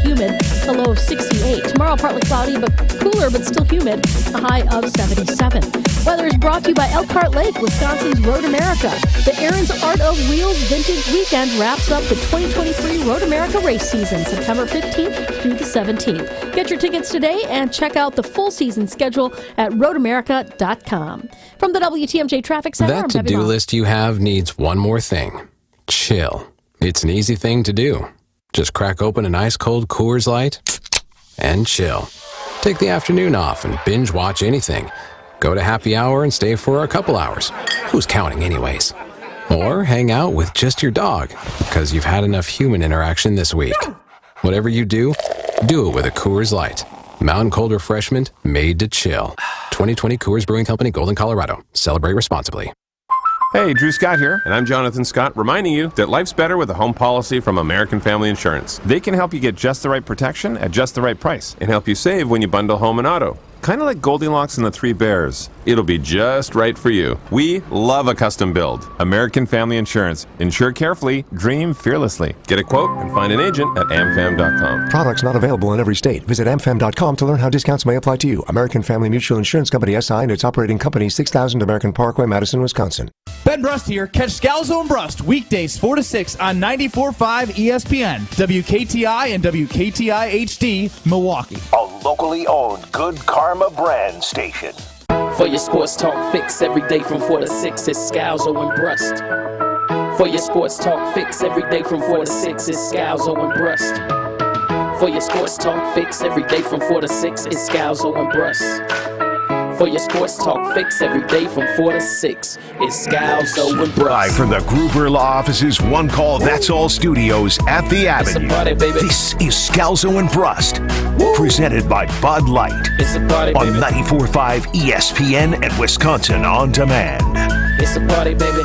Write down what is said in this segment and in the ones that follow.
humid, a low of 68. Tomorrow, partly cloudy, but cooler, but still humid, a high of 77. Weather is brought to you by Elkhart Lake, Wisconsin's Road America. The Aaron's Art of Wheels Vintage Weekend wraps up the 2023 Road America race season, September 15th through the 17th. Get your tickets today and check out the full season schedule at roadamerica.com. From the WTMJ Traffic Center, That to-do list you have needs one more thing. Chill. It's an easy thing to do. Just crack open an ice-cold Coors Light and chill. Take the afternoon off and binge watch anything. Go to happy hour and stay for a couple hours. Who's counting anyways? Or hang out with just your dog, because you've had enough human interaction this week. Whatever you do it with a Coors Light. Mountain cold refreshment made to chill. 2020 Coors Brewing Company, Golden, Colorado. Celebrate responsibly. Hey, Drew Scott here, and I'm Jonathan Scott, reminding you that life's better with a home policy from American Family Insurance. They can help you get just the right protection at just the right price and help you save when you bundle home and auto. Kind of like Goldilocks and the Three Bears. It'll be just right for you. We love a custom build. American Family Insurance. Insure carefully, dream fearlessly. Get a quote and find an agent at amfam.com. Products not available in every state. Visit amfam.com to learn how discounts may apply to you. American Family Mutual Insurance Company, SI, and its operating company, 6000 American Parkway, Madison, Wisconsin. Ben Brust here. Catch Scalzo and Brust weekdays 4 to 6 on 94.5 ESPN, WKTI and WKTI HD, Milwaukee. A locally owned Good Karma brand station. For your sports talk fix every day from 4 to 6, it's Scalzo and Brust. For your sports talk fix every day from 4 to 6, it's Scalzo and Brust. For your sports talk fix every day from 4 to 6, it's Scalzo and Brust. For your sports talk fix every day from 4 to 6, it's Scalzo and Brust. Live from the Gruber Law Office's One Call That's All studios at the Avenue. Party, this is Scalzo and Brust, presented by Bud Light it's a party, on baby. 94.5 ESPN and Wisconsin On Demand. It's a party, baby.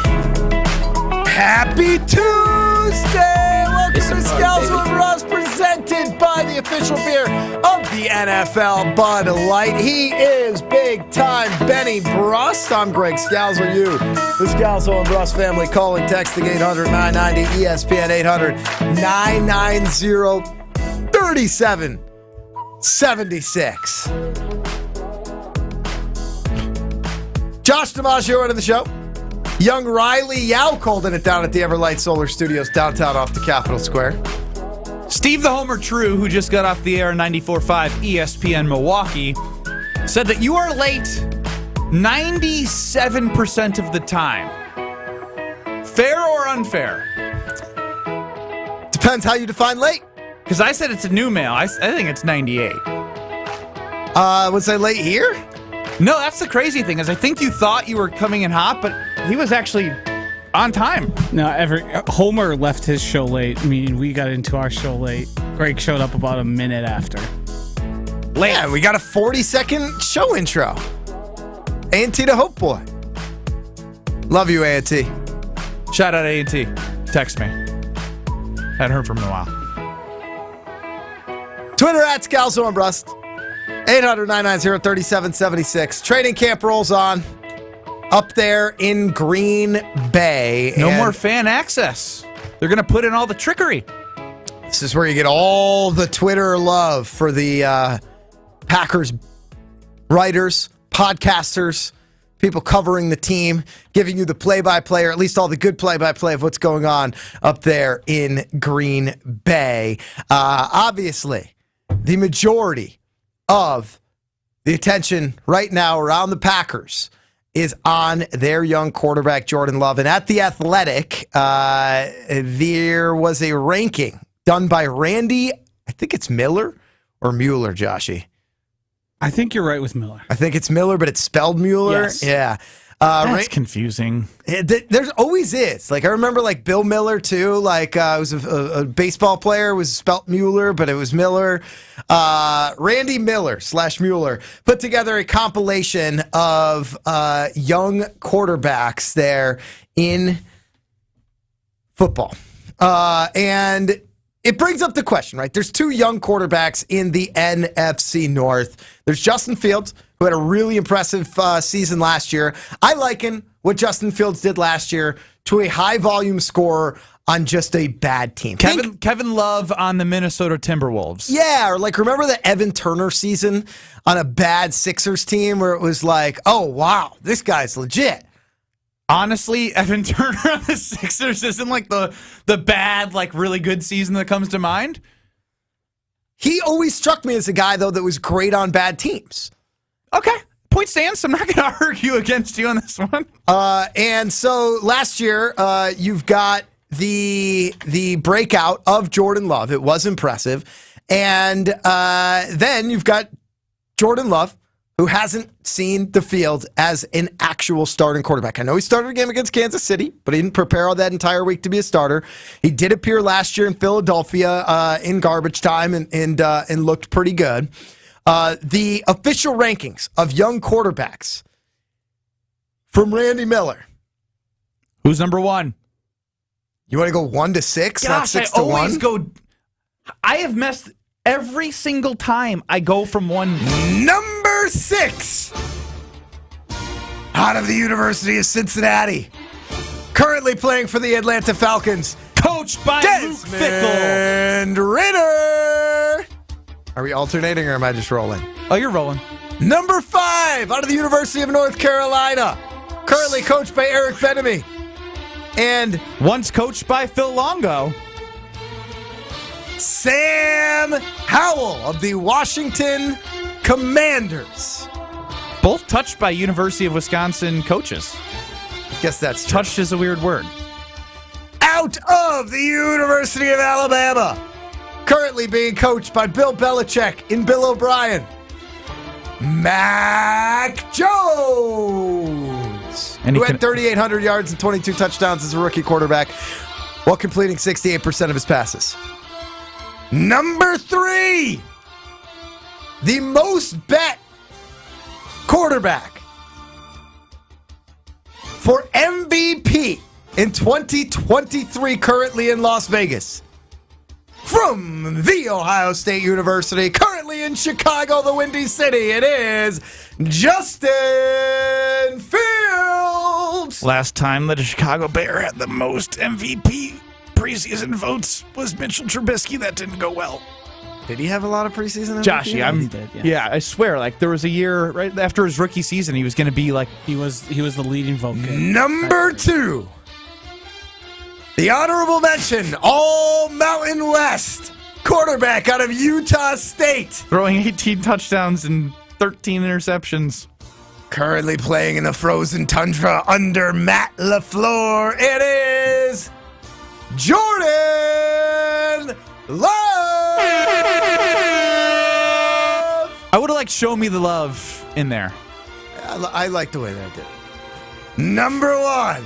Happy Tuesday! Welcome It's a to party, Scalzo and baby. Brust, presented by the official beer of the NFL, Bud Light. He is big time Benny Brust. I'm Greg Scalzo. You, the Scalzo and Brust family, calling, texting 800-990-ESPN, 800-990-3776. Josh DiMaggio running the show. Young Riley Yao holding it down at the Everlight Solar Studios downtown off the Capitol Square. Steve the Homer True, who just got off the air 94.5 ESPN Milwaukee, said that you are late 97% of the time. Fair or unfair? Depends how you define late. Because I said it's a new mail. I think it's 98. Was I late here? No, that's the crazy thing, is I think you thought you were coming in hot, but he was actually on time. No, Homer left his show late. I mean, we got into our show late. Greg showed up about a minute after. Late. Yeah, we got a 40-second show intro. A&T to Hope Boy. Love you, A&T. Shout out A&T. Text me. Hadn't heard from him in a while. Twitter at Scalzo and Brust. 800-990-3776. Training camp rolls on up there in Green Bay. No more fan access. They're going to put in all the trickery. This is where you get all the Twitter love for the Packers writers, podcasters, people covering the team, giving you the play-by-play, or at least all the good play-by-play of what's going on up there in Green Bay. Obviously, the majority of the attention right now around the Packers is on their young quarterback, Jordan Love. And at The Athletic, there was a ranking done by Randy, I think it's Miller or Mueller, Joshy. I think you're right with Miller. I think it's Miller, but it's spelled Mueller. Yes. Yeah. That's confusing. There's always is. Like, I remember, like, Bill Miller, too. Like, was a baseball player, was spelt Mueller, but it was Miller. Randy Miller / Mueller put together a compilation of young quarterbacks there in football. And it brings up the question, right? There's two young quarterbacks in the NFC North. There's Justin Fields, who had a really impressive season last year. I liken what Justin Fields did last year to a high-volume scorer on just a bad team. Kevin Love on the Minnesota Timberwolves. Yeah, or like remember the Evan Turner season on a bad Sixers team where it was like, oh, wow, this guy's legit. Honestly, Evan Turner on the Sixers isn't like the bad, like really good season that comes to mind. He always struck me as a guy, though, that was great on bad teams. Okay. Point stands. I'm not going to argue against you on this one. And so last year, you've got the breakout of Jordan Love. It was impressive. And then you've got Jordan Love, who hasn't seen the field as an actual starting quarterback. I know he started a game against Kansas City, but he didn't prepare all that entire week to be a starter. He did appear last year in Philadelphia in garbage time and looked pretty good. The official rankings of young quarterbacks from Randy Miller. Who's number one? You want to go 1 to 6, Gosh, not 6 to 1? I always go. I have messed every single time I go from one. Number 6, out of the University of Cincinnati, currently playing for the Atlanta Falcons, coached by Luke Fickell. Desmond Ridder. Are we alternating or am I just rolling? Oh, you're rolling. Number 5, out of the University of North Carolina, currently coached by Eric Bieniemy. And once coached by Phil Longo, Sam Howell of the Washington Commanders. Both touched by University of Wisconsin coaches. Guess that's true. Touched is a weird word. Out of the University of Alabama, currently being coached by Bill Belichick and Bill O'Brien, Mac Jones, who had 3,800 yards and 22 touchdowns as a rookie quarterback while completing 68% of his passes. Number 3, the most bet quarterback for MVP in 2023, currently in Las Vegas. From The Ohio State University, currently in Chicago, the Windy City, it is Justin Fields. Last time that a Chicago Bear had the most MVP preseason votes was Mitchell Trubisky. That didn't go well. Did he have a lot of preseason MVP? Joshy, I swear, like there was a year right after his rookie season, he was going to be like he was the leading vote getter. Number 2, the honorable mention, All Mountain West quarterback out of Utah State, throwing 18 touchdowns and 13 interceptions. Currently playing in the frozen tundra under Matt LaFleur, it is Jordan Love. I would have liked Show Me the Love in there. I like the way that I did it. Number 1,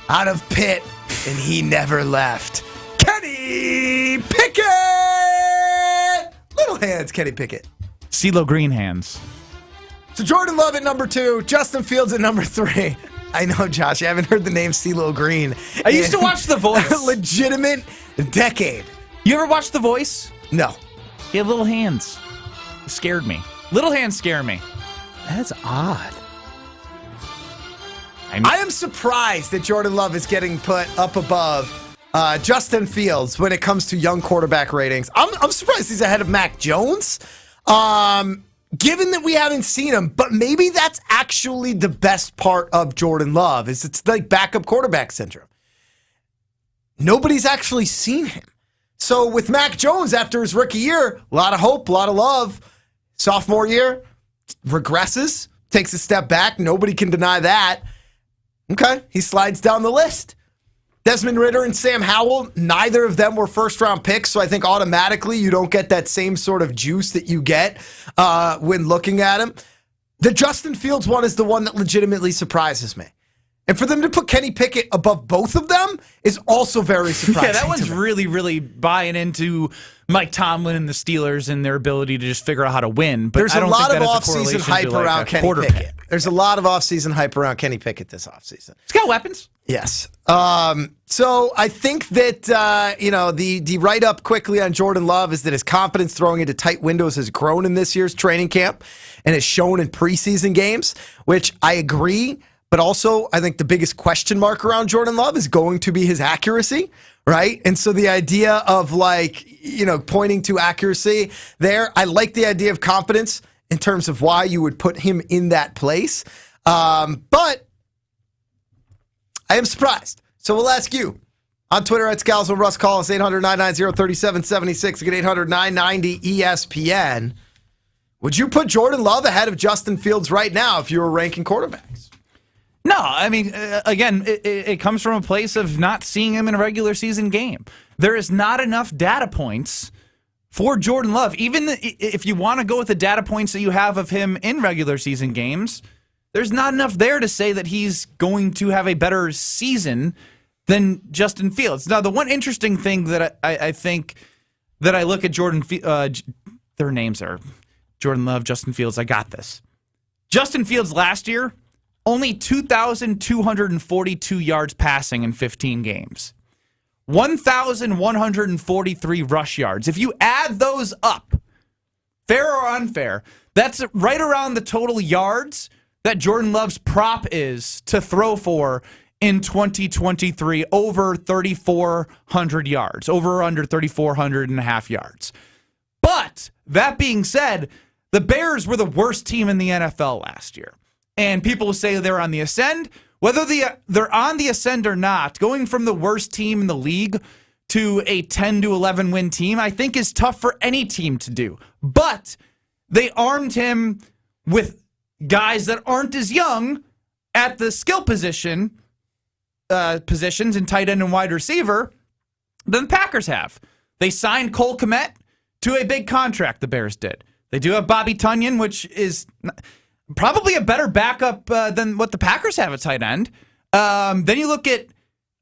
out of Pitt, and he never left, Kenny Pickett. Little hands, Kenny Pickett. CeeLo Green hands. So Jordan Love at number 2, Justin Fields at number 3. I know, Josh, I haven't heard the name CeeLo Green. I used to watch The Voice. A legitimate decade. You ever watch The Voice? No. He had little hands. It scared me. Little hands scare me. That's odd. I am surprised that Jordan Love is getting put up above Justin Fields when it comes to young quarterback ratings. I'm surprised he's ahead of Mac Jones, given that we haven't seen him. But maybe that's actually the best part of Jordan Love, is it's like backup quarterback syndrome. Nobody's actually seen him. So with Mac Jones after his rookie year, a lot of hope, a lot of love. Sophomore year, regresses, takes a step back. Nobody can deny that. Okay, he slides down the list. Desmond Ridder and Sam Howell, neither of them were first-round picks, so I think automatically you don't get that same sort of juice that you get when looking at him. The Justin Fields one is the one that legitimately surprises me. And for them to put Kenny Pickett above both of them is also very surprising. Yeah, that one's really, really buying into Mike Tomlin and the Steelers and their ability to just figure out how to win. But there's I don't a lot think of that is a offseason correlation hype to, like, around a Kenny Pickett. pick. There's a lot of offseason hype around Kenny Pickett this offseason. He's got weapons. Yes. So I think that, the write-up quickly on Jordan Love is that his confidence throwing into tight windows has grown in this year's training camp and is shown in preseason games, which I agree. But also, I think the biggest question mark around Jordan Love is going to be his accuracy, right? And so the idea of pointing to accuracy there, I like the idea of confidence in terms of why you would put him in that place. But I am surprised. So we'll ask you on Twitter at Scalzo and Brust. Call us 800-990-3776. Get 800-990-ESPN. Would you put Jordan Love ahead of Justin Fields right now if you were ranking quarterbacks? No, I mean, again, it comes from a place of not seeing him in a regular season game. There is not enough data points for Jordan Love. Even if you want to go with the data points that you have of him in regular season games, there's not enough there to say that he's going to have a better season than Justin Fields. Now, the one interesting thing that I think that I look at their names are Jordan Love, Justin Fields. I got this. Justin Fields last year, only 2,242 yards passing in 15 games. 1,143 rush yards. If you add those up, fair or unfair, that's right around the total yards that Jordan Love's prop is to throw for in 2023, over 3,400 yards, over or under 3,400 and a half yards. But that being said, the Bears were the worst team in the NFL last year. And people will say they're on the ascend. Whether they're on the ascend or not, going from the worst team in the league to a 10 to 11 win team, I think is tough for any team to do. But they armed him with guys that aren't as young at the skill positions in tight end and wide receiver than the Packers have. They signed Cole Kmet to a big contract, the Bears did. They do have Bobby Tunyon, which is probably a better backup than what the Packers have at tight end. Then you look at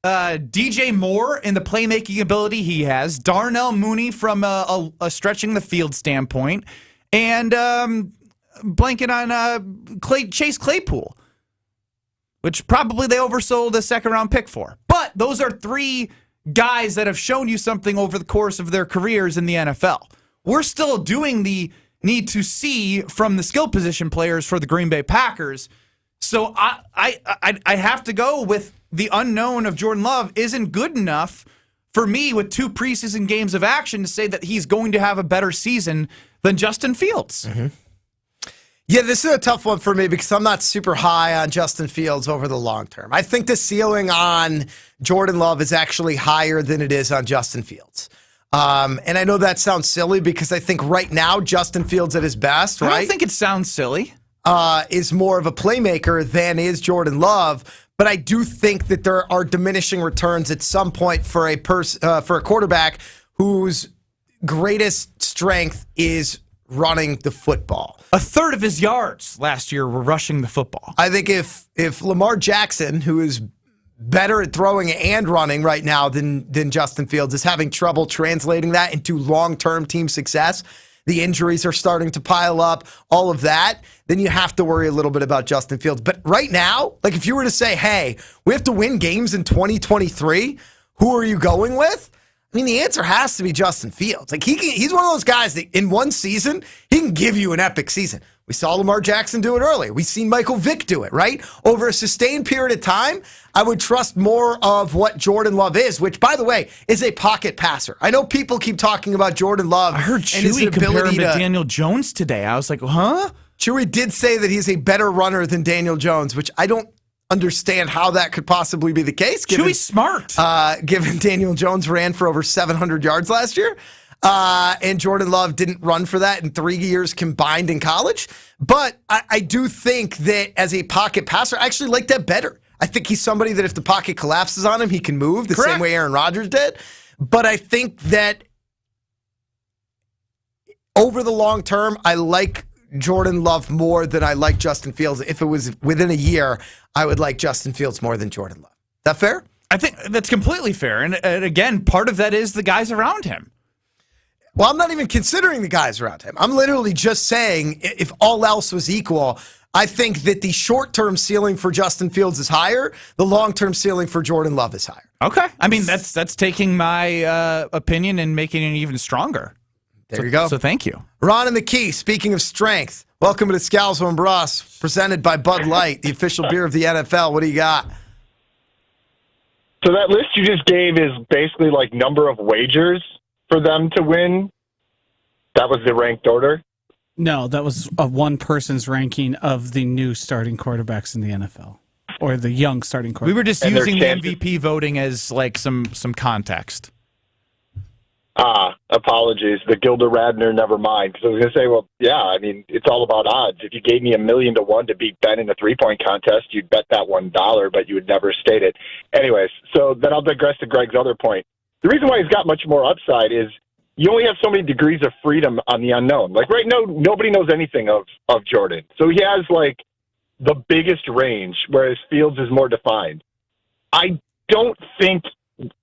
DJ Moore and the playmaking ability he has, Darnell Mooney from a stretching the field standpoint, and blanking on Chase Claypool, which probably they oversold a second-round pick for. But those are three guys that have shown you something over the course of their careers in the NFL. We're still doing the need to see from the skill position players for the Green Bay Packers. So I have to go with the unknown of Jordan Love isn't good enough for me with 2 preseason games of action to say that he's going to have a better season than Justin Fields. Mm-hmm. Yeah, this is a tough one for me because I'm not super high on Justin Fields over the long term. I think the ceiling on Jordan Love is actually higher than it is on Justin Fields. And I know that sounds silly because I think right now Justin Fields at his best, right? I don't think it sounds silly. Is more of a playmaker than is Jordan Love. But I do think that there are diminishing returns at some point for a quarterback whose greatest strength is running the football. A third of his yards last year were rushing the football. I think if Lamar Jackson, who is better at throwing and running right now than Justin Fields, is having trouble translating that into long-term team success, the injuries are starting to pile up, all of that, then you have to worry a little bit about Justin Fields. But right now, like if you were to say, hey, we have to win games in 2023, who are you going with? I mean, the answer has to be Justin Fields. Like he's one of those guys that in one season, he can give you an epic season. We saw Lamar Jackson do it earlier. We've seen Michael Vick do it, right? Over a sustained period of time, I would trust more of what Jordan Love is, which, by the way, is a pocket passer. I know people keep talking about Jordan Love. I heard Chewy compare him to Daniel Jones today. I was like, huh? Chewy did say that he's a better runner than Daniel Jones, which I don't understand how that could possibly be the case. Chewy's smart. Given Daniel Jones ran for over 700 yards last year. And Jordan Love didn't run for that in 3 years combined in college. But I do think that as a pocket passer, I actually like that better. I think he's somebody that if the pocket collapses on him, he can move the same way Aaron Rodgers did. But I think that over the long term, I like Jordan Love more than I like Justin Fields. If it was within a year, I would like Justin Fields more than Jordan Love. That fair? I think that's completely fair. And again, part of that is the guys around him. Well, I'm not even considering the guys around him. I'm literally just saying if all else was equal, I think that the short-term ceiling for Justin Fields is higher. The long-term ceiling for Jordan Love is higher. Okay. I mean, that's taking my opinion and making it even stronger. There you go. So thank you. Ron and the Key, speaking of strength, welcome to the Scalzo and Brust, presented by Bud Light, the official beer of the NFL. What do you got? So that list you just gave is basically like number of wagers for them to win. That was the ranked order? No, that was a one person's ranking of the new starting quarterbacks in the NFL. Or the young starting quarterbacks. We were just using the MVP voting as like some context. Apologies. The Gilda Radner, never mind. Because I was going to say, well, yeah, I mean, it's all about odds. If you gave me $1 million to 1 to beat Ben in a 3-point contest, you'd bet that $1, but you would never state it. Anyways, so then I'll digress to Greg's other point. The reason why he's got much more upside is you only have so many degrees of freedom on the unknown. Like right now, nobody knows anything of Jordan. So he has like the biggest range, whereas Fields is more defined. I don't think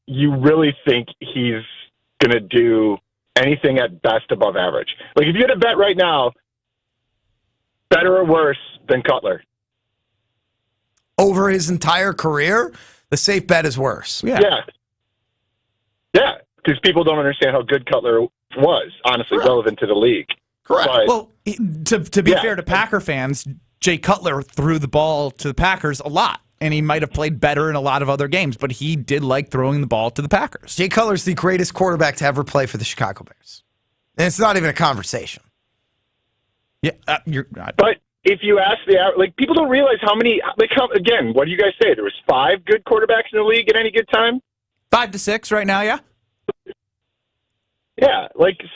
you really think he's going to do anything at best above average. Like if you had a bet right now, better or worse than Cutler? Over his entire career, the safe bet is worse. Yeah, because people don't understand how good Cutler was, honestly, relevant to the league. Correct. But, Well, to be fair to Packer fans, Jay Cutler threw the ball to the Packers a lot, and he might have played better in a lot of other games, but he did like throwing the ball to the Packers. Jay Cutler's the greatest quarterback to ever play for the Chicago Bears. And it's not even a conversation. Yeah, but if you ask people don't realize how many, again, what do you guys say? There was 5 good quarterbacks in the league at any good time? 5 to 6 right now, yeah. Yeah,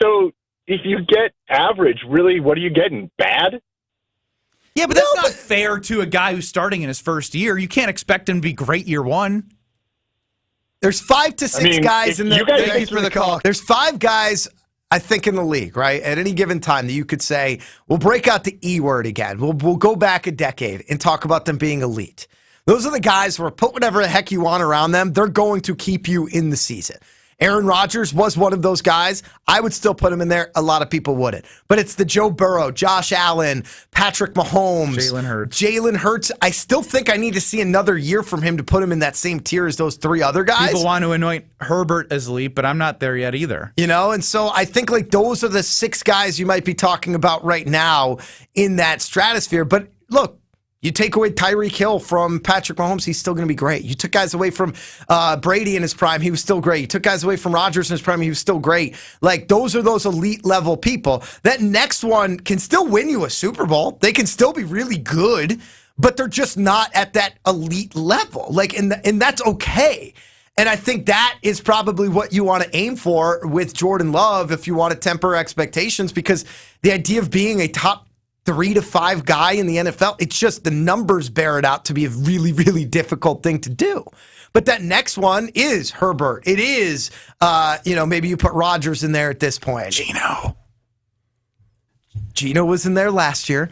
so if you get average, really, what are you getting? Bad? Yeah, but that's not fair to a guy who's starting in his first year. You can't expect him to be great year one. There's 5 to 6 guys in the Thanks for the call. There's 5 guys, I think, in the league, right? At any given time that you could say, we'll break out the E word again. We'll go back a decade and talk about them being elite. Those are the guys where put whatever the heck you want around them. They're going to keep you in the season. Aaron Rodgers was one of those guys. I would still put him in there. A lot of people wouldn't. But it's the Joe Burrow, Josh Allen, Patrick Mahomes, Jalen Hurts. I still think I need to see another year from him to put him in that same tier as those 3 other guys. People want to anoint Herbert as elite, but I'm not there yet either. And so I think those are the 6 guys you might be talking about right now in that stratosphere. But look, you take away Tyreek Hill from Patrick Mahomes, he's still going to be great. You took guys away from Brady in his prime, he was still great. You took guys away from Rodgers in his prime, he was still great. Those are those elite level people. That next one can still win you a Super Bowl. They can still be really good, but they're just not at that elite level. And that's okay. And I think that is probably what you want to aim for with Jordan Love if you want to temper expectations, because the idea of being a top 3 to 5 guy in the NFL, it's just the numbers bear it out to be a really, really difficult thing to do. But that next one is Herbert. It is, maybe you put Rodgers in there at this point. Gino was in there last year.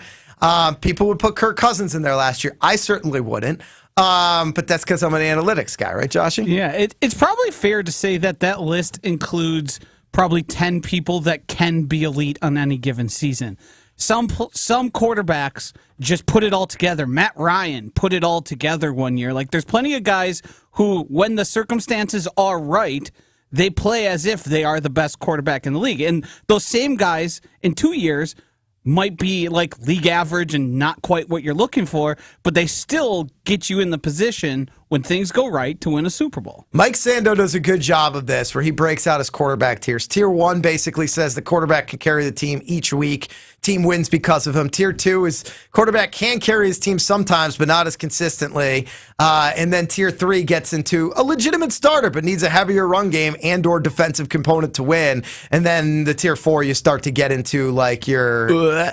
People would put Kirk Cousins in there last year. I certainly wouldn't. But that's because I'm an analytics guy, right, Joshy? Yeah, it's probably fair to say that list includes probably 10 people that can be elite on any given season. Some quarterbacks just put it all together. Matt Ryan put it all together one year. There's plenty of guys who, when the circumstances are right, they play as if they are the best quarterback in the league. And those same guys in 2 years might be league average and not quite what you're looking for, but they still get you in the position when things go right to win a Super Bowl. Mike Sando does a good job of this where he breaks out his quarterback tiers. Tier 1 basically says the quarterback can carry the team each week. Team wins because of him. Tier 2 is quarterback can carry his team sometimes, but not as consistently. And then Tier 3 gets into a legitimate starter, but needs a heavier run game and or defensive component to win. And then the Tier 4, you start to get into your...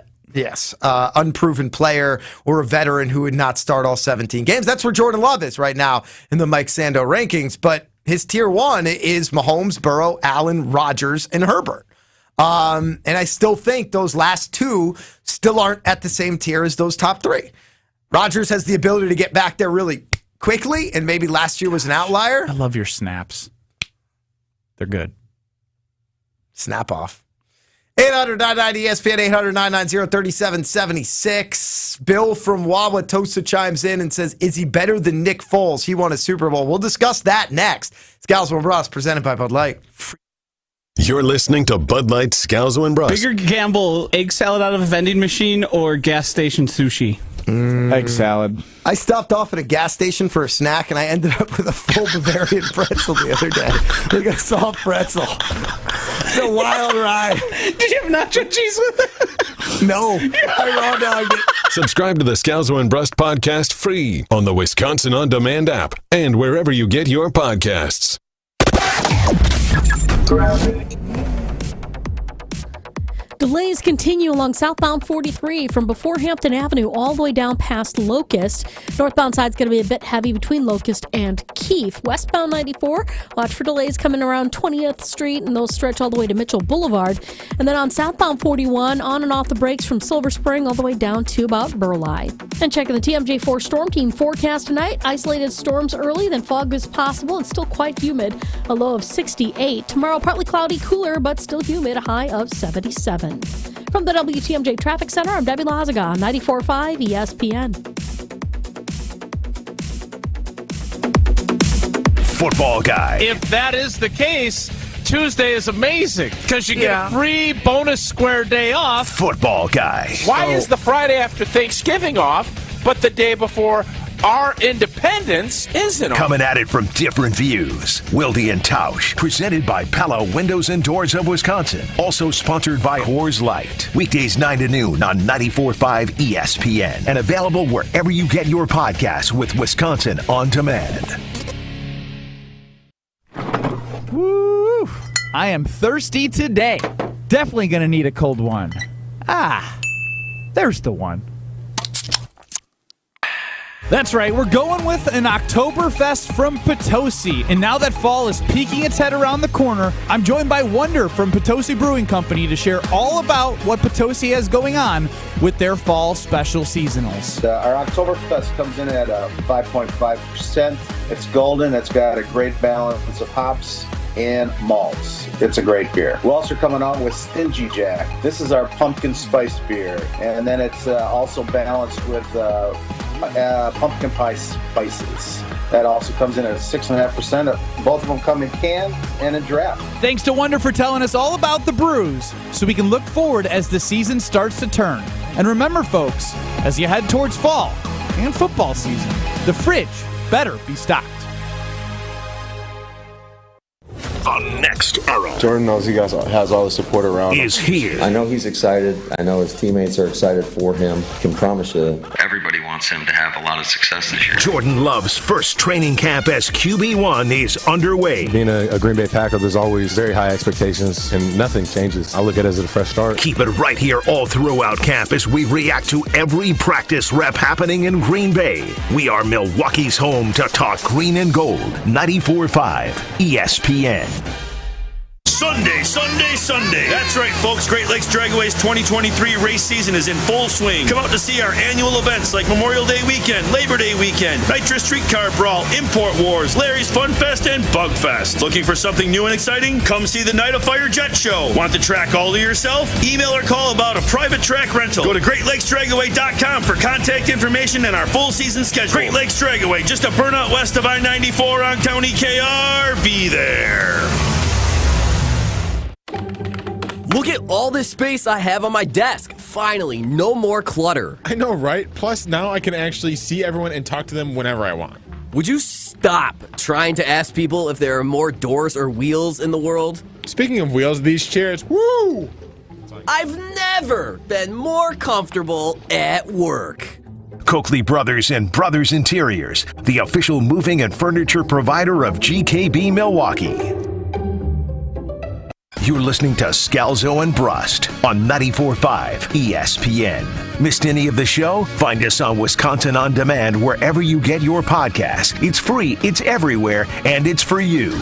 unproven player or a veteran who would not start all 17 games. That's where Jordan Love is right now in the Mike Sando rankings. But his Tier 1 is Mahomes, Burrow, Allen, Rodgers, and Herbert. And I still think those last 2 still aren't at the same tier as those top 3. Rodgers has the ability to get back there really quickly, and maybe last year was an outlier. I love your snaps. They're good. Snap off. 800-990-ESPN, 800-990-3776. Bill from Wauwatosa chimes in and says, is he better than Nick Foles? He won a Super Bowl. We'll discuss that next. Scalzo and Brust, presented by Bud Light. You're listening to Bud Light, Scalzo and Brust. Bigger gamble, egg salad out of a vending machine or gas station sushi? Egg salad. I stopped off at a gas station for a snack, and I ended up with a full Bavarian pretzel the other day. Like a soft pretzel. It's a wild ride. Did you have nacho cheese with it? No. I raw dogged it. Subscribe to the Scalzo and Brust podcast free on the Wisconsin On Demand app and wherever you get your podcasts. Delays continue along southbound 43 from before Hampton Avenue all the way down past Locust. Northbound side's going to be a bit heavy between Locust and Keefe. Westbound 94, watch for delays coming around 20th Street, and those stretch all the way to Mitchell Boulevard. And then on southbound 41, on and off the brakes from Silver Spring all the way down to about Burleigh. And checking the TMJ4 Storm Team forecast tonight, isolated storms early, then fog is possible and still quite humid, a low of 68. Tomorrow, partly cloudy, cooler, but still humid, a high of 77. From the WTMJ Traffic Center, I'm Debbie Lazaga, 94.5 ESPN. Football guy. If that is the case, Tuesday is amazing because you get a free bonus square day off. Football guy. Why is the Friday after Thanksgiving off, but the day before our independence isn't off? Coming at it from different views. Wilde and Tausch, presented by Pella Windows and Doors of Wisconsin. Also sponsored by Coors Light. Weekdays 9 to noon on 94.5 ESPN. And available wherever you get your podcasts with Wisconsin On Demand. Woo! I am thirsty today. Definitely going to need a cold one. There's the one. That's right, we're going with an Oktoberfest from Potosi. And now that fall is peeking its head around the corner, I'm joined by Wonder from Potosi Brewing Company to share all about what Potosi has going on with their fall special seasonals. Our Oktoberfest comes in at 5.5%. It's golden, it's got a great balance of hops and malts. It's a great beer. We're also coming on with Stingy Jack. This is our pumpkin spice beer. And then it's also balanced with pumpkin pie spices. That also comes in at 6.5%. Both of them come in can and in draft. Thanks to Wonder for telling us all about the brews so we can look forward as the season starts to turn. And remember, folks, as you head towards fall and football season, the fridge better be stocked. The next era Jordan knows he has all the support around him. is here. I know he's excited. I know his teammates are excited for him. I can promise you, everybody wants him to have a lot of success this year. Jordan Love's first training camp as QB1 is underway. Being a Green Bay Packer, there's always very high expectations, and nothing changes. I look at it as a fresh start. Keep it right here all throughout camp as we react to every practice rep happening in Green Bay. We are Milwaukee's home to talk green and gold. 94.5 ESPN. Sunday. That's right, folks. Great Lakes Dragway's 2023 race season is in full swing. Come out to see our annual events like Memorial Day Weekend, Labor Day Weekend, Nitro Streetcar Brawl, Import Wars, Larry's Fun Fest, and Bug Fest. Looking for something new and exciting? Come see the Night of Fire Jet Show. Want the track all to yourself? Email or call about a private track rental. Go to GreatLakesDragaway.com for contact information and our full season schedule. Great Lakes Dragaway, just a burnout west of I-94 on County KR. Be there. Look at all this space I have on my desk. Finally, no more clutter. I know, right? Plus, now I can actually see everyone and talk to them whenever I want. Would you stop trying to ask people if there are more doors or wheels in the world? Speaking of wheels, these chairs, woo! I've never been more comfortable at work. Coakley Brothers and Brothers Interiors, the official moving and furniture provider of GKB Milwaukee. You're listening to Scalzo and Brust on 94.5 ESPN. Missed any of the show? Find us on Wisconsin On Demand wherever you get your podcasts. It's free, it's everywhere, and it's for you.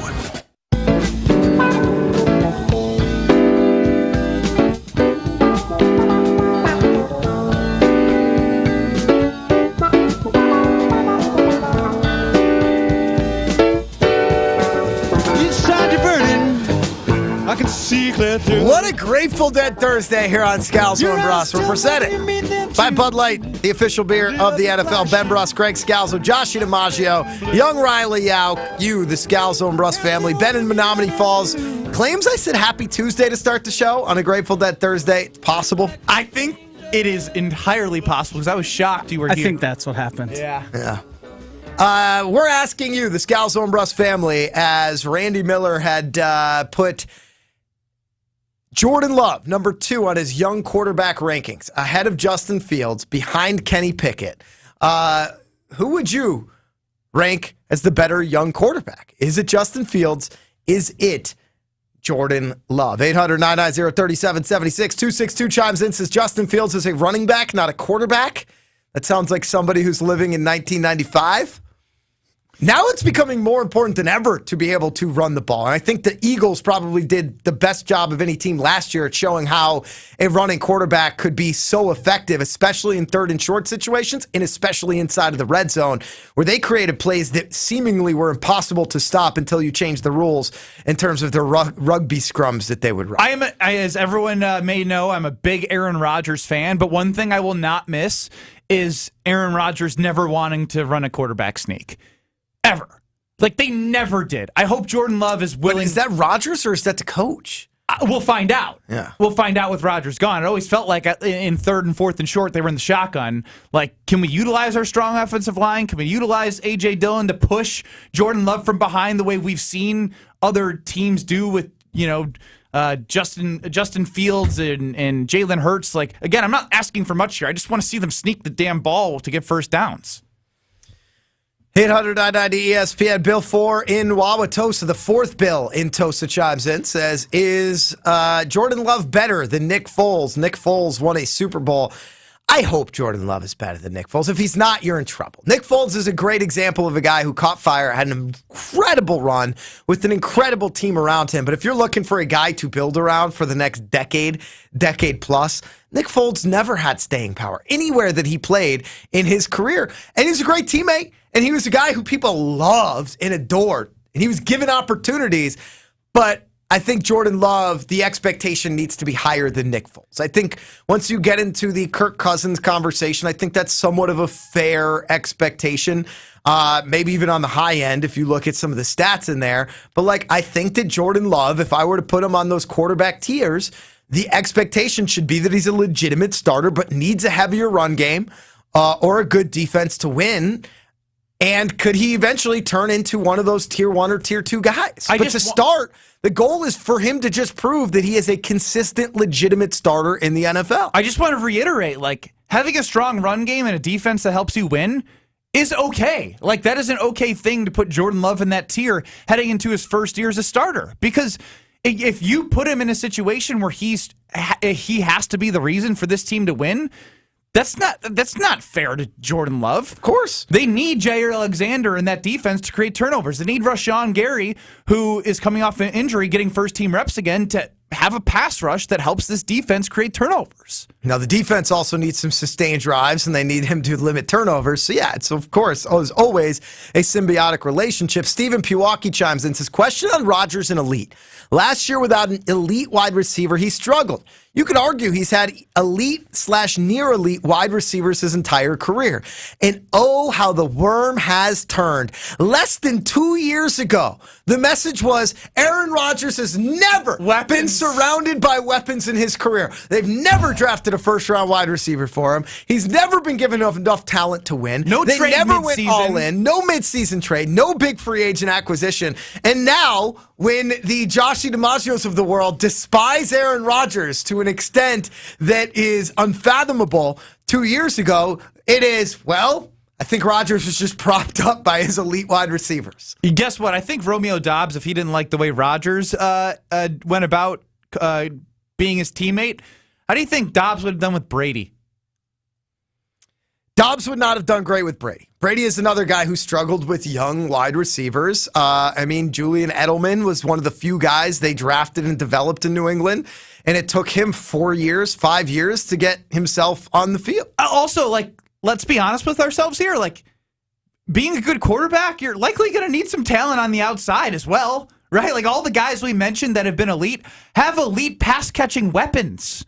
What a Grateful Dead Thursday here on Scalzo and Brust. We're presented by Bud Light, the official beer of the NFL. Ben Brust, Greg Scalzo, Josh DiMaggio, young Riley Yao, you, the Scalzo and Brust family. Ben in Menominee Falls claims I said Happy Tuesday to start the show on a Grateful Dead Thursday. It's possible. I think it is entirely possible because I was shocked you were I here. think that's what happened. Yeah. We're asking you, the Scalzo and Brust family, as Randy Miller had put Jordan Love, number 2 on his young quarterback rankings, ahead of Justin Fields, behind Kenny Pickett. Who would you rank as the better young quarterback? Is it Justin Fields? Is it Jordan Love? 800-990-3776. 262 chimes in, says Justin Fields is a running back, not a quarterback. That sounds like somebody who's living in 1995. Now it's becoming more important than ever to be able to run the ball. And I think the Eagles probably did the best job of any team last year at showing how a running quarterback could be so effective, especially in third and short situations and especially inside of the red zone, where they created plays that seemingly were impossible to stop until you changed the rules in terms of the rugby scrums that they would run. As everyone may know, I'm a big Aaron Rodgers fan, but one thing I will not miss is Aaron Rodgers never wanting to run a quarterback sneak. Ever. Like, they never did. I hope Jordan Love is willing. But is that Rodgers or is that the coach? We'll find out. Yeah. We'll find out with Rodgers gone. It always felt like in third and fourth and short, they were in the shotgun. Like, can we utilize our strong offensive line? Can we utilize A.J. Dillon to push Jordan Love from behind the way we've seen other teams do with, Justin Fields and Jalen Hurts? Like, again, I'm not asking for much here. I just want to see them sneak the damn ball to get first downs. 800-990-ESPN. Bill 4 in Wauwatosa. The fourth Bill in Tosa chimes in, says, is Jordan Love better than Nick Foles? Nick Foles won a Super Bowl. I hope Jordan Love is better than Nick Foles. If he's not, you're in trouble. Nick Foles is a great example of a guy who caught fire, had an incredible run with an incredible team around him. But if you're looking for a guy to build around for the next decade plus, Nick Foles never had staying power anywhere that he played in his career. And he's a great teammate, and he was a guy who people loved and adored, and he was given opportunities. But I think Jordan Love, the expectation needs to be higher than Nick Foles. I think once you get into the Kirk Cousins conversation, I think that's somewhat of a fair expectation, maybe even on the high end if you look at some of the stats in there. But, I think that Jordan Love, if I were to put him on those quarterback tiers, the expectation should be that he's a legitimate starter but needs a heavier run game or a good defense to win. And could he eventually turn into one of those tier 1 or tier 2 guys? But to start, the goal is for him to just prove that he is a consistent, legitimate starter in the NFL. I just want to reiterate, having a strong run game and a defense that helps you win is okay. That is an okay thing to put Jordan Love in that tier heading into his first year as a starter. Because if you put him in a situation where he has to be the reason for this team to win, that's not fair to Jordan Love. Of course. They need Jair Alexander in that defense to create turnovers. They need Rashawn Gary, who is coming off an injury, getting first-team reps again, to have a pass rush that helps this defense create turnovers. Now, the defense also needs some sustained drives, and they need him to limit turnovers. So, yeah, it's, of course, as always, a symbiotic relationship. Stephen Pewaukee chimes in and says, question on Rodgers and elite. Last year, without an elite wide receiver, he struggled. You could argue he's had elite/near elite wide receivers his entire career. And oh, how the worm has turned. Less than 2 years ago, the message was Aaron Rodgers has never been surrounded by weapons in his career. They've never drafted a first-round wide receiver for him. He's never been given enough talent to win. They never went all in. No midseason trade. No big free agent acquisition. And now, when the Joshie DiMaggios of the world despise Aaron Rodgers to an extent that is unfathomable 2 years ago, it is, well, I think Rodgers was just propped up by his elite wide receivers. Guess what? I think Romeo Doubs, if he didn't like the way Rodgers went about being his teammate, how do you think Doubs would have done with Brady? Dobbs would not have done great with Brady. Brady is another guy who struggled with young wide receivers. Julian Edelman was one of the few guys they drafted and developed in New England, and it took him 5 years to get himself on the field. Also, let's be honest with ourselves here. Being a good quarterback, you're likely going to need some talent on the outside as well, right? All the guys we mentioned that have been elite have elite pass-catching weapons.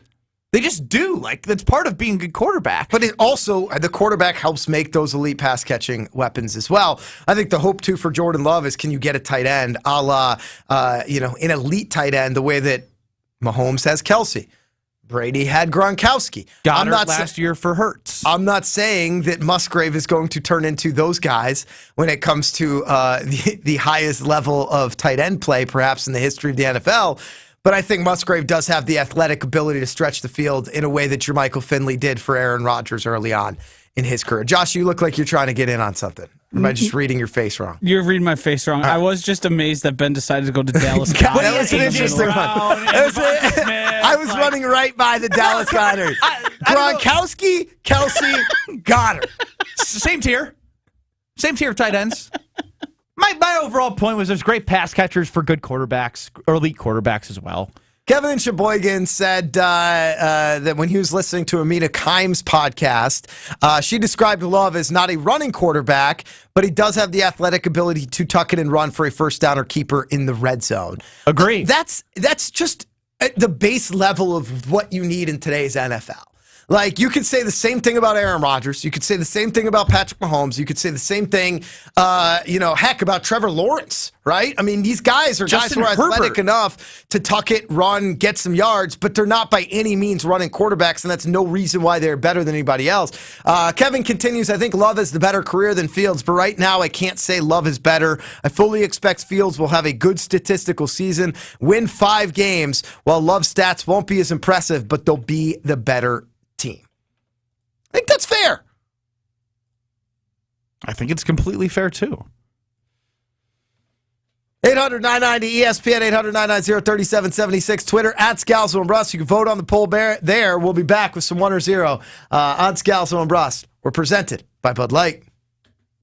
They just do. That's part of being a good quarterback. But it also, the quarterback helps make those elite pass-catching weapons as well. I think the hope, too, for Jordan Love is can you get a tight end a la, an elite tight end the way that Mahomes has Kelsey. Brady had Gronkowski. Goddard last year for Hurts. I'm not saying that Musgrave is going to turn into those guys when it comes to the highest level of tight end play, perhaps in the history of the NFL. But I think Musgrave does have the athletic ability to stretch the field in a way that Jermichael Finley did for Aaron Rodgers early on in his career. Josh, you look like you're trying to get in on something. Or am I just reading your face wrong? You're reading my face wrong. I was just amazed that Ben decided to go to Dallas. That was an interesting one. I was running right by the Dallas Goddard. Gronkowski, Kelsey, Goddard. Same tier of tight ends. My overall point was there's great pass catchers for good quarterbacks, or elite quarterbacks as well. Kevin Sheboygan said that when he was listening to Amina Kimes' podcast, she described Love as not a running quarterback, but he does have the athletic ability to tuck it and run for a first down or keeper in the red zone. Agree. That's just the base level of what you need in today's NFL. Like, you could say the same thing about Aaron Rodgers. You could say the same thing about Patrick Mahomes. You could say the same thing, heck, about Trevor Lawrence, right? I mean, these guys are guys who are athletic enough to tuck it, run, get some yards, but they're not by any means running quarterbacks, and that's no reason why they're better than anybody else. Kevin continues, I think Love has the better career than Fields, but right now I can't say Love is better. I fully expect Fields will have a good statistical season, win 5 games, while Love's stats won't be as impressive, but they'll be the better team. I think that's fair. I think it's completely fair, too. 800-990-ESPN, 800-990-3776, Twitter, @Scalzo and Brust. You can vote on the poll there. We'll be back with some 1 or 0 on Scalzo and Brust. We're presented by Bud Light.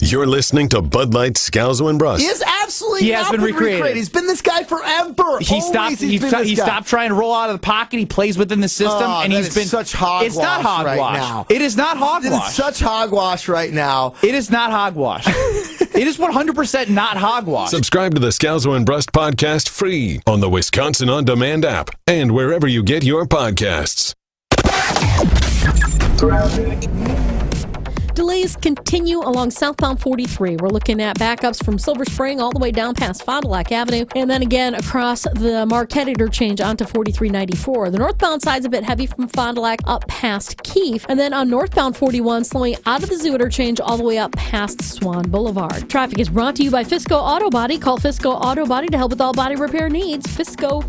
You're listening to Bud Light, Scalzo, and Brust. He is absolutely He has been recreated. He's been this guy forever. He stopped trying to roll out of the pocket. He plays within the system, and he's been such hogwash. It's not hogwash right now. It is not hogwash. It's such hogwash right now. It is not hogwash. It is 100% not hogwash. Subscribe to the Scalzo and Brust podcast free on the Wisconsin On Demand app and wherever you get your podcasts. Delays continue along southbound 43. We're looking at backups from Silver Spring all the way down past Fond du Lac Avenue, and then again across the Marquette interchange onto 4394. The northbound side's a bit heavy from Fond du Lac up past Keefe, and then on northbound 41 slowing out of the Zoo interchange all the way up past Swan Boulevard. Traffic is brought to you by Fisco Auto Body. Call Fisco Auto Body to help with all body repair needs. Fisco.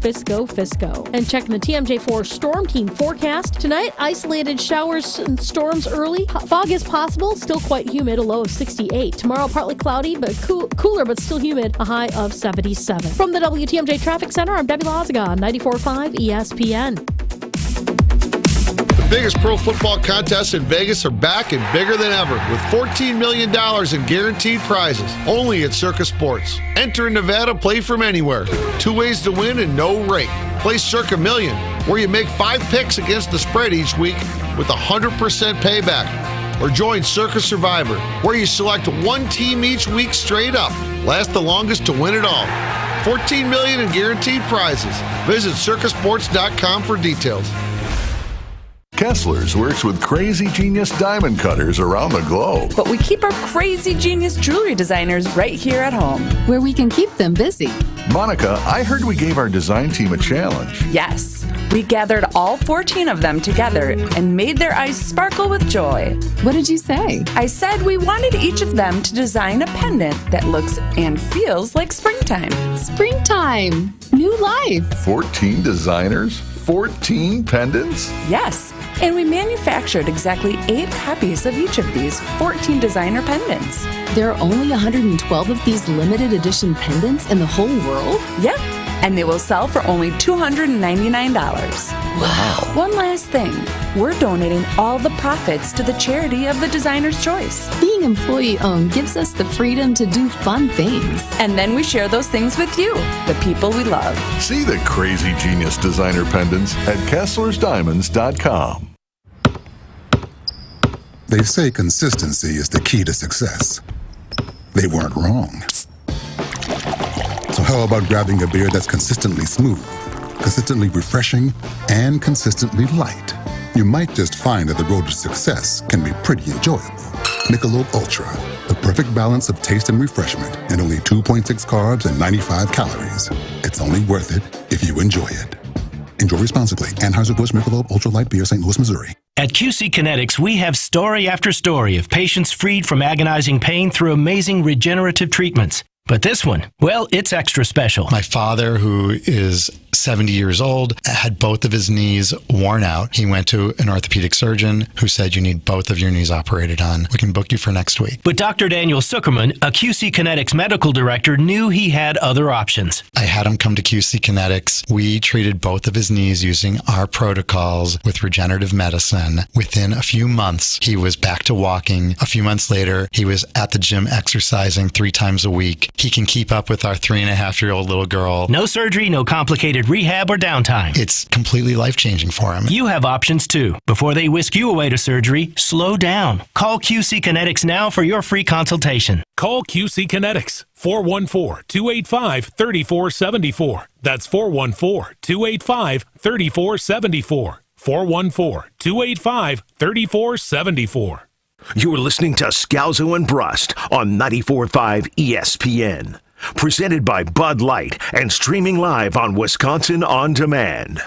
And checking the TMJ4 Storm Team forecast. Tonight, isolated showers and storms early. Fog is possible. Still quite humid, a low of 68. Tomorrow, partly cloudy, but cooler, but still humid, a high of 77. From the WTMJ Traffic Center, I'm Debbie Loziga on 94.5 ESPN. The biggest pro football contests in Vegas are back and bigger than ever with $14 million in guaranteed prizes, only at Circus Sports. Enter in Nevada, play from anywhere. 2 ways to win and no rake. Play Circa Million, where you make 5 picks against the spread each week with 100% payback. Or join Circus Survivor, where you select 1 team each week straight up. Last the longest to win it all. $14 million in guaranteed prizes. Visit circusports.com for details. Kessler's works with crazy genius diamond cutters around the globe. But we keep our crazy genius jewelry designers right here at home, where we can keep them busy. Monica, I heard we gave our design team a challenge. Yes. We gathered all 14 of them together and made their eyes sparkle with joy. What did you say? I said we wanted each of them to design a pendant that looks and feels like springtime. Springtime! New life! 14 designers? 14 pendants? Yes. And we manufactured exactly 8 copies of each of these 14 designer pendants. There are only 112 of these limited edition pendants in the whole world? Yep. And they will sell for only $299. Wow. One last thing. We're donating all the profits to the charity of the designer's choice. Being employee-owned gives us the freedom to do fun things. And then we share those things with you, the people we love. See the crazy genius designer pendants at KesslersDiamonds.com. They say consistency is the key to success. They weren't wrong. So how about grabbing a beer that's consistently smooth, consistently refreshing, and consistently light? You might just find that the road to success can be pretty enjoyable. Michelob Ultra, the perfect balance of taste and refreshment, and only 2.6 carbs and 95 calories. It's only worth it if you enjoy it. Enjoy responsibly. Anheuser-Busch Michelob Ultra Light Beer, St. Louis, Missouri. At QC Kinetics, we have story after story of patients freed from agonizing pain through amazing regenerative treatments. But this one, well, it's extra special. My father, who is 70 years old, had both of his knees worn out. He went to an orthopedic surgeon who said, you need both of your knees operated on. We can book you for next week. But Dr. Daniel Zuckerman, a QC Kinetics medical director, knew he had other options. I had him come to QC Kinetics. We treated both of his knees using our protocols with regenerative medicine. Within a few months, he was back to walking. A few months later, he was at the gym exercising 3 times a week. He can keep up with our 3.5-year-old little girl. No surgery, no complicated rehab or downtime. It's completely life-changing for him. You have options too. Before they whisk you away to surgery, slow down. Call QC Kinetics now for your free consultation. Call QC Kinetics, 414-285-3474. That's 414-285-3474. 414-285-3474. You're listening to Scalzo and Brust on 94.5 ESPN. Presented by Bud Light and streaming live on Wisconsin On Demand.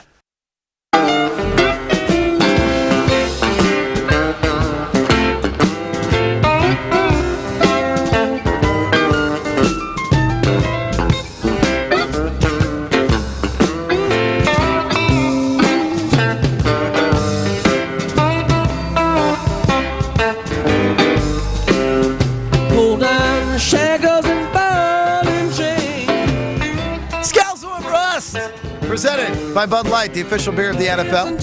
Presented by Bud Light, the official beer of the NFL.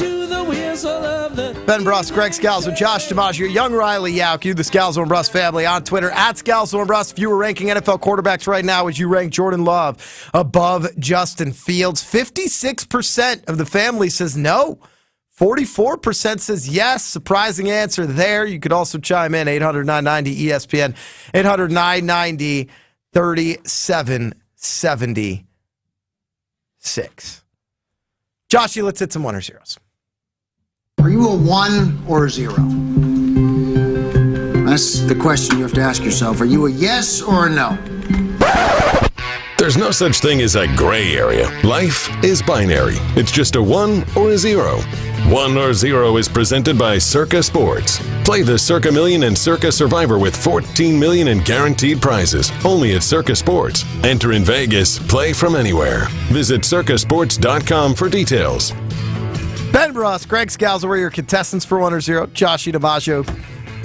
Ben Brust, Greg Scalzo, Josh DiMaggio, young Riley Yauk, the Scalzo and Brust family on Twitter, at Scalzo and Brust. If you were ranking NFL quarterbacks right now, would you rank Jordan Love above Justin Fields? 56% of the family says no. 44% says yes. Surprising answer there. You could also chime in, 800-990-ESPN, 800-990-3776. Joshy, let's hit some 1 or 0s. Are you a 1 or a 0? That's the question you have to ask yourself. Are you a yes or a no? There's no such thing as a gray area. Life is binary. It's just a 1 or a 0. 1 or 0 is presented by Circa Sports. Play the Circa Million and Circa Survivor with $14 million in guaranteed prizes. Only at Circa Sports. Enter in Vegas. Play from anywhere. Visit circasports.com for details. Ben Brust, Greg Scalzo are your contestants for 1 or 0. Josh DiMaggio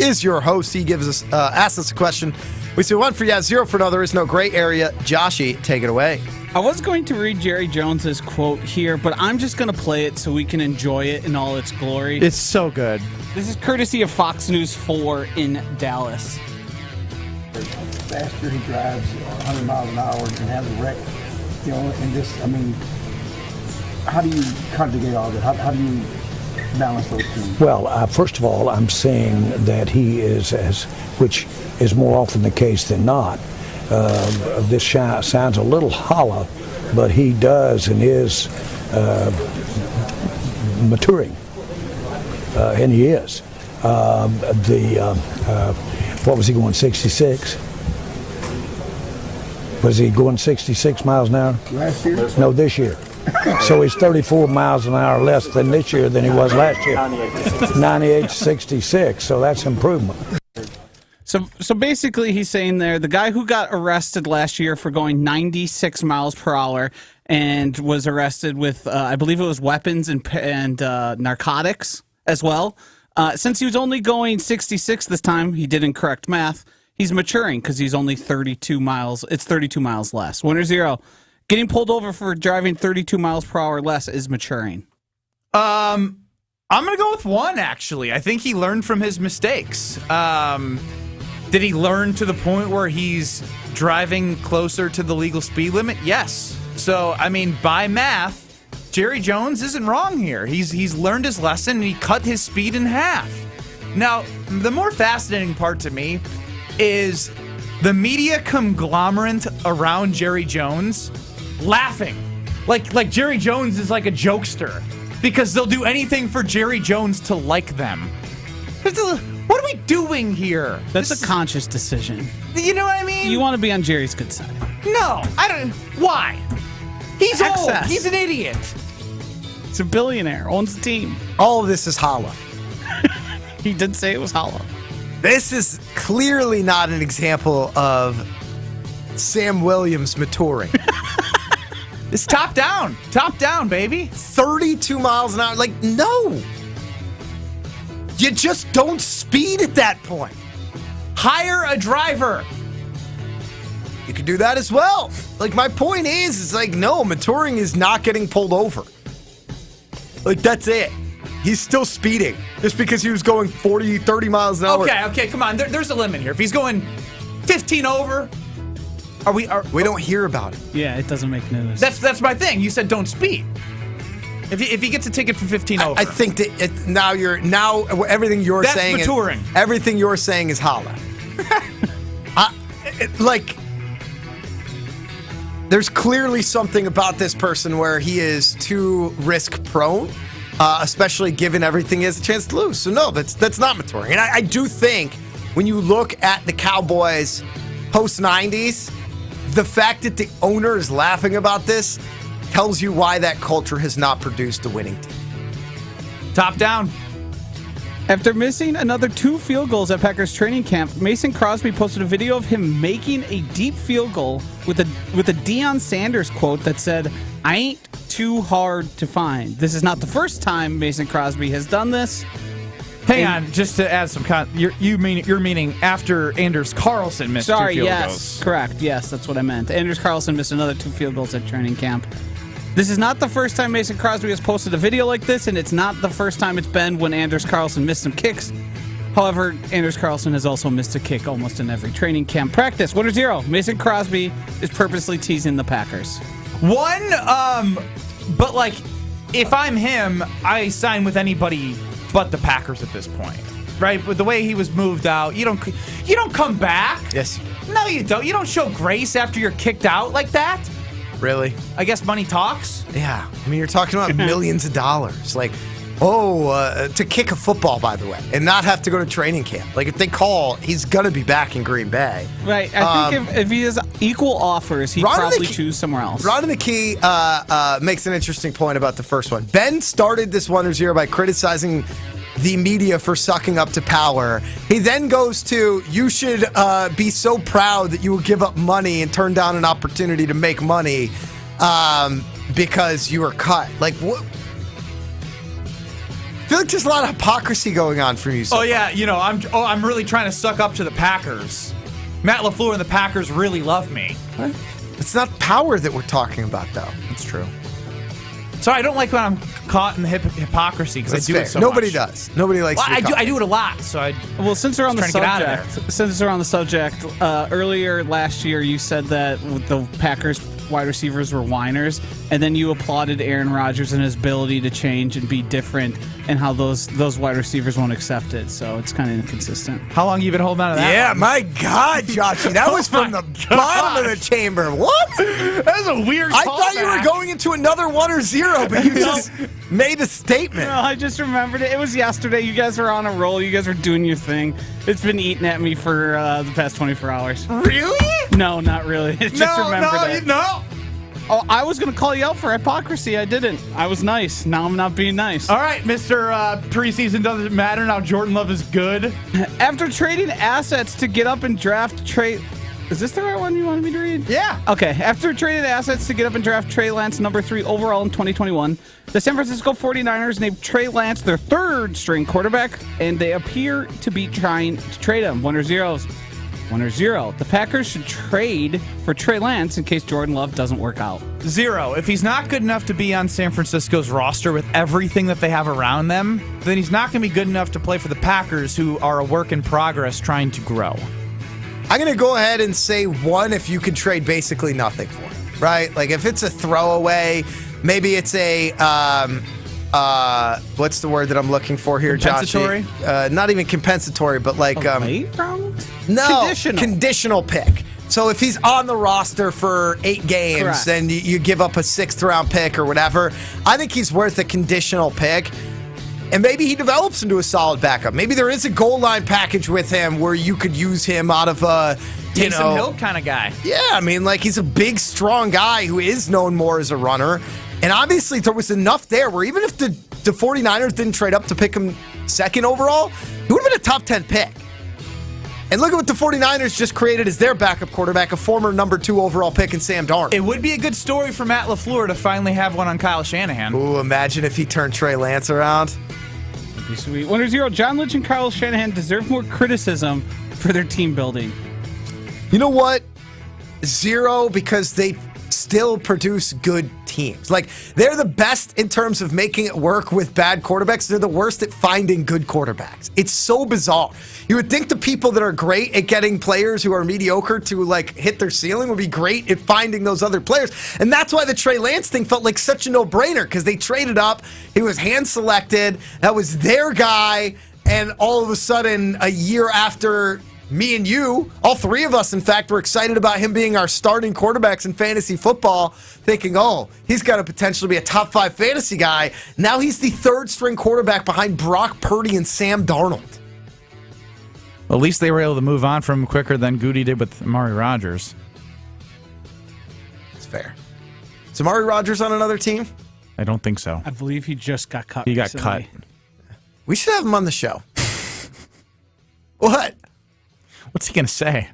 is your host. He asks us a question. We say 1 for yes, 0 for no. There is no gray area. Joshy, take it away. I was going to read Jerry Jones's quote here, but I'm just going to play it so we can enjoy it in all its glory. It's so good. This is courtesy of Fox News 4 in Dallas. The faster he drives 100 miles an hour and has a wreck, and this, how do you conjugate all that? How do you balance those two? Well, first of all, I'm saying that he is, which is more often the case than not, this sounds a little hollow, but he does and is maturing, and he is. What was he going, 66? Was he going 66 miles an hour? Last year? No, this year. So he's 34 miles an hour less than this year than he was last year. 98.66, so that's improvement. So basically he's saying there, the guy who got arrested last year for going 96 miles per hour and was arrested with, I believe it was weapons and narcotics as well. Since he was only going 66 this time, he did incorrect math. He's maturing because he's only 32 miles. It's 32 miles less. 1 or 0. Getting pulled over for driving 32 miles per hour less is maturing. I'm going to go with 1, actually. I think he learned from his mistakes. Did he learn to the point where he's driving closer to the legal speed limit? Yes. So, by math, Jerry Jones isn't wrong here. He's learned his lesson, and he cut his speed in half. Now, the more fascinating part to me is the media conglomerate around Jerry Jones laughing. Like Jerry Jones is like a jokester because they'll do anything for Jerry Jones to like them. What are we doing here? That's a conscious decision. You know what I mean? You want to be on Jerry's good side. No, I don't. Why? He's old. He's an idiot. He's a billionaire, owns the team. All of this is hollow. He did say it was hollow. This is clearly not an example of Sam Williams maturing. It's top down, baby. 32 miles an hour. Like, no. You just don't speed at that point. Hire a driver. You could do that as well. Like, my point is, it's like, no, maturing is not getting pulled over. Like, that's it. He's still speeding just because he was going 40, 30 miles an hour. Okay, come on. There's a limit here. If he's going 15 over, we don't hear about it. Yeah, it doesn't make news. That's my thing. You said don't speed. If he gets a ticket for 15 over, I think that now everything you're that's saying maturing. Everything you're saying is hollow. There's clearly something about this person where he is too risk prone. Especially given everything he has a chance to lose. So no, that's not maturing. And I do think when you look at the Cowboys post-90s, the fact that the owner is laughing about this tells you why that culture has not produced a winning team. Top down. After missing another 2 field goals at Packers training camp, Mason Crosby posted a video of him making a deep field goal with a Deion Sanders quote that said, "I ain't too hard to find." This is not the first time Mason Crosby has done this. Hang on, just to add some you're meaning after Anders Carlson missed 2 field goals. Correct. Yes, that's what I meant. Anders Carlson missed another 2 field goals at training camp. This is not the first time Mason Crosby has posted a video like this, and it's not the first time it's been when Anders Carlson missed some kicks. However, Anders Carlson has also missed a kick almost in every training camp practice. 1-0. Mason Crosby is purposely teasing the Packers. But like, if I'm him, I sign with anybody but the Packers at this point, right? With the way he was moved out, you don't come back. Yes. No, you don't. You don't show grace after you're kicked out like that. Really? I guess money talks. Yeah. I mean, you're talking about millions of dollars. Like, to kick a football, by the way, and not have to go to training camp. Like, if they call, he's going to be back in Green Bay. Right. I think if he has equal offers, he'd probably choose somewhere else. Ron in the Key makes an interesting point about the first one. Ben started this 1-0 by criticizing the media for sucking up to power. He then goes to, you should be so proud that you will give up money and turn down an opportunity to make money because you were cut. Like, what? I feel like there's a lot of hypocrisy going on for you. I'm really trying to suck up to the Packers. Matt LaFleur and the Packers really love me. What? It's not power that we're talking about, though. That's true. Sorry, I don't like when I'm caught in the hypocrisy because I do it so Nobody much. does. Nobody likes. Well, I do it a lot. So since we're on the subject, earlier last year you said that the Packers wide receivers were whiners, and then you applauded Aaron Rodgers and his ability to change and be different, and how those wide receivers won't accept it. So it's kind of inconsistent. How long have you been holding on to that? Yeah, my God, Joshy, that was from the bottom of the chamber. What? That was a weird. I thought you were going into another 1-0, but you just made a statement. No, I just remembered it. It was yesterday. You guys were on a roll. You guys were doing your thing. It's been eating at me for the past 24 hours. Really? No, not really. I just remembered it. No. Oh, I was going to call you out for hypocrisy. I didn't. I was nice. Now I'm not being nice. All right, Mr. Preseason doesn't matter. Now Jordan Love is good. After trading assets to get up and draft Trey... Is this the right one you wanted me to read? Yeah. Okay. After trading assets to get up and draft Trey Lance number 3 overall in 2021, the San Francisco 49ers named Trey Lance their 3rd-string quarterback, and they appear to be trying to trade him. 1-0. The Packers should trade for Trey Lance in case Jordan Love doesn't work out. 0. If he's not good enough to be on San Francisco's roster with everything that they have around them, then he's not going to be good enough to play for the Packers, who are a work in progress trying to grow. I'm going to go ahead and say 1 if you could trade basically nothing for him, right? Like, if it's a throwaway, maybe it's a... what's the word that I'm looking for here, compensatory? Joshy? Not even compensatory, but like late round? No, conditional pick. So if he's on the roster for 8 games, correct, then you give up a 6th-round pick or whatever. I think he's worth a conditional pick. And maybe he develops into a solid backup. Maybe there is a goal line package with him where you could use him out of a Taysom Hill kind of guy. Yeah, I mean, like, he's a big, strong guy who is known more as a runner. And obviously there was enough there where even if the 49ers didn't trade up to pick him second overall, he would have been a top 10 pick. And look at what the 49ers just created as their backup quarterback, a former number 2 overall pick in Sam Darnold. It would be a good story for Matt LaFleur to finally have one on Kyle Shanahan. Ooh, imagine if he turned Trey Lance around. That'd be sweet. Winner zero, John Lynch and Kyle Shanahan deserve more criticism for their team building. You know what? 0, because they still produce good teams. Like, they're the best in terms of making it work with bad quarterbacks. They're the worst at finding good quarterbacks. It's so bizarre. You would think the people that are great at getting players who are mediocre to, like, hit their ceiling would be great at finding those other players. And that's why the Trey Lance thing felt like such a no-brainer, because they traded up. He was hand-selected. That was their guy. And all of a sudden, a year after me and you, all 3 of us, in fact, were excited about him being our starting quarterbacks in fantasy football, thinking, oh, he's got a potential to be a top 5 fantasy guy. Now he's the 3rd-string quarterback behind Brock Purdy and Sam Darnold. Well, at least they were able to move on from him quicker than Goody did with Amari Rodgers. It's fair. Is Amari Rodgers on another team? I don't think so. I believe he just got cut. He recently. got cut. We should have him on the show. What? What's he going to say?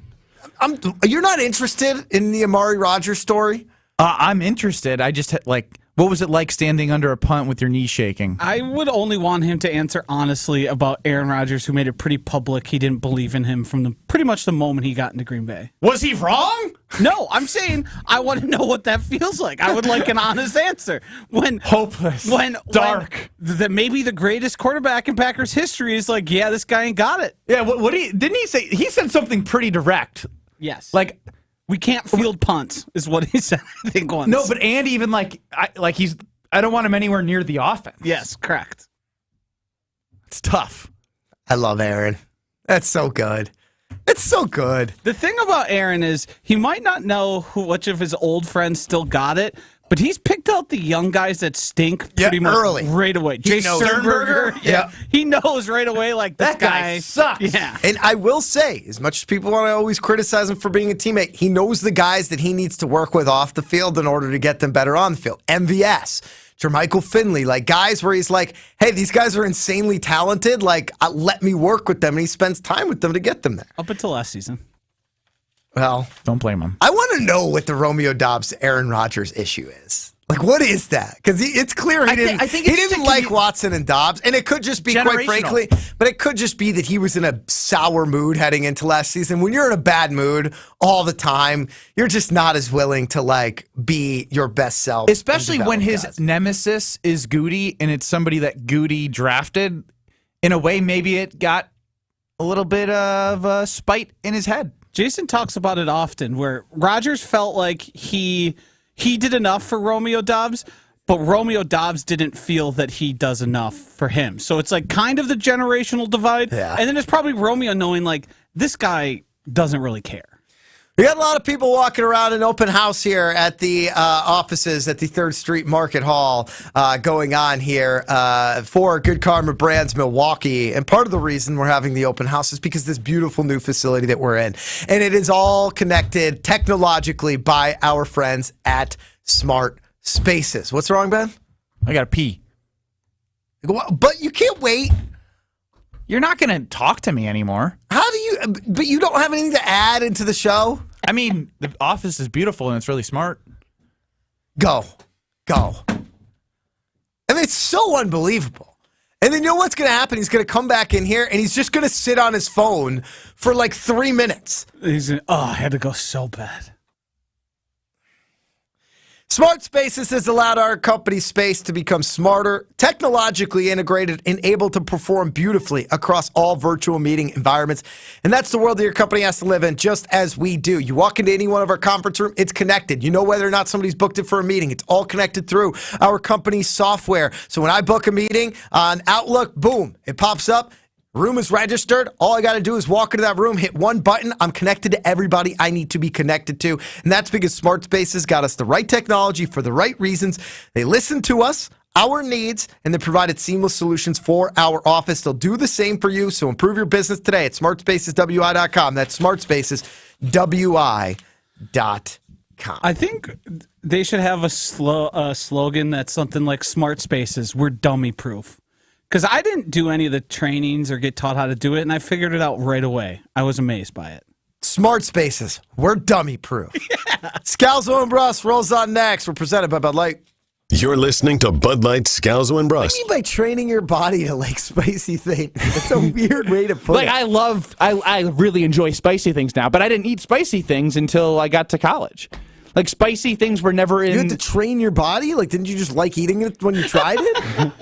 You're not interested in the Amari Rodgers story? I'm interested. I just, what was it like standing under a punt with your knee shaking? I would only want him to answer honestly about Aaron Rodgers, who made it pretty public he didn't believe in him from pretty much the moment he got into Green Bay. Was he wrong? No, I'm saying I want to know what that feels like. I would like an honest answer. When hopeless, when dark, maybe the greatest quarterback in Packers history is like, yeah, this guy ain't got it. Yeah, didn't he say? He said something pretty direct. Yes, like we can't field punts is what he said. I think once. No, but and even I don't want him anywhere near the offense. Yes, correct. It's tough. I love Aaron. That's so good. It's so good. The thing about Aaron is he might not know which of his old friends still got it, but he's picked out the young guys that stink pretty much early. Right away. Jay Sternberger, he knows right away, like, this that guy sucks. Yeah. And I will say, as much as people want to always criticize him for being a teammate, he knows the guys that he needs to work with off the field in order to get them better on the field. MVS, Jermichael Finley, like guys where he's like, hey, these guys are insanely talented. Like, let me work with them. And he spends time with them to get them there. Up until last season. Well, don't blame him. I want to know what the Romeo Doubs Aaron Rodgers issue is. Like, what is that? Because it's clear he didn't like Watson and Dobbs. And it could just be, quite frankly, but it could just be that he was in a sour mood heading into last season. When you're in a bad mood all the time, you're just not as willing to, like, be your best self. Especially when his nemesis is Goody and it's somebody that Goody drafted. In a way, maybe it got a little bit of spite in his head. Jason talks about it often, where Rodgers felt like he did enough for Romeo Doubs, but Romeo Doubs didn't feel that he does enough for him. So it's like kind of the generational divide. Yeah. And then there's probably Romeo knowing, like, this guy doesn't really care. We got a lot of people walking around an open house here at the offices at the 3rd Street Market Hall going on here for Good Karma Brands Milwaukee. And part of the reason we're having the open house is because this beautiful new facility that we're in. And it is all connected technologically by our friends at Smart Spaces. What's wrong, Ben? I got to pee. But you can't wait. You're not going to talk to me anymore. How do you? But you don't have anything to add into the show? I mean, the office is beautiful and it's really smart. Go. I mean, it's so unbelievable. And then you know what's going to happen? He's going to come back in here and he's just going to sit on his phone for like 3 minutes. I had to go so bad. Smart Spaces has allowed our company's space to become smarter, technologically integrated, and able to perform beautifully across all virtual meeting environments. And that's the world that your company has to live in, just as we do. You walk into any one of our conference rooms, it's connected. You know whether or not somebody's booked it for a meeting. It's all connected through our company's software. So when I book a meeting on Outlook, boom, it pops up. Room is registered. All I got to do is walk into that room, hit one button. I'm connected to everybody I need to be connected to. And that's because Smart Spaces got us the right technology for the right reasons. They listen to us, our needs, and they provided seamless solutions for our office. They'll do the same for you. So improve your business today at smartspaceswi.com. That's smartspaceswi.com. Buick.com. I think they should have a slogan that's something like Smart Spaces. We're dummy proof. Because I didn't do any of the trainings or get taught how to do it, and I figured it out right away. I was amazed by it. Smart Spaces. We're dummy proof. Yeah. Scalzo and Brust rolls on next. We're presented by Bud Light. You're listening to Bud Light, Scalzo, and Brust. What do you mean by training your body to like spicy things? It's a weird way to put it. I really enjoy spicy things now, but I didn't eat spicy things until I got to college. Like, spicy things were never in... You had to train your body? Like, didn't you just like eating it when you tried it?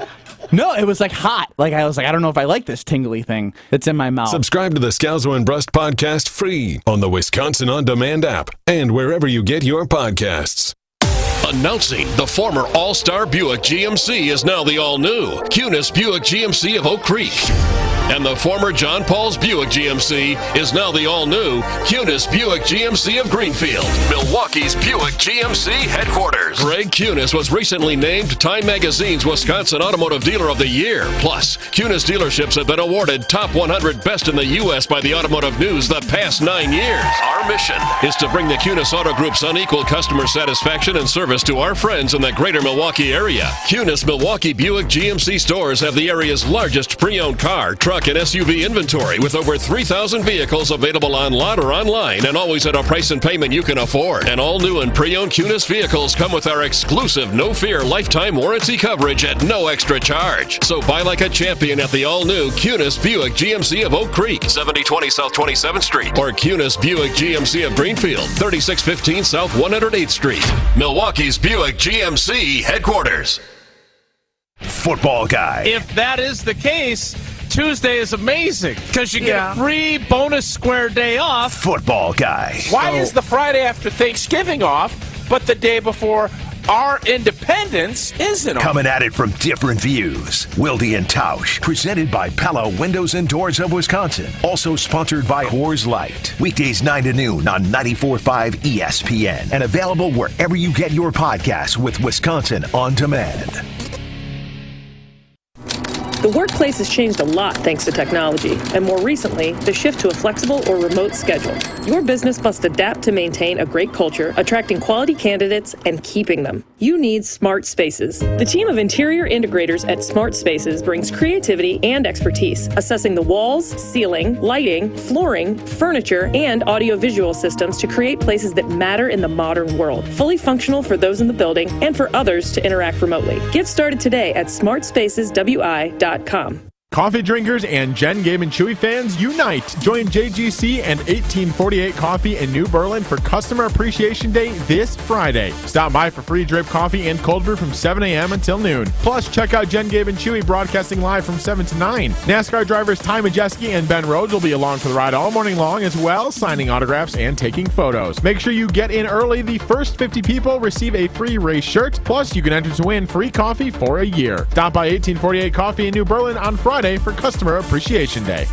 No, it was like hot. Like, I was like, I don't know if I like this tingly thing that's in my mouth. Subscribe to the Scalzo and Brust podcast free on the Wisconsin On Demand app and wherever you get your podcasts. Announcing the former All-Star Buick GMC is now the all-new Cunis Buick GMC of Oak Creek. And the former John Paul's Buick GMC is now the all-new Cunis Buick GMC of Greenfield, Milwaukee's Buick GMC headquarters. Greg Cunis was recently named Time Magazine's Wisconsin Automotive Dealer of the Year. Plus, Cunis dealerships have been awarded Top 100 Best in the U.S. by the Automotive News the past 9 years. Our mission is to bring the Cunis Auto Group's unequal customer satisfaction and service to our friends in the greater Milwaukee area. Cunis Milwaukee Buick GMC stores have the area's largest pre-owned car, truck, and SUV inventory with over 3,000 vehicles available on lot or online and always at a price and payment you can afford. And all new and pre-owned Cunis vehicles come with our exclusive no-fear lifetime warranty coverage at no extra charge. So buy like a champion at the all-new Cunis Buick GMC of Oak Creek, 7020 South 27th Street, or Cunis Buick GMC of Greenfield, 3615 South 108th Street. Milwaukee's Buick GMC headquarters. Football guy. If that is the case, Tuesday is amazing because you get a free bonus square day off. Football guy. Why is the Friday after Thanksgiving off, but the day before our independence isn't off? Coming at it from different views. Wilde and Tausch, presented by Pella Windows and Doors of Wisconsin. Also sponsored by Coors Light. Weekdays 9 to noon on 94.5 ESPN. And available wherever you get your podcasts with Wisconsin On Demand. The workplace has changed a lot thanks to technology, and more recently, the shift to a flexible or remote schedule. Your business must adapt to maintain a great culture, attracting quality candidates and keeping them. You need Smart Spaces. The team of interior integrators at Smart Spaces brings creativity and expertise, assessing the walls, ceiling, lighting, flooring, furniture, and audiovisual systems to create places that matter in the modern world, fully functional for those in the building and for others to interact remotely. Get started today at smartspaceswi.com. Coffee drinkers and Jen, Gabe, and Chewy fans, unite! Join JGC and 1848 Coffee in New Berlin for Customer Appreciation Day this Friday. Stop by for free drip coffee and cold brew from 7 a.m. until noon. Plus, check out Jen, Gabe, and Chewy broadcasting live from 7 to 9. NASCAR drivers Ty Majeski and Ben Rhodes will be along for the ride all morning long as well, signing autographs and taking photos. Make sure you get in early. The first 50 people receive a free race shirt. Plus, you can enter to win free coffee for a year. Stop by 1848 Coffee in New Berlin on Friday for Customer Appreciation Day.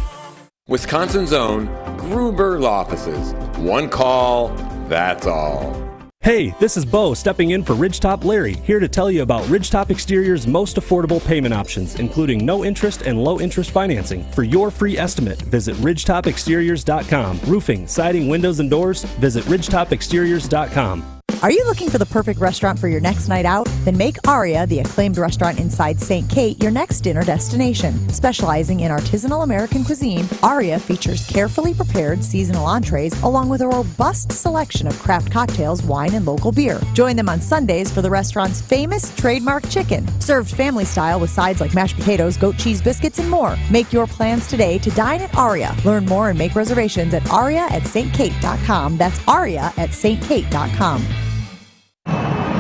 Wisconsin's own Gruber Law Offices. One call, that's all. Hey, this is Bo stepping in for Ridgetop Larry, here to tell you about Ridgetop Exterior's most affordable payment options, including no interest and low interest financing. For your free estimate, visit ridgetopexteriors.com. Roofing, siding, windows, and doors, visit ridgetopexteriors.com. Are you looking for the perfect restaurant for your next night out? Then make Aria, the acclaimed restaurant inside St. Kate, your next dinner destination. Specializing in artisanal American cuisine, Aria features carefully prepared seasonal entrees along with a robust selection of craft cocktails, wine, and local beer. Join them on Sundays for the restaurant's famous trademark chicken, served family style with sides like mashed potatoes, goat cheese biscuits, and more. Make your plans today to dine at Aria. Learn more and make reservations at aria@stkate.com. That's aria@stkate.com.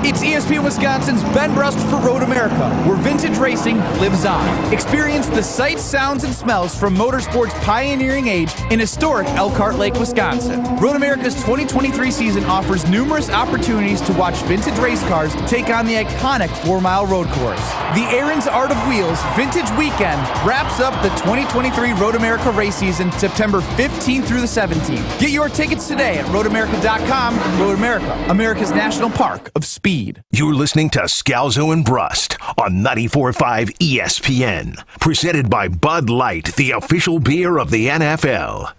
It's ESPN Wisconsin's Ben Brust for Road America, where vintage racing lives on. Experience the sights, sounds, and smells from motorsport's pioneering age in historic Elkhart Lake, Wisconsin. Road America's 2023 season offers numerous opportunities to watch vintage race cars take on the iconic 4-mile road course. The Aaron's Art of Wheels Vintage Weekend wraps up the 2023 Road America race season September 15th through the 17th. Get your tickets today at roadamerica.com. Road America, America's National Park of Speed. You're listening to Scalzo and Brust on 94.5 ESPN. Presented by Bud Light, the official beer of the NFL.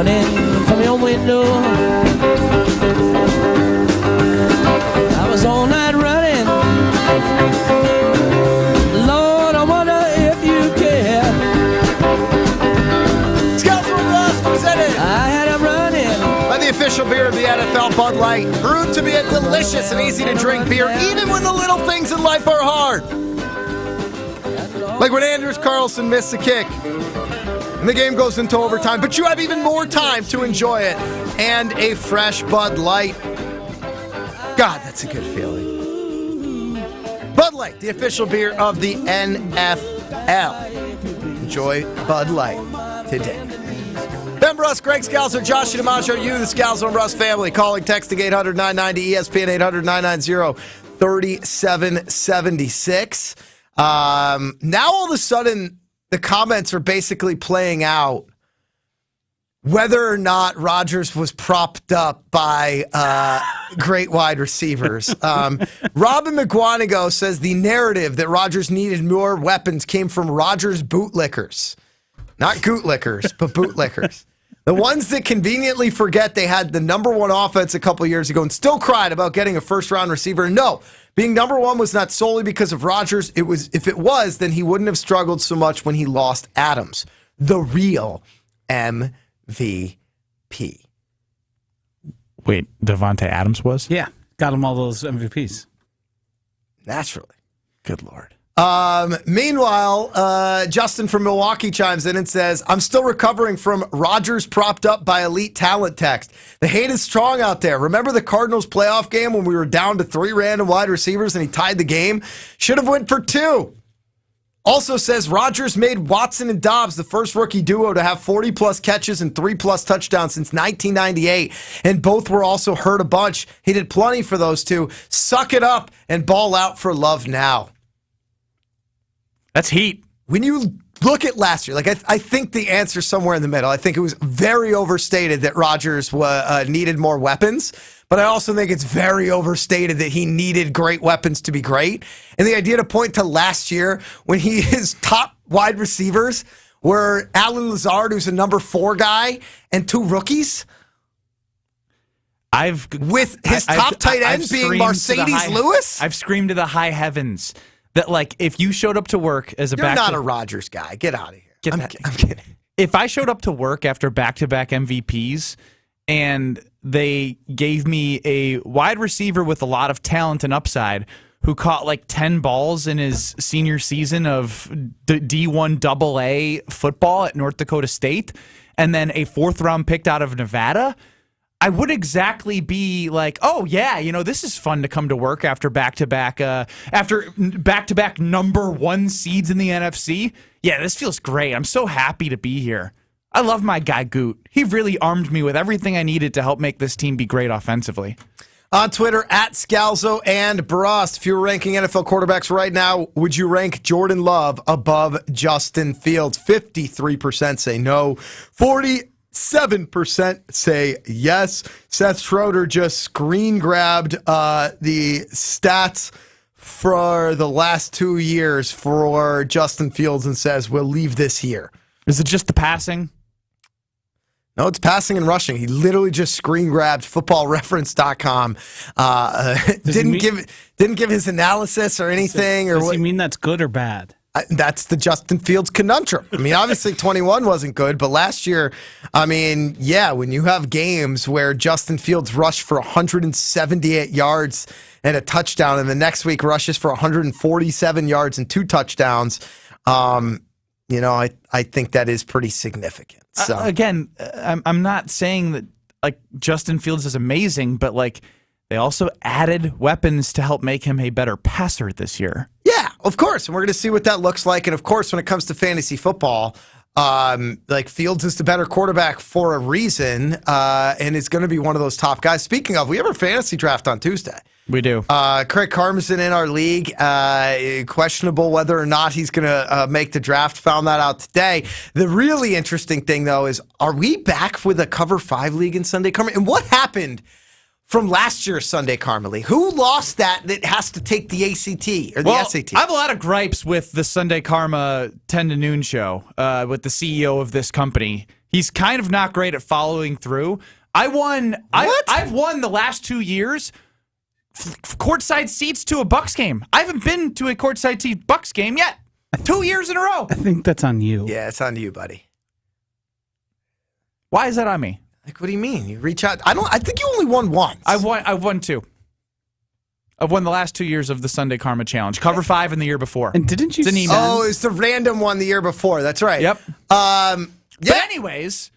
running from your window. I was all night running. Lord, I wonder if you care. Scalzo and Brust presented. I had a running. By the official beer of the NFL, Bud Light. Brewed to be a delicious and easy to drink beer, even when the little things in life are hard. Like when Anders Carlson missed a kick and the game goes into overtime, but you have even more time to enjoy it. And a fresh Bud Light. God, that's a good feeling. Bud Light, the official beer of the NFL. Enjoy Bud Light today. Ben Brust, Greg Scalzo, Josh DiMaggio, you, the Scalzo and Brust family. Calling, texting 800-990-ESPN, 800-990-3776. Now all of a sudden, the comments are basically playing out whether or not Rodgers was propped up by great wide receivers. Robin McGuanago says the narrative that Rodgers needed more weapons came from Rodgers bootlickers. Not gootlickers, but bootlickers. The ones that conveniently forget they had the number one offense a couple years ago and still cried about getting a first-round receiver. No, being number one was not solely because of Rodgers. It was, if it was, then he wouldn't have struggled so much when he lost Adams, the real MVP. Wait, Devontae Adams was? Yeah, got him all those MVPs. Naturally. Good Lord. Meanwhile, Justin from Milwaukee chimes in and says, I'm still recovering from Rodgers propped up by elite talent text. The hate is strong out there. Remember the Cardinals playoff game when we were down to 3 random wide receivers and he tied the game? Should have went for 2. Also says Rodgers made Watson and Dobbs the first rookie duo to have 40-plus catches and 3-plus touchdowns since 1998, and both were also hurt a bunch. He did plenty for those two. Suck it up and ball out for love now. That's heat. When you look at last year, like I think the answer's somewhere in the middle. I think it was very overstated that Rodgers needed more weapons, but I also think it's very overstated that he needed great weapons to be great. And the idea to point to last year when his top wide receivers were Allen Lazard, who's a number 4 guy, and 2 rookies. With his top tight end being Mercedes Lewis? I've screamed to the high heavens that, like, if you showed up to work as a You're not a Rodgers guy. Get out of here. I'm kidding. If I showed up to work after back-to-back MVPs and they gave me a wide receiver with a lot of talent and upside who caught like 10 balls in his senior season of D1 AA football at North Dakota State, and then a 4th-round pick out of Nevada, I would exactly be like, oh yeah, this is fun to come to work after back-to-back number 1 seeds in the NFC. Yeah, this feels great. I'm so happy to be here. I love my guy Goot. He really armed me with everything I needed to help make this team be great offensively. On Twitter, at Scalzo and Brust, if you were ranking NFL quarterbacks right now, would you rank Jordan Love above Justin Fields? 53% say no. 47% say yes. Seth Schroeder just screen grabbed the stats for the last 2 years for Justin Fields and says, we'll leave this here. Is it just the passing? No, it's passing and rushing. He literally just screen grabbed footballreference.com. Didn't give his analysis or anything. Does he mean that's good or bad? That's the Justin Fields conundrum. I mean, obviously 21 wasn't good, but last year, when you have games where Justin Fields rushed for 178 yards and a touchdown, and the next week rushes for 147 yards and 2 touchdowns, I think that is pretty significant. So again, I'm not saying that like Justin Fields is amazing, but like they also added weapons to help make him a better passer this year. Yeah, of course. And we're going to see what that looks like. And of course, when it comes to fantasy football, like Fields is the better quarterback for a reason, and is going to be one of those top guys. Speaking of, we have our fantasy draft on Tuesday. We do. Craig Karmazin in our league, questionable whether or not he's going to make the draft. Found that out today. The really interesting thing, though, is are we back with a Cover 5 league in Sunday Karma? And what happened from last year's Sunday Karma League? Who lost that has to take the ACT or the SAT? I have a lot of gripes with the Sunday Karma 10 to noon show with the CEO of this company. He's kind of not great at following through. I've won the last 2 years courtside seats to a Bucks game. I haven't been to a courtside seat Bucks game yet. 2 years in a row. I think that's on you. Yeah, it's on you, buddy. Why is that on me? Like, what do you mean? You reach out. I think you only won once. I've won 2. I've won the last 2 years of the Sunday Karma Challenge. Cover 5 in the year before. And didn't you? Oh, it's the random one the year before. That's right. Yep. Yeah. But anyways,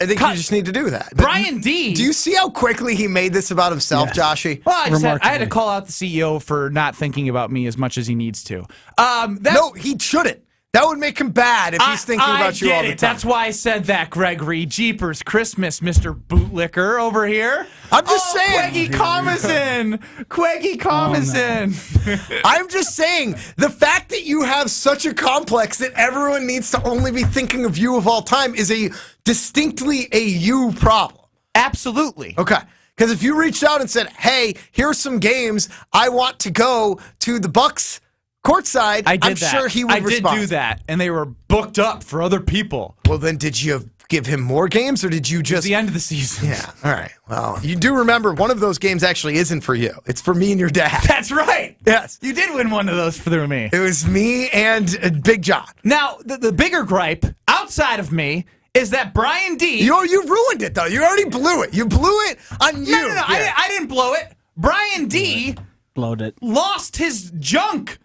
I think you just need to do that. But Brian D. Do you see how quickly he made this about himself, Joshy? Well, I had to call out the CEO for not thinking about me as much as he needs to. No, he shouldn't. That would make him bad if he's thinking about you all the time. That's why I said that, Gregory. Jeepers Christmas, Mr. Bootlicker over here. I'm just saying. Queggy Comison. Queggy Comison. I'm just saying, the fact that you have such a complex that everyone needs to only be thinking of you of all time is a distinctly a you problem. Absolutely. Okay. Because if you reached out and said, hey, here's some games I want to go to the Bucks courtside, I'm sure he would respond. I did do that, and they were booked up for other people. Well, then did you give him more games, or did you just... It's the end of the season. Yeah, all right. Well, you do remember one of those games actually isn't for you. It's for me and your dad. That's right. Yes. You did win one of those for me. It was me and Big John. Now, the bigger gripe, outside of me, is that Brian D... You ruined it, though. You already blew it. You blew it on you. No. Yeah. I didn't blow it. Brian D... Blowed it. Lost his junk.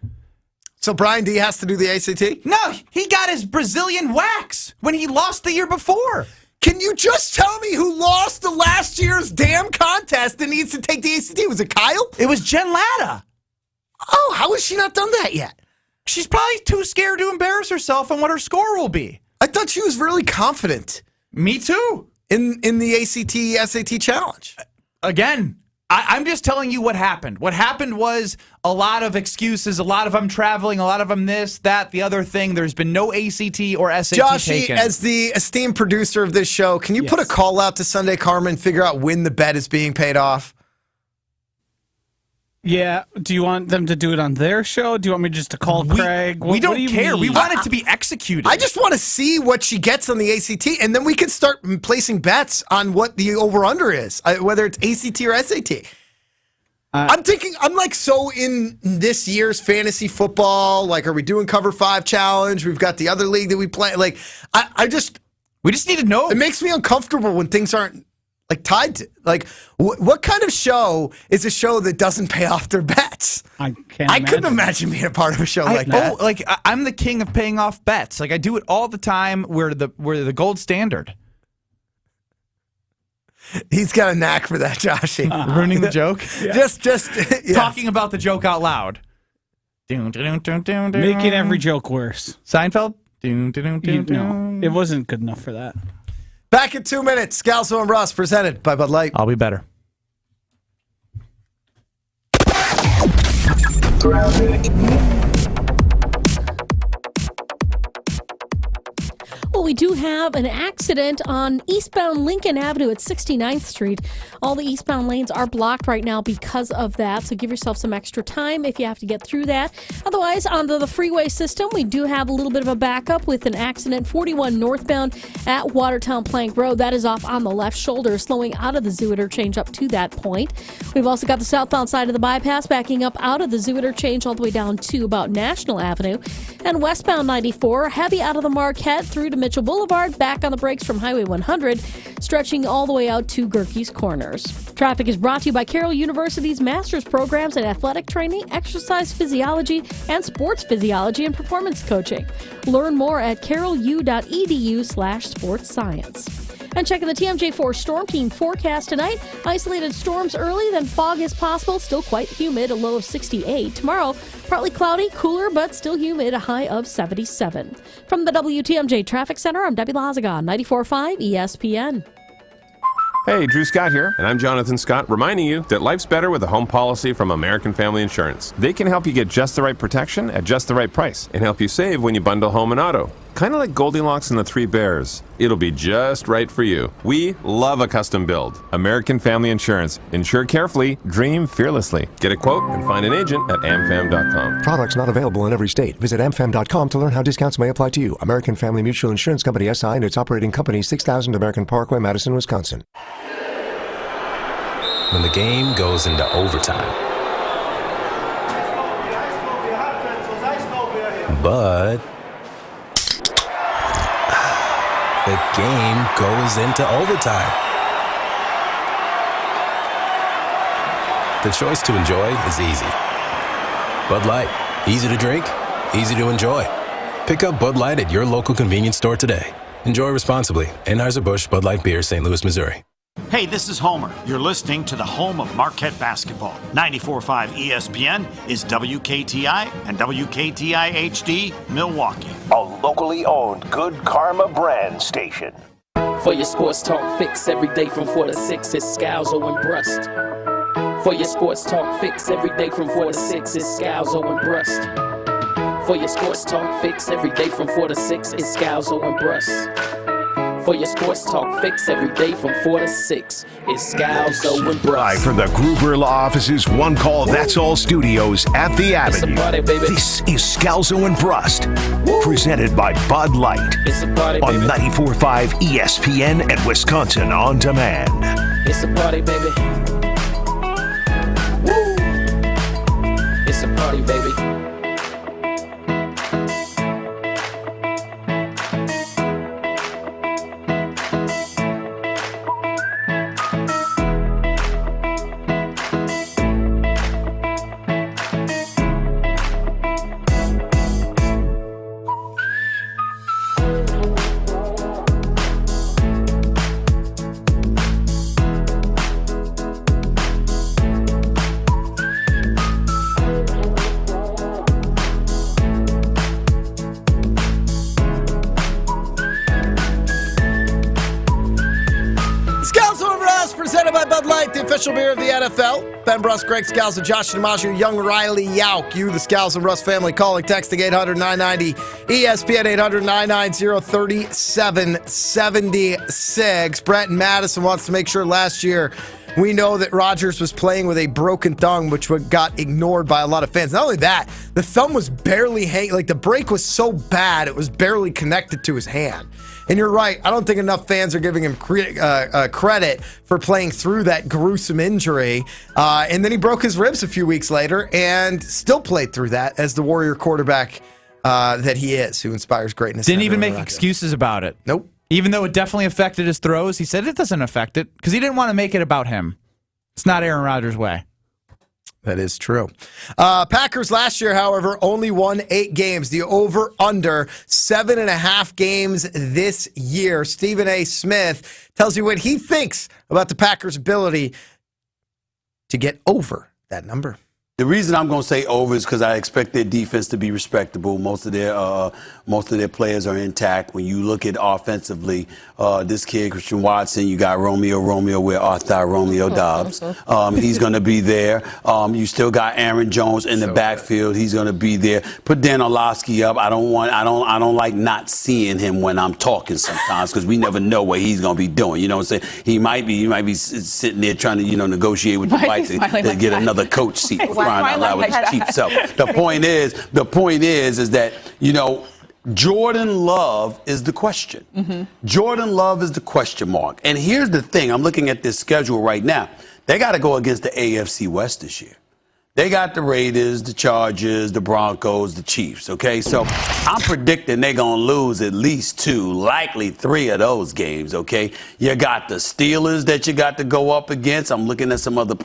So Brian D has to do the ACT? No, he got his Brazilian wax when he lost the year before. Can you just tell me who lost the last year's damn contest and needs to take the ACT? Was it Kyle? It was Jen Latta. Oh, how has she not done that yet? She's probably too scared to embarrass herself on what her score will be. I thought she was really confident. Me too. In the ACT, SAT challenge. Again, I'm just telling you what happened. What happened was a lot of excuses, a lot of I'm traveling, a lot of I'm this, that, the other thing. There's been no ACT or SAT Joshy, taken. as the esteemed producer of this show, can you put a call out to Sunday Karma and figure out when the bet is being paid off? Yeah. Do you want them to do it on their show? Do you want me just to call Craig? We don't care. Mean? We want it to be executed. I just want to see what she gets on the ACT, and then we can start placing bets on what the over-under is, whether it's ACT or SAT. I'm like so in this year's fantasy football. Like, are we doing Cover 5 challenge? We've got the other league that we play. Like, we just need to know. It makes me uncomfortable when things aren't like tied to. Like, what kind of show is a show that doesn't pay off their bets? I couldn't imagine being a part of a show like that. I'm the king of paying off bets. Like, I do it all the time. We're the gold standard. He's got a knack for that, Joshy. Ruining the joke? Just talking about the joke out loud. Making every joke worse. Seinfeld? No, it wasn't good enough for that. Back in 2 minutes, Scalzo and Brust, presented by Bud Light. I'll be better. Well, we do have an accident on eastbound Lincoln Avenue at 69th Street. All the eastbound lanes are blocked right now because of that, so give yourself some extra time if you have to get through that. Otherwise, on the freeway system, we do have a little bit of a backup with an accident 41 northbound at Watertown Plank Road. That is off on the left shoulder, slowing out of the Zoo Interchange up to that point. We've also got the southbound side of the bypass backing up out of the Zoo Interchange all the way down to about National Avenue. And westbound 94, heavy out of the Marquette through to Mitchell Boulevard, back on the brakes from Highway 100, stretching all the way out to Gerke's Corners. Traffic is brought to you by Carroll University's master's programs in athletic training, exercise physiology, and sports physiology and performance coaching. Learn more at carrollu.edu/sportscience. And checking the TMJ4 Storm Team forecast tonight. Isolated storms early, then fog is possible. Still quite humid, a low of 68. Tomorrow, partly cloudy, cooler, but still humid, a high of 77. From the WTMJ Traffic Center, I'm Debbie Lazaga, 94.5 ESPN. Hey, Drew Scott here, and I'm Jonathan Scott, reminding you that life's better with a home policy from American Family Insurance. They can help you get just the right protection at just the right price and help you save when you bundle home and auto. Kind of like Goldilocks and the Three Bears. It'll be just right for you. We love a custom build. American Family Insurance. Insure carefully, dream fearlessly. Get a quote and find an agent at amfam.com. Products not available in every state. Visit amfam.com to learn how discounts may apply to you. American Family Mutual Insurance Company SI and its operating company 6000 American Parkway, Madison, Wisconsin. When the game goes into overtime. But the game goes into overtime. The choice to enjoy is easy. Bud Light, easy to drink, easy to enjoy. Pick up Bud Light at your local convenience store today. Enjoy responsibly. Anheuser-Busch Bud Light Beer, St. Louis, Missouri. Hey, this is Homer. You're listening to the home of Marquette basketball. 94.5 ESPN is WKTI and WKTI HD, Milwaukee. A locally owned Good Karma brand station. For your sports talk fix every day from 4 to 6, it's Scalzo and Brust. For your sports talk fix every day from 4 to 6, it's Scalzo and Brust. For your sports talk fix every day from 4 to 6, it's Scalzo and Brust. For your sports talk fix every day from 4 to 6, it's Scalzo and Brust. Live from the Gruber Law Office's One Call That's All studios at the Avenue. This is Scalzo and Brust, presented by Bud Light on 94.5 ESPN and Wisconsin On Demand. It's a party, baby. Woo! It's a party, baby. The official beer of the NFL. Ben Brust, Greg Scalzo, Josh DiMaggio, young Riley Yauk. You, the Scalzo and Rust family, calling, texting 800-990, ESPN 800-990-3776. Brett and Madison wants to make sure last year we know that Rodgers was playing with a broken thumb, which got ignored by a lot of fans. Not only that, the thumb was barely hanging. Like, the break was so bad, it was barely connected to his hand. And you're right. I don't think enough fans are giving him credit for playing through that gruesome injury. And then he broke his ribs a few weeks later and still played through that as the Warrior quarterback that he is, who inspires greatness. Didn't even make excuses about it. Nope. Even though it definitely affected his throws, he said it doesn't affect it because he didn't want to make it about him. It's not Aaron Rodgers' way. That is true. Packers last year, however, only won 8 games. The over-under 7.5 games this year. Stephen A. Smith tells you what he thinks about the Packers' ability to get over that number. The reason I'm going to say over is because I expect their defense to be respectable. Most of their players are intact. When you look at offensively, this kid Christian Watson, you got Romeo where Arthur Romeo Dobbs. He's going to be there. You still got Aaron Jones in the backfield. He's going to be there. Put Dan Orlovsky up. I don't like not seeing him when I'm talking sometimes because we never know what he's going to be doing. You know what I'm saying? He might be sitting there trying to negotiate with the Vikes to get another coach seat. Crying out loud with his cheap self. The point is that, Jordan Love is the question. Mm-hmm. Jordan Love is the question mark. And here's the thing. I'm looking at this schedule right now. They got to go against the AFC West this year. They got the Raiders, the Chargers, the Broncos, the Chiefs, okay? So I'm predicting they're going to lose at least 2, likely 3 of those games, okay? You got the Steelers that you got to go up against. I'm looking at some other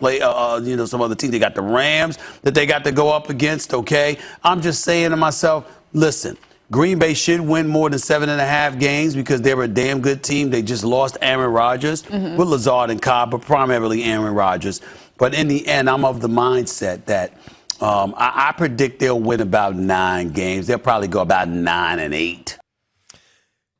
some other teams. They got the Rams that they got to go up against, okay? I'm just saying to myself, listen, Green Bay should win more than 7.5 games because they're a damn good team. They just lost Aaron Rodgers with Lazard and Cobb, but primarily Aaron Rodgers. But in the end, I'm of the mindset that I predict they'll win about 9 games. They'll probably go about 9-8.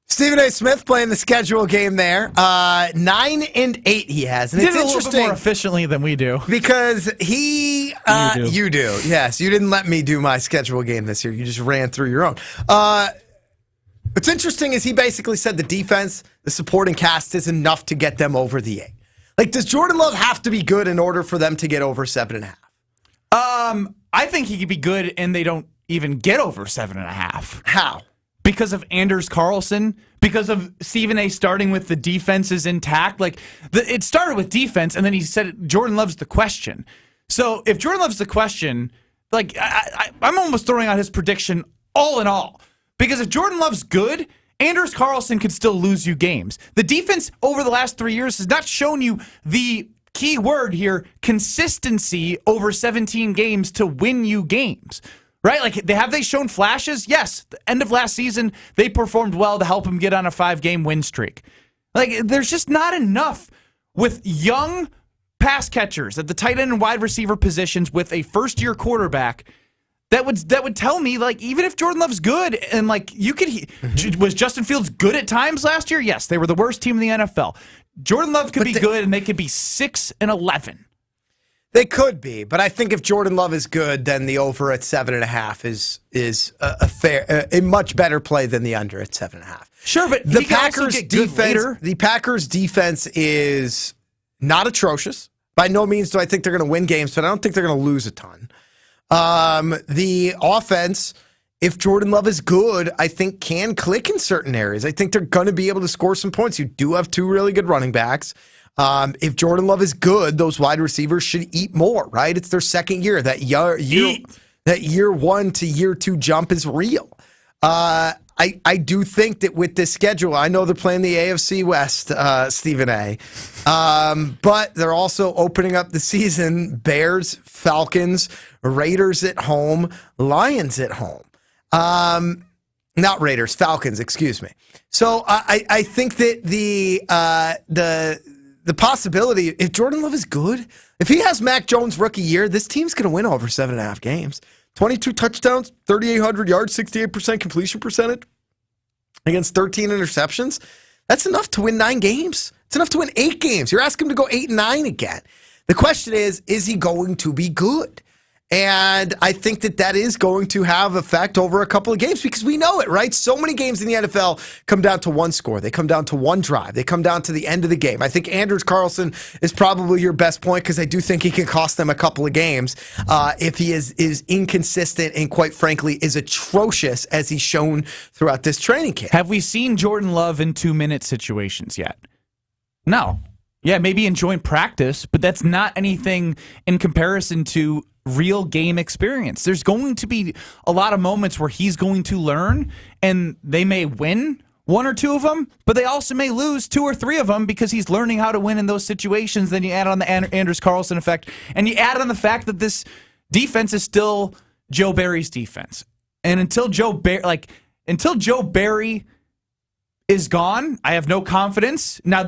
Stephen A. Smith playing the schedule game there. 9-8 he has. And He it's did it a little interesting bit more efficiently than we do. because he... You do. Yes, you didn't let me do my schedule game this year. You just ran through your own. What's interesting is he basically said the defense, the supporting cast is enough to get them over the 8. Like, does Jordan Love have to be good in order for them to get over 7.5? I think he could be good, and they don't even get over 7.5. How? Because of Anders Carlson, because of Stephen A. starting with the defenses intact. Like, it started with defense, and then he said Jordan Love's the question. So if Jordan Love's the question, like, I'm almost throwing out his prediction all in all. Because if Jordan Love's good, Anders Carlson could still lose you games. The defense over the last 3 years has not shown you the key word here, consistency over 17 games to win you games. Right? Like, have they shown flashes? Yes. The end of last season, they performed well to help him get on a 5-game win streak. Like, there's just not enough with young pass catchers at the tight end and wide receiver positions with a first-year quarterback that would tell me, like, even if Jordan Love's good, and, like, was Justin Fields good at times last year? Yes, they were the worst team in the NFL. Jordan Love could be good, and they could be 6-11. They could be, but I think if Jordan Love is good, then the over at 7.5 is a much better play than the under at 7.5. Sure, but the Packers defense is not atrocious. By no means do I think they're going to win games, but I don't think they're going to lose a ton. The offense, if Jordan Love is good, I think can click in certain areas. I think they're going to be able to score some points. You do have 2 really good running backs. If Jordan Love is good, those wide receivers should eat more, right? It's their second year. That year 1 to year 2 jump is real. I do think that with this schedule, I know they're playing the AFC West, Stephen A. But they're also opening up the season Bears, Falcons, Raiders at home, Lions at home. Not Raiders, Falcons, excuse me. So I think that the possibility, if Jordan Love is good, if he has Mac Jones' rookie year, this team's going to win over 7.5 games. 22 touchdowns, 3,800 yards, 68% completion percentage against 13 interceptions. That's enough to win 9 games. It's enough to win 8 games. You're asking him to go 8-9 again. The question is he going to be good? And I think that is going to have effect over a couple of games because we know it, right? So many games in the NFL come down to one score. They come down to one drive. They come down to the end of the game. I think Anders Carlson is probably your best point because I do think he can cost them a couple of games if he is inconsistent and, quite frankly, is atrocious as he's shown throughout this training camp. Have we seen Jordan Love in 2-minute situations yet? No. Yeah, maybe in joint practice, but that's not anything in comparison to real game experience. There's going to be a lot of moments where he's going to learn, and they may win 1 or 2 of them, but they also may lose 2 or 3 of them because he's learning how to win in those situations. Then you add on the Anders Carlson effect, and you add on the fact that this defense is still Joe Barry's defense. And until Joe Barry is gone, I have no confidence. Now,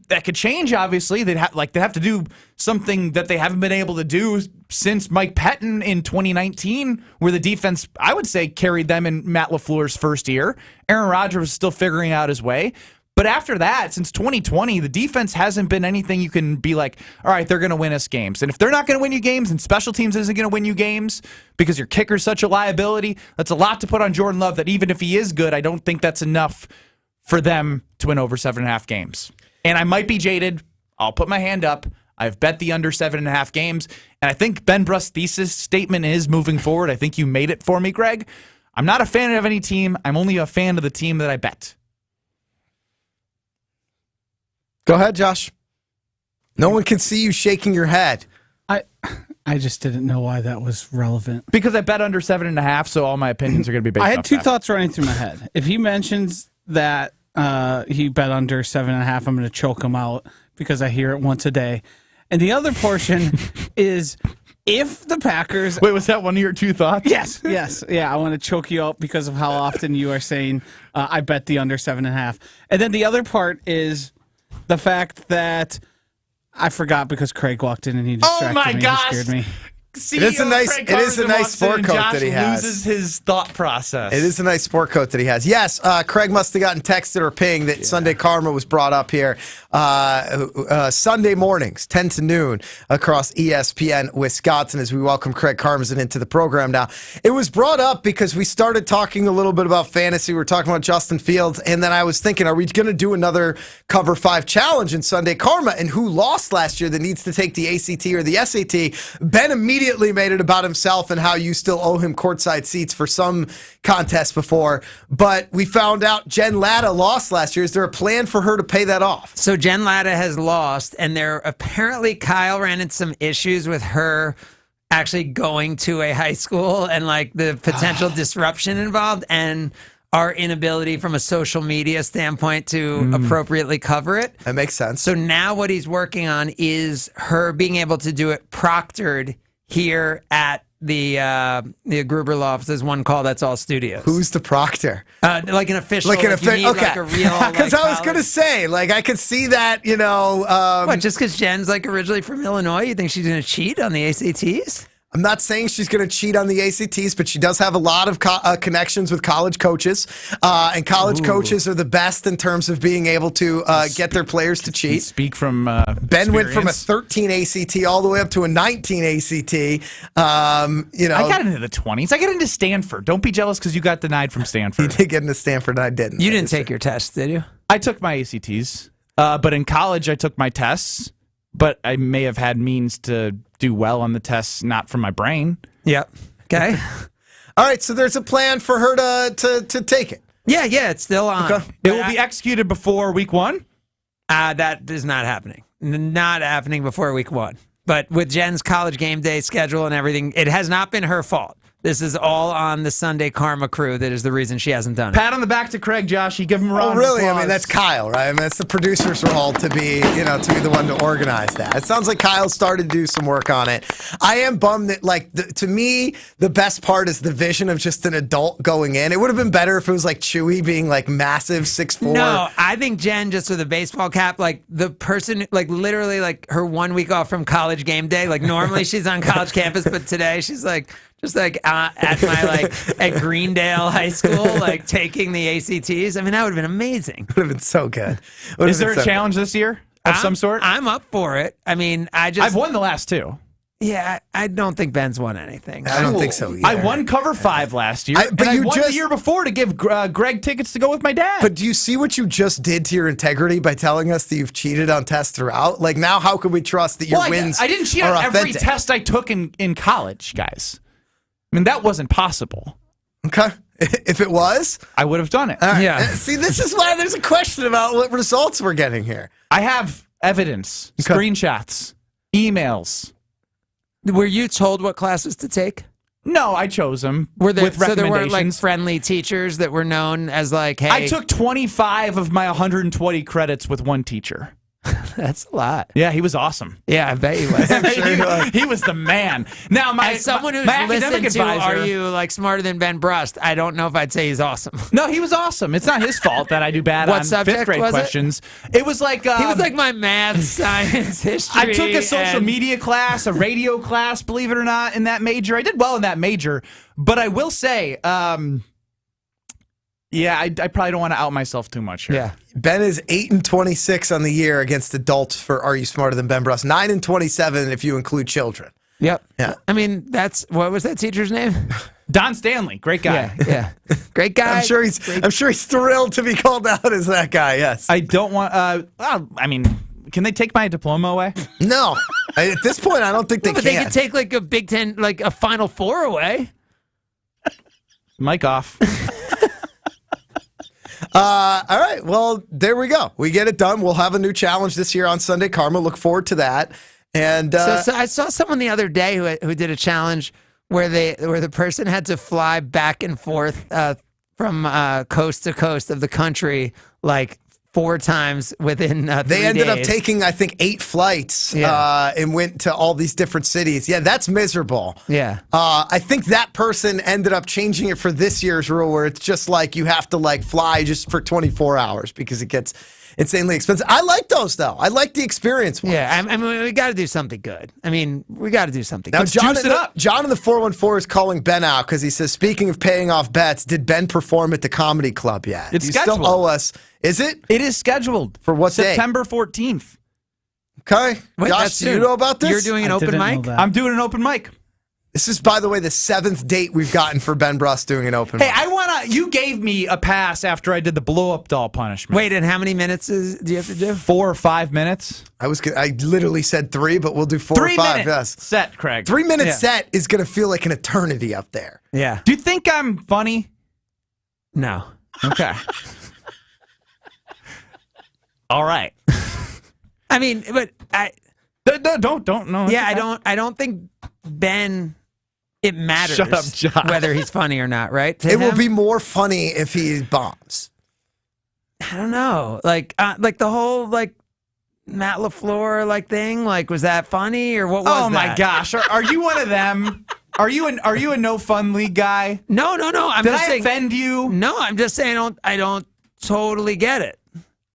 that could change, obviously. They'd have to do something that they haven't been able to do since Mike Pettin in 2019, where the defense, I would say, carried them in Matt LaFleur's first year. Aaron Rodgers was still figuring out his way. But after that, since 2020, the defense hasn't been anything you can be like, all right, they're going to win us games. And if they're not going to win you games and special teams isn't going to win you games because your kicker's such a liability, that's a lot to put on Jordan Love that even if he is good, I don't think that's enough for them to win over 7.5 games. And I might be jaded. I'll put my hand up. I've bet the under 7.5 games. And I think Ben Brust's thesis statement is moving forward. I think you made it for me, Greg. I'm not a fan of any team. I'm only a fan of the team that I bet. Go ahead, Josh. No one can see you shaking your head. I just didn't know why that was relevant. Because I bet under 7.5, so all my opinions are going to be based off I had 2 that. thoughts running through my head. If he mentions that he bet under 7.5, I'm going to choke him out because I hear it once a day. And the other portion is if the Packers... Wait, was that one of your 2 thoughts? Yes. Yeah, I want to choke you out because of how often you are saying, I bet the under 7.5. And then the other part is the fact that I forgot because Craig walked in and he distracted me. Oh my gosh! He scared me. CEO It is a nice- Craig it is a Carson nice walks in sport and coat Josh that he has. loses his thought process. It is a nice sport coat that he has. Yes, Craig must have gotten texted or pinged that Sunday Karma was brought up here. Sunday mornings, 10 to noon, across ESPN Wisconsin, as we welcome Craig Karmazin into the program now. It was brought up because we started talking a little bit about fantasy. We were talking about Justin Fields, and then I was thinking, are we going to do another Cover 5 challenge in Sunday Karma? And who lost last year that needs to take the ACT or the SAT? Ben immediately made it about himself and how you still owe him courtside seats for some contests before. But we found out Jen Latta lost last year. Is there a plan for her to pay that off? So Jen Latta has lost, and there apparently Kyle ran into some issues with her actually going to a high school and like the potential disruption involved and our inability from a social media standpoint to appropriately cover it. That makes sense. So now what he's working on is her being able to do it proctored here at the Gruber Loft. There's one call that's all studios. Who's the proctor? Like an official. Like an you need, okay. like a real. Because like, I was going to say, like, I could see that, you know. What, just because Jen's like originally from Illinois, you think she's going to cheat on the ACTs? I'm not saying she's going to cheat on the ACTs, but she does have a lot of connections with college coaches. And college coaches are the best in terms of being able to get their players to cheat. Speak from Ben went from a 13 ACT all the way up to a 19 ACT. You know, I got into the 20s. I got into Stanford. Don't be jealous because you got denied from Stanford. You did get into Stanford, and I didn't. You didn't take your test, did you? I took my ACTs, but in college I took my tests. But I may have had means to do well on the tests, not from my brain. Yep. Okay. All right, so there's a plan for her to take it. Yeah, it's still on. Okay. It will be executed before week 1? That is not happening. Not happening before week 1. But with Jen's college game day schedule and everything, it has not been her fault. This is all on the Sunday Karma crew that is the reason she hasn't done it. Pat on the back to Craig, Josh. You give him a round Oh, really? of applause. I mean, that's Kyle, right? I mean, that's the producer's role to be the one to organize that. It sounds like Kyle started to do some work on it. I am bummed that, like, to me, the best part is the vision of just an adult going in. It would have been better if it was like Chewy being like massive 6'4". No, I think Jen just with a baseball cap, like the person, like literally like her 1 week off from college game day. Like normally she's on college campus, but today she's like, just like at my at Greendale High School, like taking the ACTs. I mean, that would have been amazing. Would have been so good. Is there a challenge this year of some sort? I'm up for it. I mean, I've won the last 2. Yeah, I don't think Ben's won anything. I don't think so either. I won Cover 5 last year, but and you I won just the year before to give Greg tickets to go with my dad. But do you see what you just did to your integrity by telling us that you've cheated on tests throughout? Like, now how can we trust that your wins I didn't cheat are on every authentic? test I took in college, guys. I mean, that wasn't possible. Okay. If it was, I would have done it. All right. Yeah. See, this is why there's a question about what results we're getting here. I have evidence, screenshots, emails. Were you told what classes to take? No, I chose them Were there, with so there recommendations. weren't like friendly teachers that were known as like, hey, I took 25 of my 120 credits with one teacher. that's a lot. Yeah, he was awesome. Yeah, I bet he was. he was the man. Now, As someone who's my listened academic to advisor, Are You Like Smarter Than Ben Brust, I don't know if I'd say he's awesome. No, he was awesome. It's not his fault that I do bad What on subject 5th grade was it? questions. It was like he was like my math, science, history. I took a social and- media class, a radio class, believe it or not, in that major. I did well in that major, but I will say, yeah, I probably don't want to out myself too much here. Yeah. Ben is 8-26 on the year against adults for Are You Smarter Than Ben Brust? 9-27 if you include children. Yep. Yeah. I mean, what was that teacher's name? Don Stanley, great guy. Yeah. Great guy. I'm sure he's thrilled to be called out as that guy. Yes. I don't want. I mean, can they take my diploma away? No. At this point, I don't think they But can. they could take like a Big Ten, like a Final Four away. Mic off. All right. Well, there we go. We get it done. We'll have a new challenge this year on Sunday Karma. Look forward to that. And So I saw someone the other day who did a challenge where the person had to fly back and forth from coast to coast of the country like 4 times within 3 they ended days. up taking, I think, 8 flights and went to all these different cities. Yeah, that's miserable. Yeah. I think that person ended up changing it for this year's rule where it's just like you have to like fly just for 24 hours because it gets insanely expensive. I like those though. I like the experience ones. Yeah, I mean, we got to do something good. I mean, we got to do something. Now, good. John in the 414 is calling Ben out because he says, speaking of paying off bets, did Ben perform at the comedy club yet? It's you scheduled. still owe us. Is it? It is scheduled. For what day? September 14th. Okay. Wait, Josh, that's do you soon. know about this? You're doing an open mic? I'm doing an open mic. This is, by the way, the 7th date we've gotten for Ben Brust doing an open Hey, mic. you gave me a pass after I did the blow-up doll punishment. Wait, and how many minutes do you have to do? 4 or 5 minutes. I literally said 3, but we'll do 4 3 or 5. minute Yes. set, Craig. 3 minute Yeah. set is going to feel like an eternity up there. Yeah. Do you think I'm funny? No. Okay. All right. I mean, but don't know. Yeah, I don't think Ben. It matters. Shut up, Josh. Whether he's funny or not, right? To It will him? be more funny if he bombs. I don't know. Like the whole Matt LaFleur thing. Was that funny or what was that? Oh my gosh. Are you one of them? Are you a no fun league guy? No. I'm Did just I saying, offend you? No, I'm just saying I don't totally get it.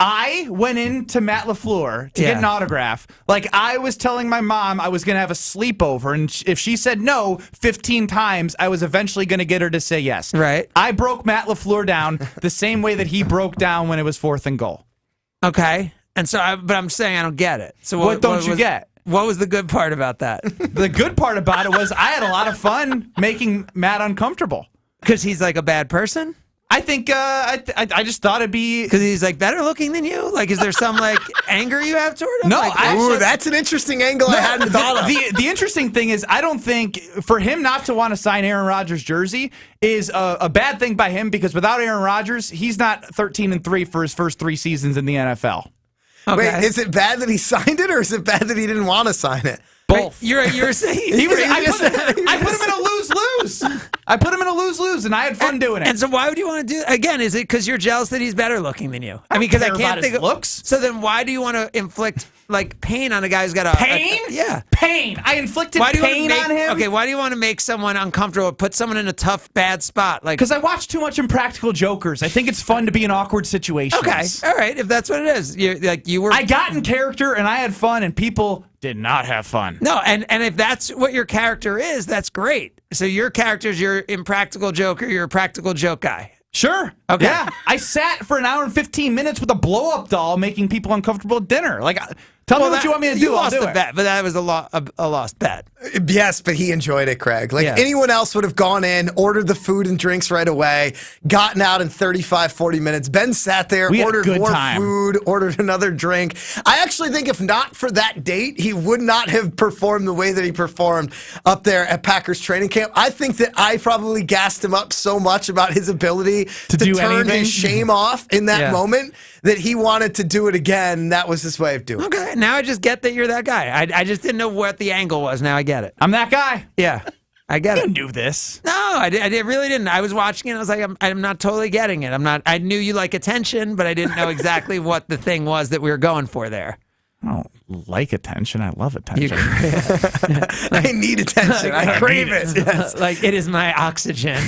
I went into Matt LaFleur to get an autograph. I was telling my mom I was going to have a sleepover, and if she said no 15 times, I was eventually going to get her to say yes. Right. I broke Matt LaFleur down the same way that he broke down when it was 4th and goal. Okay. And so, but I'm saying I don't get it. So What don't you get? What was the good part about that? The good part about it was I had a lot of fun making Matt uncomfortable. Because he's a bad person? I think I just thought it'd be because he's better looking than you. Is there some anger you have toward him? No, that's an interesting angle I hadn't thought of. The interesting thing is I don't think for him not to want to sign Aaron Rodgers' jersey is a bad thing by him because without Aaron Rodgers, he's not 13-3 for his first 3 seasons in the NFL. Okay. Wait, is it bad that he signed it or is it bad that he didn't want to sign it? Both. You're saying I put him in a lose-lose. I put him in a lose-lose, and I had fun doing it. And so why would you want to do again? Is it because you're jealous that he's better looking than you? I mean, because I can't think of looks. So then why do you want to inflict pain on a guy who's got a pain? Yeah, pain. I inflicted pain on him. Okay, why do you want to make someone uncomfortable? Put someone in a tough, bad spot? Because I watch too much Impractical Jokers. I think it's fun to be in awkward situations. Okay, all right. If that's what it is, you were. I got in character and I had fun, and people did not have fun. No, and if that's what your character is, that's great. So your character's your Impractical Joker, you're a practical joke guy. Sure. Okay. Yeah. I sat for an hour and 15 minutes with a blow-up doll making people uncomfortable at dinner. Tell me what you want me to do. You I'll lost do a it. bet, but that was a lost bet. Yes, but he enjoyed it, Craig. Anyone else would have gone in, ordered the food and drinks right away, gotten out in 35, 40 minutes. Ben sat there, ordered more food, ordered another drink. I actually think if not for that date, he would not have performed the way that he performed up there at Packers training camp. I think that I probably gassed him up so much about his ability to do turn anything. his shame off in that moment that he wanted to do it again. That was his way of doing it. Okay, now I just get that you're that guy. I just didn't know what the angle was. Now I get it. I'm that guy. Yeah, I get it. You knew this. No, I really didn't. I was watching it. I was like, I'm not totally getting it. I knew you like attention, but I didn't know exactly what the thing was that we were going for there. I don't like attention. I love attention. I need attention. I crave it. Yes. It is my oxygen.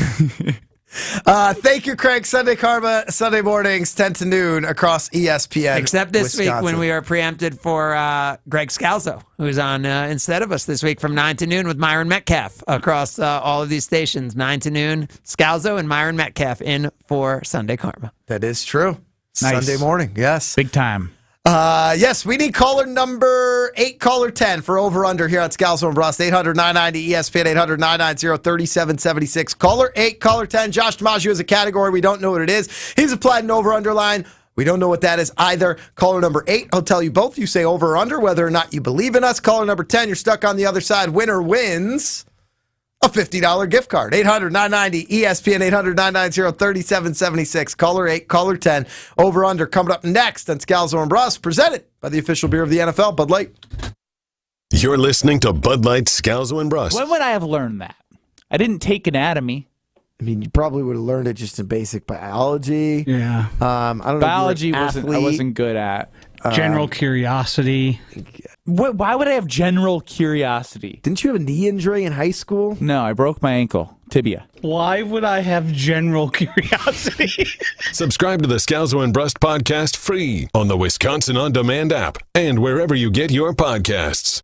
Thank you, Craig. Sunday Karma, Sunday mornings, 10 to noon across ESPN. Except this Wisconsin. week when we are preempted for Greg Scalzo, who's on instead of us this week from 9 to noon with Myron Metcalf across all of these stations. 9 to noon, Scalzo and Myron Metcalf in for Sunday Karma. That is true. Nice. Sunday morning, yes. Big time. Yes, we need caller number 8, caller 10 for over-under here on Scalzo and Brust. 800-990-ESPN, 800-990-3776. Caller 8, caller 10. Josh DiMaggio is a category. We don't know what it is. He's applied an over-under line. We don't know what that is either. Caller number 8, I'll tell you both. You say over or under, whether or not you believe in us. Caller number 10, you're stuck on the other side. Winner wins a $50 gift card. 800-990-ESPN, 800-990-3776. Caller 8, caller 10. Over under coming up next on Scalzo and Brust, presented by the official beer of the NFL, Bud Light. You're listening to Bud Light, Scalzo and Brust. When would I have learned that? I didn't take anatomy. I mean, you probably would have learned it just in basic biology. Yeah. I don't know. Biology I wasn't good at. General curiosity. Why would I have general curiosity? Didn't you have a knee injury in high school? No, I broke my ankle. Tibia. Why would I have general curiosity? Subscribe to the Scalzo and Brust podcast free on the Wisconsin On Demand app and wherever you get your podcasts.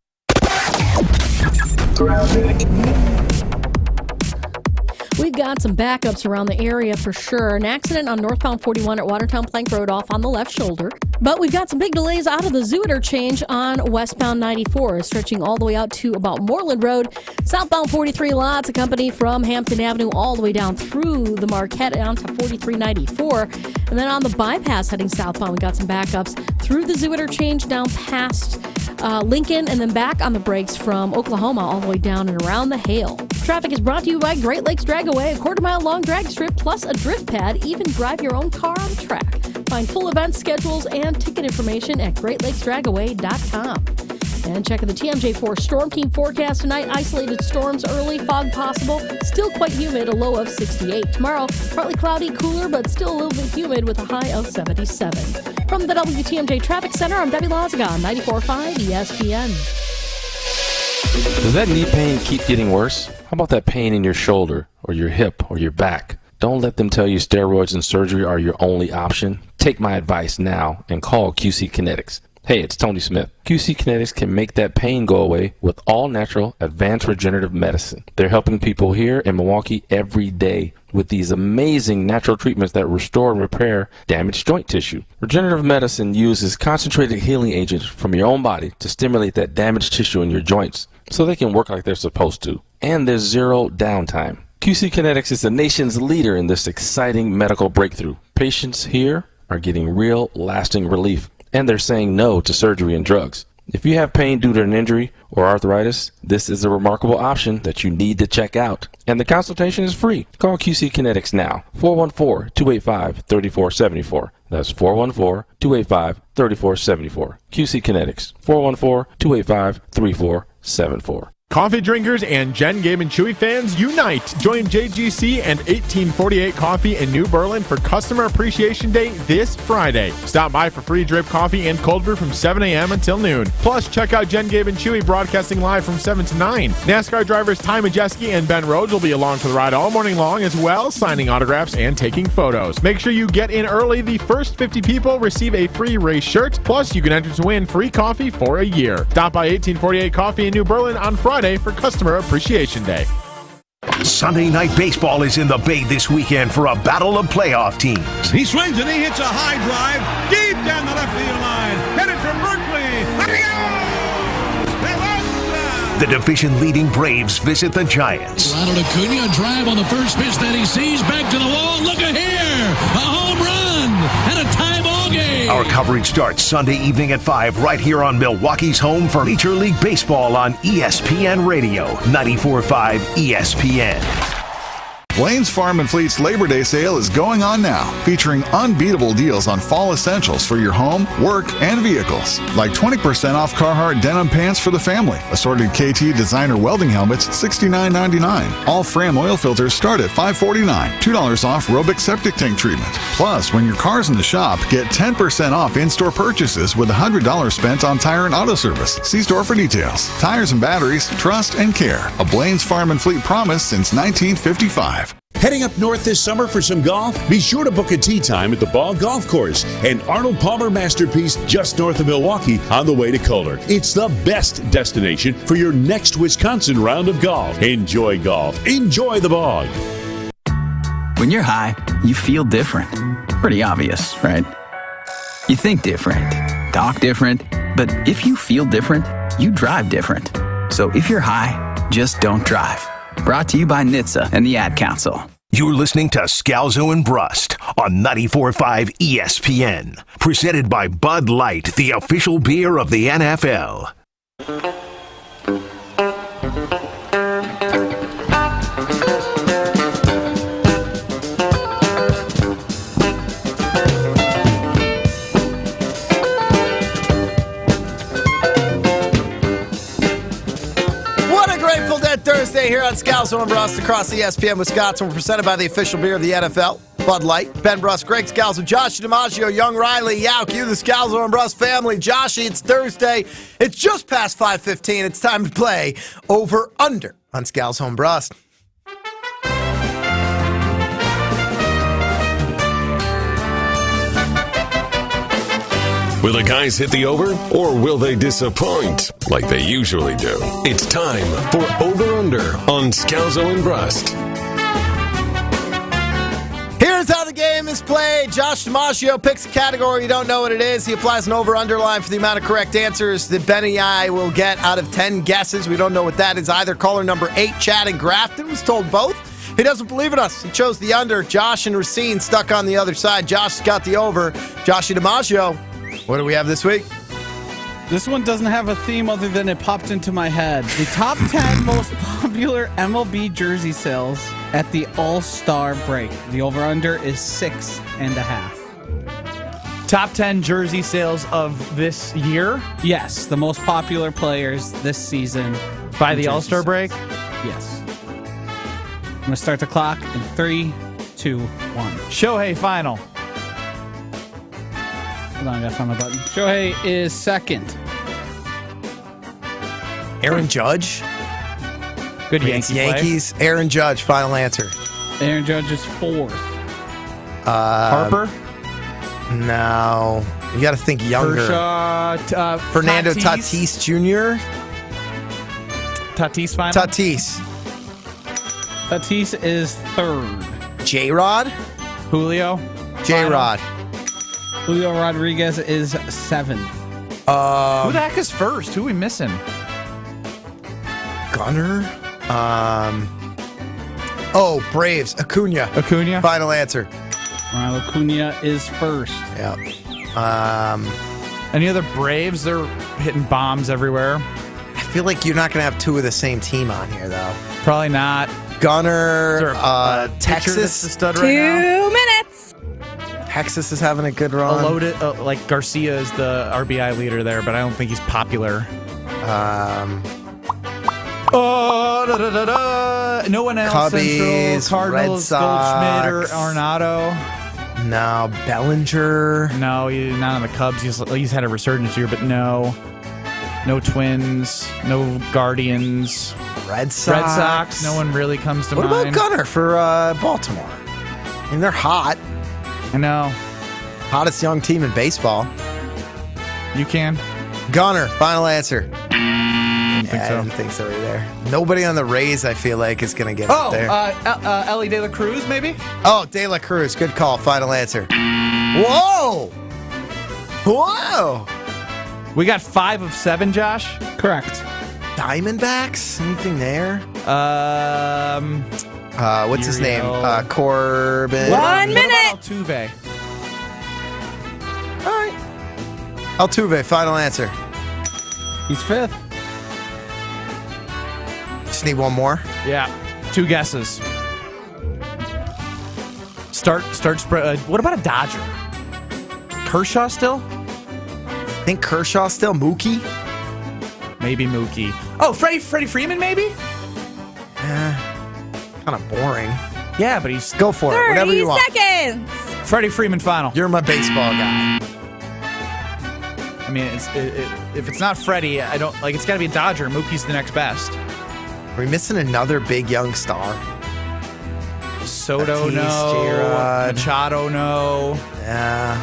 We've got some backups around the area for sure. An accident on northbound 41 at Watertown Plank Road off on the left shoulder. But we've got some big delays out of the Zoo interchange on westbound 94, stretching all the way out to about Moreland Road. Southbound 43 lots, a company from Hampton Avenue all the way down through the Marquette onto 4394. And then on the bypass heading southbound, we got some backups through the Zoo interchange down past Lincoln, and then back on the brakes from Oklahoma all the way down and around the Hale. Traffic is brought to you by Great Lakes Dragaway, a quarter-mile long drag strip plus a drift pad. Even drive your own car on the track. Find full event schedules and ticket information at GreatLakesDragaway.com. And checking the TMJ4 Storm Team forecast tonight. Isolated storms early, fog possible. Still quite humid, a low of 68. Tomorrow, partly cloudy, cooler, but still a little bit humid with a high of 77. From the WTMJ Traffic Center, I'm Debbie Loziga on 94.5 ESPN. Does that knee pain keep getting worse? How about that pain in your shoulder or your hip or your back? Don't let them tell you steroids and surgery are your only option. Take my advice now and call QC Kinetics. Hey, it's Tony Smith. QC Kinetics can make that pain go away with all-natural, advanced regenerative medicine. They're helping people here in Milwaukee every day with these amazing natural treatments that restore and repair damaged joint tissue. Regenerative medicine uses concentrated healing agents from your own body to stimulate that damaged tissue in your joints so they can work like they're supposed to. And there's zero downtime. QC Kinetics is the nation's leader in this exciting medical breakthrough. Patients here are getting real, lasting relief. And they're saying no to surgery and drugs. If you have pain due to an injury or arthritis, this is a remarkable option that you need to check out. And the consultation is free. Call QC Kinetics now. 414-285-3474. That's 414-285-3474. QC Kinetics. 414-285-3474. Coffee drinkers and Jen, Gabe, and Chewy fans unite. Join JGC and 1848 Coffee in New Berlin for Customer Appreciation Day this Friday. Stop by for free drip coffee and cold brew from 7 a.m. until noon. Plus, check out Jen, Gabe, and Chewy broadcasting live from 7 to 9. NASCAR drivers Ty Majeski and Ben Rhodes will be along for the ride all morning long as well, signing autographs and taking photos. Make sure you get in early. The first 50 people receive a free race shirt. Plus, you can enter to win free coffee for a year. Stop by 1848 Coffee in New Berlin on Friday for Customer Appreciation Day. Sunday Night Baseball is in the Bay this weekend for a battle of playoff teams. He swings and he hits a high drive deep down the left field line. Headed from Berkeley. The division-leading Braves visit the Giants. Ronald Acuna, drive on the first pitch that he sees. Back to the wall. Look at here. A home run and a tie ball game. Our coverage starts Sunday evening at 5 right here on Milwaukee's home for Major League Baseball on ESPN Radio, 94.5 ESPN. Blaine's Farm and Fleet's Labor Day sale is going on now, featuring unbeatable deals on fall essentials for your home, work, and vehicles. Like 20% off Carhartt denim pants for the family, assorted KT designer welding helmets, $69.99. All Fram oil filters start at $5.49. $2 off Robic septic tank treatment. Plus, when your car's in the shop, get 10% off in-store purchases with $100 spent on tire and auto service. See store for details. Tires and batteries, trust and care. A Blaine's Farm and Fleet promise since 1955. Heading up north this summer for some golf? Be sure to book a tee time at the Ball Golf Course, an Arnold Palmer masterpiece just north of Milwaukee on the way to Kohler. It's the best destination for your next Wisconsin round of golf. Enjoy golf. Enjoy the Bog. When you're high, you feel different. Pretty obvious, right? You think different, talk different, but if you feel different, you drive different. So if you're high, just don't drive. Brought to you by NHTSA and the Ad Council. You're listening to Scalzo and Brust on 94.5 ESPN. Presented by Bud Light, the official beer of the NFL. Thursday here on Scalzo and Brust across ESPN Wisconsin. We're presented by the official beer of the NFL, Bud Light. Ben Brust, Greg Scalzo, Josh DiMaggio, Young Riley, Yauk, you the Scalzo and Brust family. Joshy, it's Thursday. It's just past 5:15. It's time to play Over Under on Scalzo and Brust. Will the guys hit the over, or will they disappoint like they usually do? It's time for Over Under on Scalzo and Brust. Here's how the game is played. Josh DiMaggio picks a category. You don't know what it is. He applies an over-under line for the amount of correct answers that Ben and I will get out of 10 guesses. We don't know what that is either. Caller number 8, Chad in Grafton, was told both. He doesn't believe in us. He chose the under. Josh and Racine stuck on the other side. Josh got the over. Joshy DiMaggio, what do we have this week? This one doesn't have a theme other than it popped into my head. The top 10 most popular MLB jersey sales at the All-Star break. The over-under is 6.5. Top 10 jersey sales of this year? Yes, the most popular players this season. By the All-Star break? Yes. I'm going to start the clock in 3, 2, 1. Shohei, final. Hold on, I gotta find my button. Shohei is second. Aaron Judge? Good Yankees. Aaron Judge, final answer. Aaron Judge is fourth. Harper? No. You got to think younger. Kershaw, Fernando Tatis Jr.? Tatis final? Tatis is third. J-Rod? Julio? J-Rod. Julio Rodriguez is seventh. Who the heck is first? Who are we missing? Gunner? Braves. Acuna. Final answer. Ronald Acuna is first. Yeah. Any other Braves? They're hitting bombs everywhere. I feel like you're not going to have two of the same team on here, though. Probably not. Gunner, Texas. The stud 2 right now? minutes. Texas is having a good run. Loaded, like Garcia is the RBI leader there, but I don't think he's popular. No one else. Cubbies, Central, Cardinals, Red Sox. Goldschmidt, or Arenado. No, Bellinger. No, he's not on the Cubs. He's had a resurgence here, but no. No Twins. No Guardians. Red Sox. No one really comes to mind. What about Gunner for Baltimore? I mean, they're hot. I know. Hottest young team in baseball. You can. Gunner, final answer. I didn't think so either. Nobody on the Rays, I feel like, is going to get up there. Ellie De La Cruz, maybe? Oh, De La Cruz. Good call. Final answer. Whoa! We got 5 of 7, Josh? Correct. Diamondbacks? Anything there? What's his name? Corbin. 1 minute. Altuve. All right. Altuve, final answer. He's fifth. Just need one more. Yeah. 2 guesses. Start spread. What about a Dodger? Kershaw still? I think Kershaw still. Mookie? Maybe Mookie. Oh, Freddie Freeman, maybe? Kind of boring. Yeah, but he's... Go for it. Whatever you want. 30 seconds. Freddie Freeman final. You're my baseball guy. I mean, if it's not Freddie, I don't... Like, it's got to be a Dodger. Mookie's the next best. Are we missing another big young star? Soto, Tatis, no. J-Rod. Machado, no. Yeah.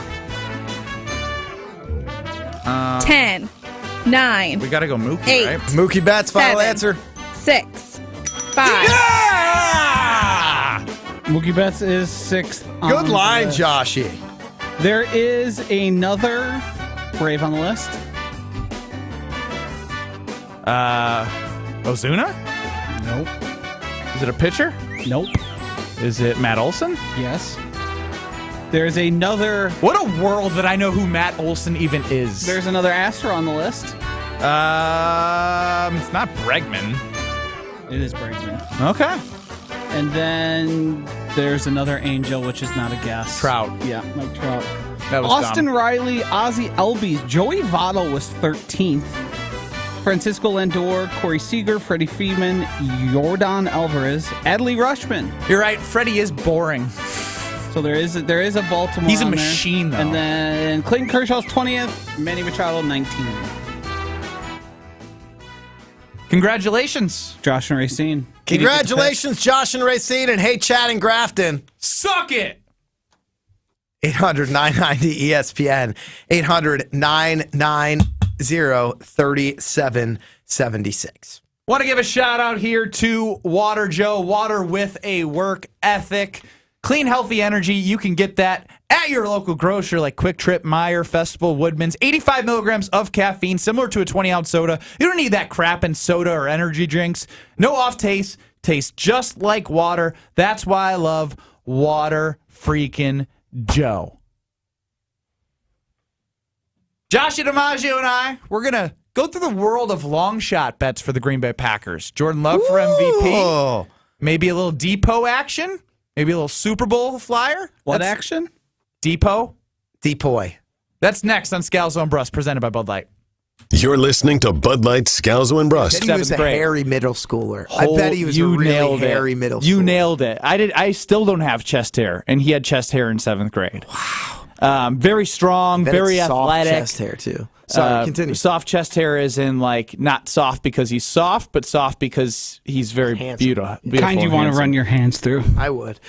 10, 9. We got to go Mookie, 8. right? Mookie Betts, final 7, answer. 6, 5. Yeah! Mookie Betts is sixth. Good line, Joshy. There is another Brave on the list. Ozuna? Nope. Is it a pitcher? Nope. Is it Matt Olson? Yes. There's another... What a world that I know who Matt Olson even is. There's another Astro on the list. It's not Bregman. It is Bregman. Okay. And then there's another Angel, which is not a guess. Trout. Yeah, Mike Trout. That was Austin dumb. Riley, Ozzie Albies, Joey Votto was 13th. Francisco Lindor, Corey Seager, Freddie Freeman, Yordan Alvarez, Adley Rutschman. You're right. Freddie is boring. So there is a Baltimore. He's a on there. machine, though. And then Clayton Kershaw's 20th, Manny Machado 19th. Congratulations, Josh and Racine. Congratulations, Josh and Racine, and hey, Chad and Grafton. Suck it! 800-990-ESPN. 800-990-3776. Want to give a shout out here to Water Joe. Water with a work ethic. Clean, healthy energy. You can get that at your local grocer like Quick Trip, Meijer, Festival, Woodman's. 85 milligrams of caffeine, similar to a 20-ounce soda. You don't need that crap in soda or energy drinks. No off taste. Tastes just like water. That's why I love Water freaking Joe. Josh DiMaggio and I, we're going to go through the world of long shot bets for the Green Bay Packers. Jordan Love for MVP. Maybe a little depot action. Maybe a little Super Bowl flyer. What action? Depot. Depoy. That's next on Scalzo and Brust, presented by Bud Light. You're listening to Bud Light, Scalzo, and Brust. I bet he was a hairy middle schooler. I bet he was a really hairy middle schooler. You nailed it. I still don't have chest hair, and he had chest hair in 7th grade. Wow. Very strong, very athletic. Soft chest hair, too. Sorry, continue. Soft chest hair is in, like, not soft because he's soft, but soft because he's very beautiful. Kind you want to run your hands through. I would.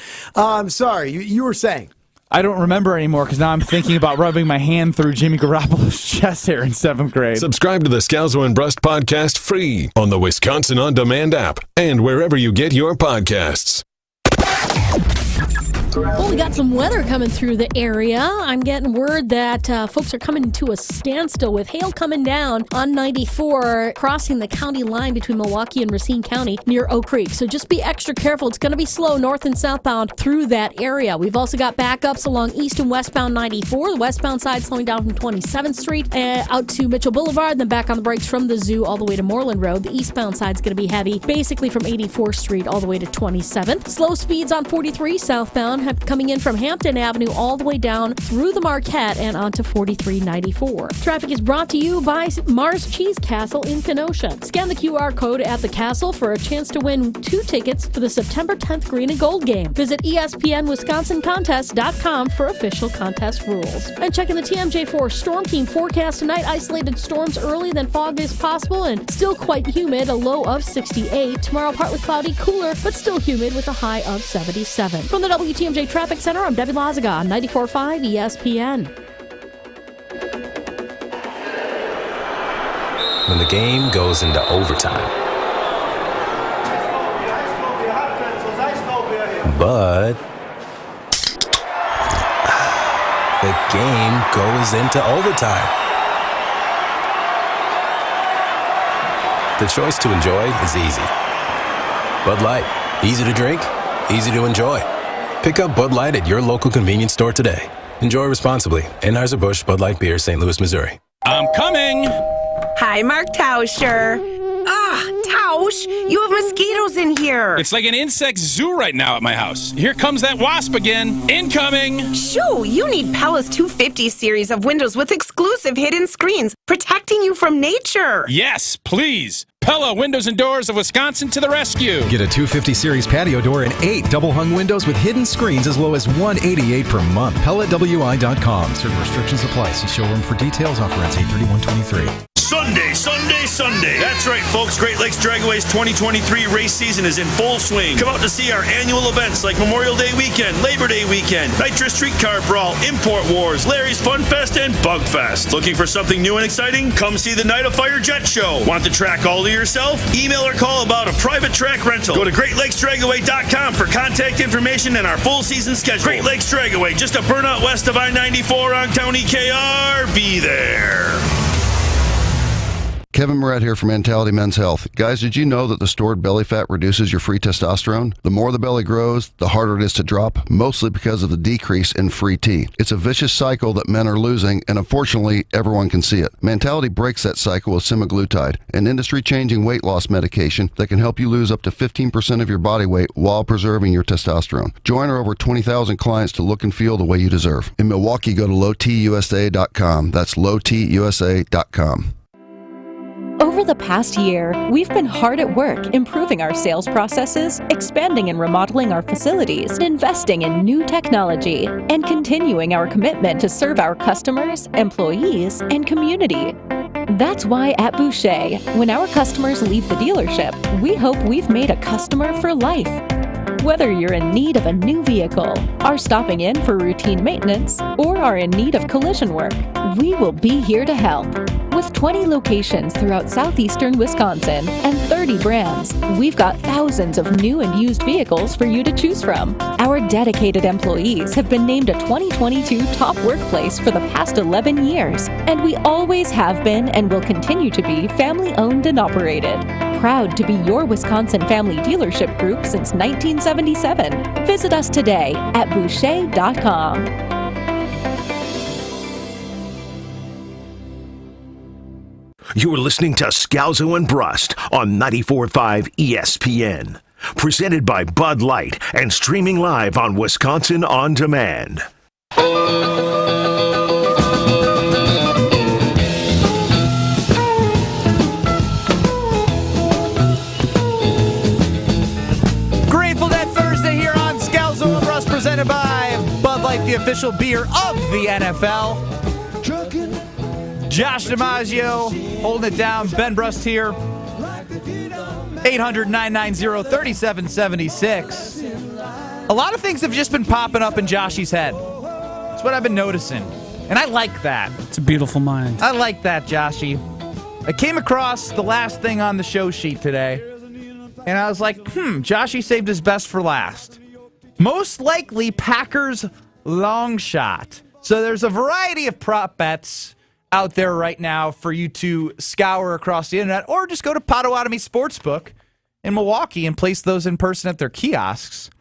Sorry, you were saying. I don't remember anymore because now I'm thinking about rubbing my hand through Jimmy Garoppolo's chest hair in 7th grade. Subscribe to the Scalzo and Brust podcast free on the Wisconsin On Demand app and wherever you get your podcasts. Well, we got some weather coming through the area. I'm getting word that folks are coming to a standstill with hail coming down on 94, crossing the county line between Milwaukee and Racine County near Oak Creek. So just be extra careful. It's going to be slow north and southbound through that area. We've also got backups along east and westbound 94. The westbound side slowing down from 27th Street out to Mitchell Boulevard, then back on the brakes from the Zoo all the way to Moreland Road. The eastbound side's going to be heavy, basically from 84th Street all the way to 27th. Slow speeds on 43 southbound coming in from Hampton Avenue all the way down through the Marquette and onto 4394. Traffic is brought to you by Mars Cheese Castle in Kenosha. Scan the QR code at the castle for a chance to win 2 tickets for the September 10th Green and Gold game. Visit ESPNWisconsinContest.com for official contest rules. And checking the TMJ4 Storm Team forecast tonight, isolated storms early, then fog is possible and still quite humid, a low of 68. Tomorrow, partly cloudy, cooler, but still humid with a high of 77. From the WTMJ Traffic Center, I'm Debbie Lazaga on 94.5 ESPN. When the game goes into overtime. But the game goes into overtime. The choice to enjoy is easy. Bud Light, easy to drink, easy to enjoy. Pick up Bud Light at your local convenience store today. Enjoy responsibly. Anheuser-Busch Bud Light Beer, St. Louis, Missouri. I'm coming. Hi, Mark Tauscher. Tausch, you have mosquitoes in here. It's like an insect zoo right now at my house. Here comes that wasp again. Incoming. Shoo, you need Pella's 250 series of windows with exclusive hidden screens, protecting you from nature. Yes, please. Pella Windows and Doors of Wisconsin to the rescue. Get a 250 series patio door and 8 double-hung windows with hidden screens as low as $188 per month. PellaWI.com. Certain restrictions apply. See showroom for details. Offer ends 8/31/23. Sunday, Sunday, Sunday. That's right, folks. Great Lakes Dragway's 2023 race season is in full swing. Come out to see our annual events like Memorial Day Weekend, Labor Day Weekend, Nitrous Streetcar Brawl, Import Wars, Larry's Fun Fest, and Bug Fest. Looking for something new and exciting? Come see the Night of Fire Jet Show. Want to track all to yourself? Email or call about a private track rental. Go to GreatLakesDragaway.com for contact information and our full season schedule. Great Lakes Dragaway, just a burnout west of I-94 on County KR. Be there. Kevin Moret here from Mentality Men's Health. Guys, did you know that the stored belly fat reduces your free testosterone? The more the belly grows, the harder it is to drop, mostly because of the decrease in free T. It's a vicious cycle that men are losing, and unfortunately, everyone can see it. Mentality breaks that cycle with semaglutide, an industry-changing weight loss medication that can help you lose up to 15% of your body weight while preserving your testosterone. Join our over 20,000 clients to look and feel the way you deserve. In Milwaukee, go to lowtusa.com. That's lowtusa.com. Over the past year, we've been hard at work improving our sales processes, expanding and remodeling our facilities, investing in new technology, and continuing our commitment to serve our customers, employees, and community. That's why at Boucher, when our customers leave the dealership, we hope we've made a customer for life. Whether you're in need of a new vehicle, are stopping in for routine maintenance, or are in need of collision work, we will be here to help. With 20 locations throughout southeastern Wisconsin and 30 brands, we've got thousands of new and used vehicles for you to choose from. Our dedicated employees have been named a 2022 top workplace for the past 11 years, and we always have been and will continue to be family-owned and operated. Proud to be your Wisconsin family dealership group since 1977. Visit us today at Boucher.com. You're listening to Scalzo and Brust on 94.5 ESPN. Presented by Bud Light and streaming live on Wisconsin On Demand. Grateful Dead Thursday here on Scalzo and Brust, presented by Bud Light, the official beer of the NFL. Josh DiMaggio holding it down. Ben Brust here. 800-990-3776. A lot of things have just been popping up in Joshy's head. That's what I've been noticing. And I like that. It's a beautiful mind. I like that, Joshy. I came across the last thing on the show sheet today, and I was like, Joshy saved his best for last. Most likely Packers long shot. So there's a variety of prop bets out there right now for you to scour across the internet, or just go to Potawatomi Sportsbook in Milwaukee and place those in person at their kiosks.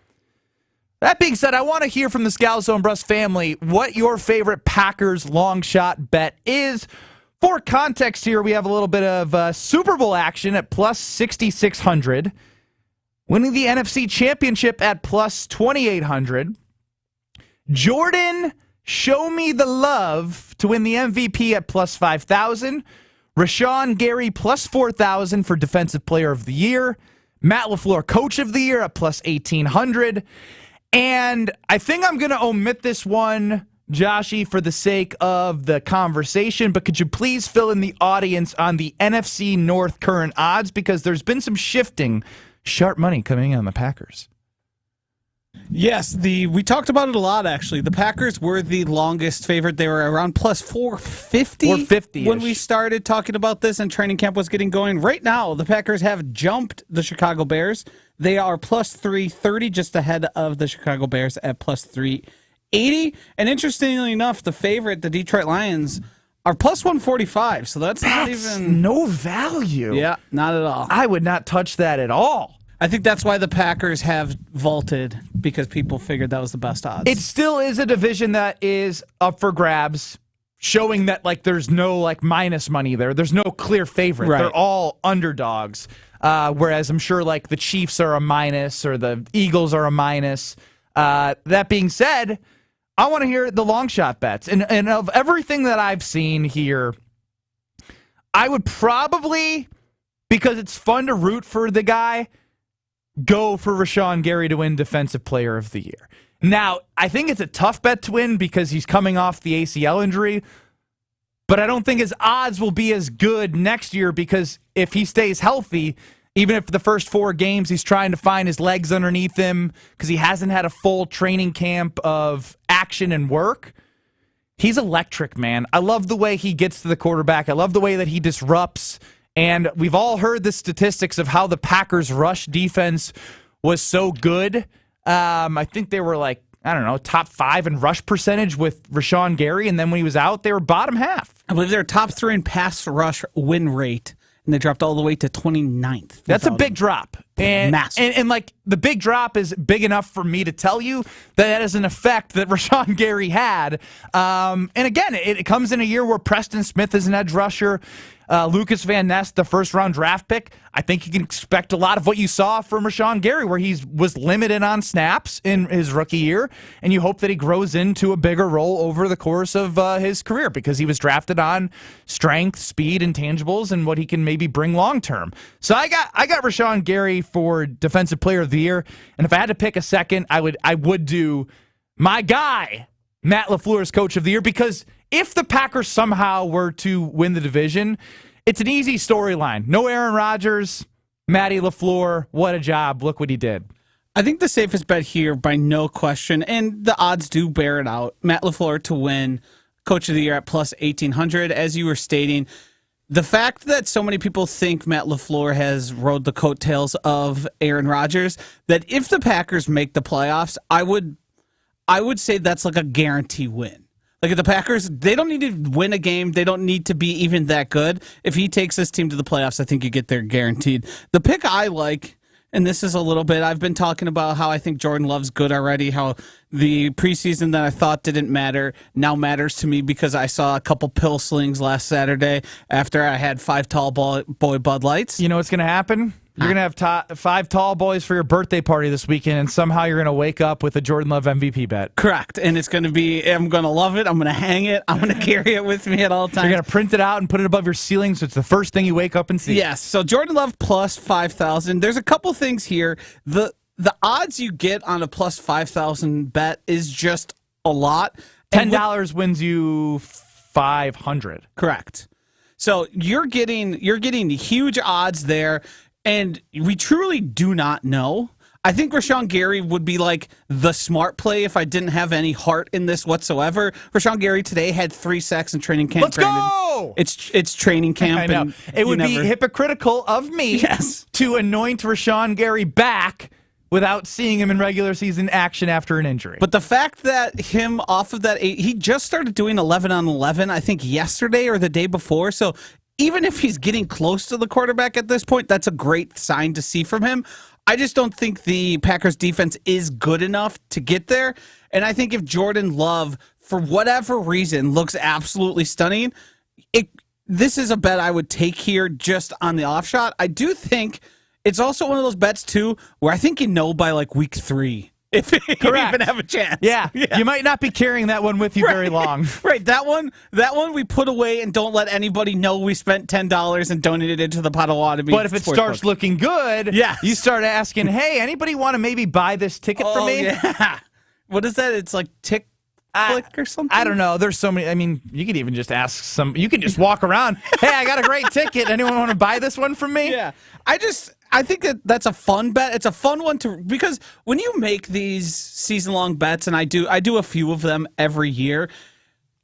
That being said, I want to hear from the Scalzo and Brust family what your favorite Packers long shot bet is. For context here, we have a little bit of Super Bowl action at plus 6,600, winning the NFC Championship at plus 2,800. Jordan Show Me the Love to win the MVP at plus 5,000. Rashawn Gary plus 4,000 for Defensive Player of the Year. Matt LaFleur Coach of the Year at plus 1,800. And I think I'm going to omit this one, Joshy, for the sake of the conversation, but could you please fill in the audience on the NFC North current odds, because there's been some shifting, sharp money coming in on the Packers. Yes, we talked about it a lot, actually. The Packers were the longest favorite. They were around plus 450 450-ish. when we started talking about this and training camp was getting going. Right now, the Packers have jumped the Chicago Bears. They are plus 330, just ahead of the Chicago Bears at plus 380. And interestingly enough, the favorite, the Detroit Lions, are plus 145. So that's not even no value. Yeah, not at all. I would not touch that at all. I think that's why the Packers have vaulted, because people figured that was the best odds. It still is a division that is up for grabs, showing that there's no minus money there. There's no clear favorite. Right. They're all underdogs. Whereas I'm sure the Chiefs are a minus or the Eagles are a minus. That being said, I want to hear the long shot bets. And of everything that I've seen here, I would probably, because it's fun to root for the guy, go for Rashawn Gary to win Defensive Player of the Year. Now, I think it's a tough bet to win because he's coming off the ACL injury, but I don't think his odds will be as good next year, because if he stays healthy, even if the first 4 games he's trying to find his legs underneath him because he hasn't had a full training camp of action and work, he's electric, man. I love the way he gets to the quarterback. I love the way that he disrupts. And we've all heard the statistics of how the Packers' rush defense was so good. I think they were top 5 in rush percentage with Rashawn Gary, and then when he was out, they were bottom half. I believe they're top 3 in pass rush win rate, and they dropped all the way to 29th. That's a big drop. And, Massive. And the big drop is big enough for me to tell you that is an effect that Rashawn Gary had. And again, it comes in a year where Preston Smith is an edge rusher. Lucas Van Ness, the first-round draft pick, I think you can expect a lot of what you saw from Rashawn Gary, where he was limited on snaps in his rookie year, and you hope that he grows into a bigger role over the course of his career, because he was drafted on strength, speed, intangibles, and what he can maybe bring long-term. So I got Rashawn Gary for Defensive Player of the Year, and if I had to pick a second, I would do my guy, Matt LaFleur's Coach of the Year, because if the Packers somehow were to win the division, it's an easy storyline. No Aaron Rodgers, Matty LaFleur, what a job. Look what he did. I think the safest bet here, by no question, and the odds do bear it out, Matt LaFleur to win Coach of the Year at plus 1,800. As you were stating, the fact that so many people think Matt LaFleur has rode the coattails of Aaron Rodgers, that if the Packers make the playoffs, I would say that's like a guarantee win. Like, if the Packers, they don't need to win a game. They don't need to be even that good. If he takes this team to the playoffs, I think you get there guaranteed. The pick I like, and this is a little bit, I've been talking about how I think Jordan Love's good already, how the preseason that I thought didn't matter now matters to me because I saw a couple pill slings last Saturday after I had 5 tall boy Bud Lights. You know what's going to happen? You're going to have 5 tall boys for your birthday party this weekend, and somehow you're going to wake up with a Jordan Love MVP bet. Correct. And it's going to be, I'm going to love it. I'm going to hang it. I'm going to carry it with me at all times. You're going to print it out and put it above your ceiling so it's the first thing you wake up and see. Yes. So Jordan Love plus 5,000. There's a couple things here. The odds you get on a plus 5,000 bet is just a lot. $10 wins you 500. Correct. So you're getting huge odds there. And we truly do not know. I think Rashawn Gary would be like the smart play if I didn't have any heart in this whatsoever. Rashawn Gary today had 3 sacks in training camp. Let's go! It's training camp. I know. And it would be hypocritical of me to anoint Rashawn Gary back without seeing him in regular season action after an injury. But the fact that him off of that 8, he just started doing 11 on 11, I think yesterday or the day before. So even if he's getting close to the quarterback at this point, that's a great sign to see from him. I just don't think the Packers defense is good enough to get there. And I think if Jordan Love, for whatever reason, looks absolutely stunning, this is a bet I would take here just on the off shot. I do think it's also one of those bets, too, where I think you know by like week 3. If you even have a chance. Yeah. You might not be carrying that one with you very long. Right. That one we put away and don't let anybody know we spent $10 and donated it to the Potawatomi. But if it starts looking good, you start asking, hey, anybody want to maybe buy this ticket for me? Yeah. What is that? It's like Tick Flick or something? I don't know. There's so many. I mean, you could even just ask you can just walk around. Hey, I got a great ticket. Anyone want to buy this one from me? Yeah. I think that's a fun bet. It's a fun one because when you make these season-long bets, and I do a few of them every year,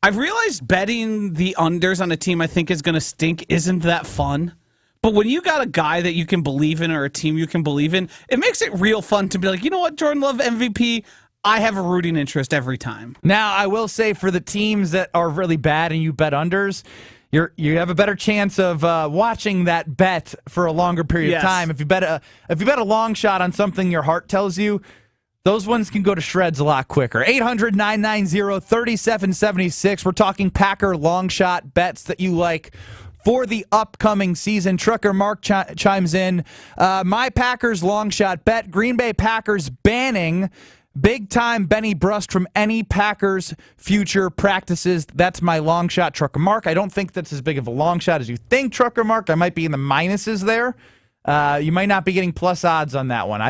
I've realized betting the unders on a team I think is going to stink isn't that fun. But when you got a guy that you can believe in or a team you can believe in, it makes it real fun to be like, you know what, Jordan Love MVP, I have a rooting interest every time. Now, I will say for the teams that are really bad and you bet unders, you have a better chance of watching that bet for a longer period of time. If you bet a long shot on something your heart tells you, those ones can go to shreds a lot quicker. 800-990-3776. We're talking Packer long shot bets that you like for the upcoming season. Trucker Mark chimes in. My Packers long shot bet: Green Bay Packers banning big-time Benny Brust from any Packers future practices. That's my long shot, Trucker Mark. I don't think that's as big of a long shot as you think, Trucker Mark. I might be in the minuses there. You might not be getting plus odds on that one.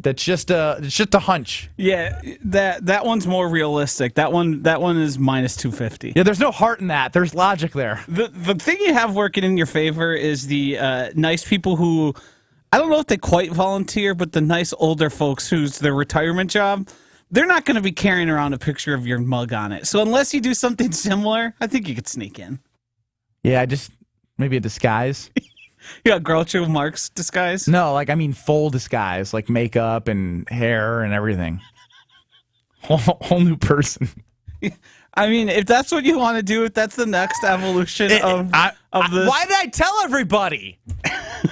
That's just a hunch. Yeah, that one's more realistic. That one is minus 250. Yeah, there's no heart in that. There's logic there. The thing you have working in your favor is the nice people who, I don't know if they quite volunteer, but the nice older folks who's their retirement job, they're not going to be carrying around a picture of your mug on it. So unless you do something similar, I think you could sneak in. Yeah, just maybe a disguise. Yeah, Groucho Marx disguise? No, full disguise, like makeup and hair and everything. Whole new person. I mean, if that's what you want to do, if that's the next evolution of this. Why did I tell everybody?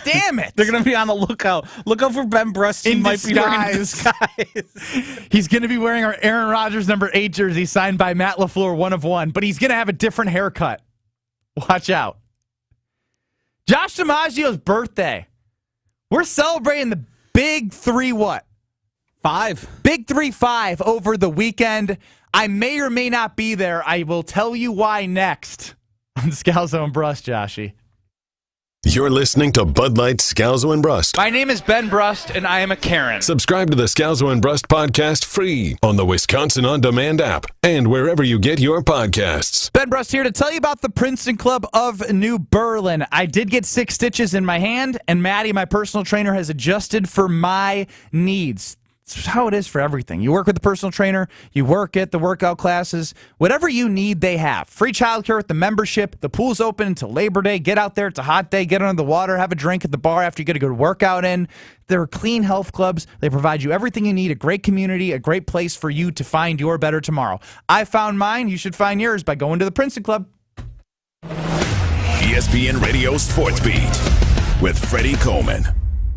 Damn it. They're going to be on the lookout. Look out for Ben Brust. He might be wearing disguise. He's going to be wearing our Aaron Rodgers number 8 jersey signed by Matt LaFleur, 1 of 1. But he's going to have a different haircut. Watch out. Josh DiMaggio's birthday. We're celebrating the big 3 what? 5. Big 3-5 over the weekend. I may or may not be there. I will tell you why next on Scalzo and Brust, Joshy. You're listening to Bud Light, Scalzo, and Brust. My name is Ben Brust, and I am a Karen. Subscribe to the Scalzo and Brust podcast free on the Wisconsin On Demand app and wherever you get your podcasts. Ben Brust here to tell you about the Princeton Club of New Berlin. I did get 6 stitches in my hand, and Maddie, my personal trainer, has adjusted for my needs. It's how it is for everything. You work with the personal trainer, you work at the workout classes, whatever you need, they have. Free childcare with the membership. The pool's open until Labor Day. Get out there. It's a hot day. Get under the water. Have a drink at the bar after you get a good workout in. They're clean health clubs. They provide you everything you need, a great community, a great place for you to find your better tomorrow. I found mine. You should find yours by going to the Princeton Club. ESPN Radio Sports Beat with Freddie Coleman.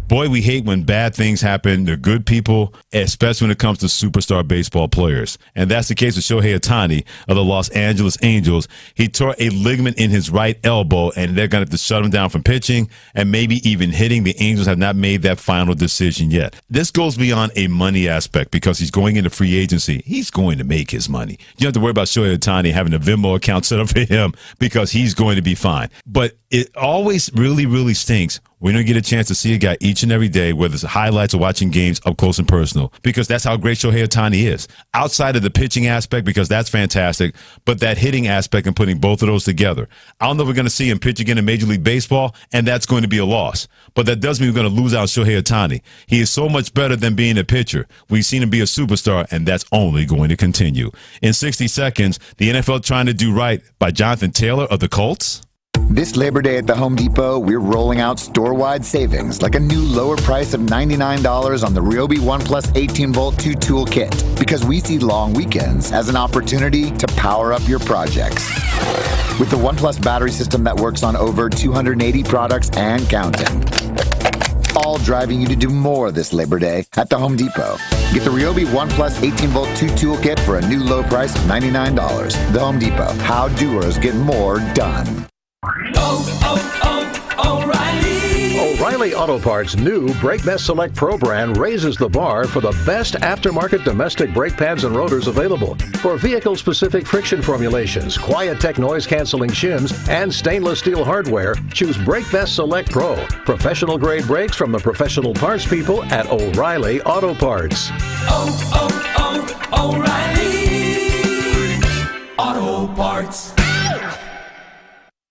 Boy, we hate when bad things happen to good people, especially when it comes to superstar baseball players. And that's the case with Shohei Ohtani of the Los Angeles Angels. He tore a ligament in his right elbow, and they're going to have to shut him down from pitching and maybe even hitting. The Angels have not made that final decision yet. This goes beyond a money aspect because he's going into free agency. He's going to make his money. You don't have to worry about Shohei Ohtani having a Venmo account set up for him because he's going to be fine. But it always really, really stinks when you don't get a chance to see a guy each and every day, whether it's highlights or watching games up close and personal, because that's how great Shohei Ohtani is. Outside of the pitching aspect, because that's fantastic, but that hitting aspect and putting both of those together. I don't know if we're going to see him pitch again in Major League Baseball, and that's going to be a loss. But that doesn't mean we're going to lose out on Shohei Ohtani. He is so much better than being a pitcher. We've seen him be a superstar, and that's only going to continue. In 60 seconds, the NFL trying to do right by Jonathan Taylor of the Colts. This Labor Day at the Home Depot, we're rolling out store-wide savings, like a new lower price of $99 on the Ryobi One Plus 18-volt 2-tool kit, because we see long weekends as an opportunity to power up your projects. With the One Plus battery system that works on over 280 products and counting. All driving you to do more this Labor Day at the Home Depot. Get the Ryobi One Plus 18-volt 2-tool kit for a new low price of $99. The Home Depot, how doers get more done. O'Reilly Auto Parts' new Brake Best Select Pro brand raises the bar for the best aftermarket domestic brake pads and rotors available. For vehicle-specific friction formulations, Quiet-Tech noise-canceling shims, and stainless steel hardware, choose Brake Best Select Pro. Professional-grade brakes from the professional parts people at O'Reilly Auto Parts. O'Reilly Auto Parts.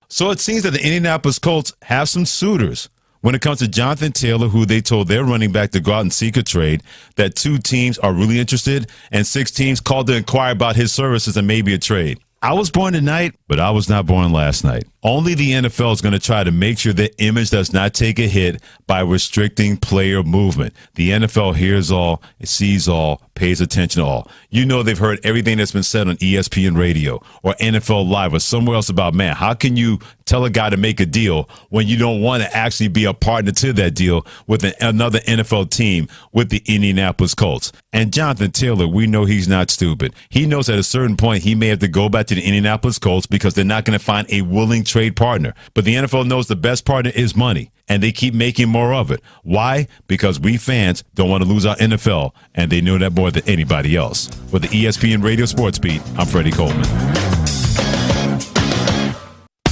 So it seems that the Indianapolis Colts have some suitors when it comes to Jonathan Taylor, who they told their running back to go out and seek a trade, that 2 teams are really interested, and 6 teams called to inquire about his services and maybe a trade. I was born tonight, but I was not born last night. Only the NFL is going to try to make sure the image does not take a hit by restricting player movement. The NFL hears all, sees all, pays attention to all. You know they've heard everything that's been said on ESPN Radio or NFL Live or somewhere else about, man, how can you tell a guy to make a deal when you don't want to actually be a partner to that deal with another NFL team with the Indianapolis Colts? And Jonathan Taylor, we know he's not stupid. He knows at a certain point he may have to go back to the Indianapolis Colts because they're not going to find a willing trade partner. But the NFL knows the best partner is money, and they keep making more of it. Why? Because we fans don't want to lose our NFL, and they know that more than anybody else. For the ESPN Radio Sports Beat, I'm Freddie Coleman.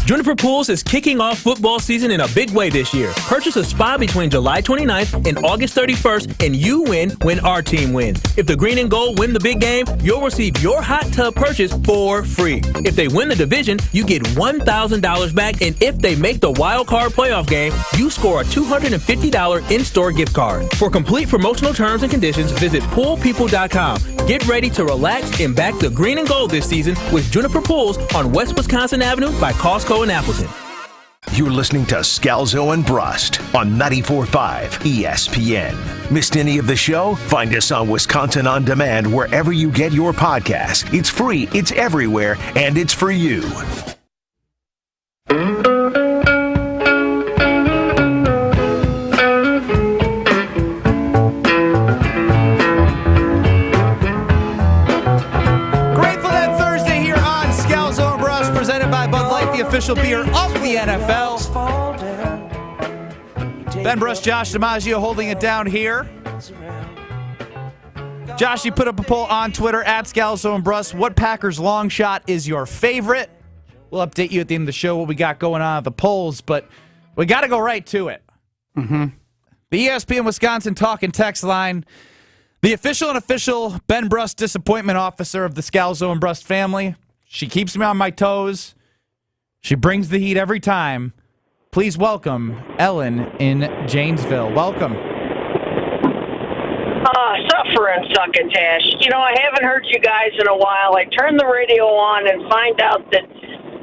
Juniper Pools is kicking off football season in a big way this year. Purchase a spa between July 29th and August 31st, and you win when our team wins. If the green and gold win the big game, you'll receive your hot tub purchase for free. If they win the division, you get $1,000 back, and if they make the wild card playoff game, you score a $250 in-store gift card. For complete promotional terms and conditions, visit poolpeople.com. Get ready to relax and back the green and gold this season with Juniper Pools on West Wisconsin Avenue by Costco in Appleton. You're listening to Scalzo and Brust on 94.5 ESPN. Missed any of the show? Find us on Wisconsin On Demand wherever you get your podcasts. It's free, it's everywhere, and it's for you. Official beer of the NFL. Ben Brust, Josh DiMaggio holding it down here. Josh, you put up a poll on Twitter at Scalzo and Brust. What Packers long shot is your favorite? We'll update you at the end of the show what we got going on at the polls, but we got to go right to it. The ESPN Wisconsin talk and text line. The official and official Ben Brust disappointment officer of the Scalzo and Brust family. She keeps me on my toes. She brings the heat every time. Please welcome Ellen in Janesville. Welcome. Sup, Super and Succotash. You know, I haven't heard you guys in a while. I turn the radio on and find out that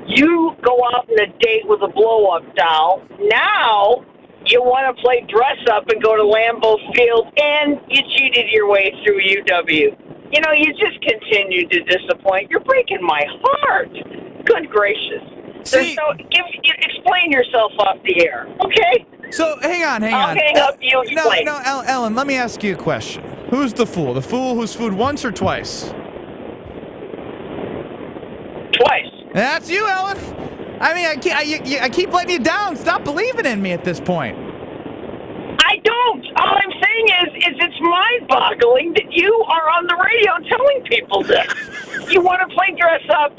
you go out on a date with a blow-up doll. Now you want to play dress-up and go to Lambeau Field, and you cheated your way through UW. You know, you just continue to disappoint. You're breaking my heart. Good gracious. Explain yourself off the air, okay? So, hang on. I'll hang up, you explain. No, Ellen, let me ask you a question. Who's the fool? The fool who's fooled once or twice? Twice. That's you, Ellen. I mean, I keep letting you down. Stop believing in me at this point. I don't. All I'm saying is it's mind-boggling that you are on the radio telling people this. You want to play dress up,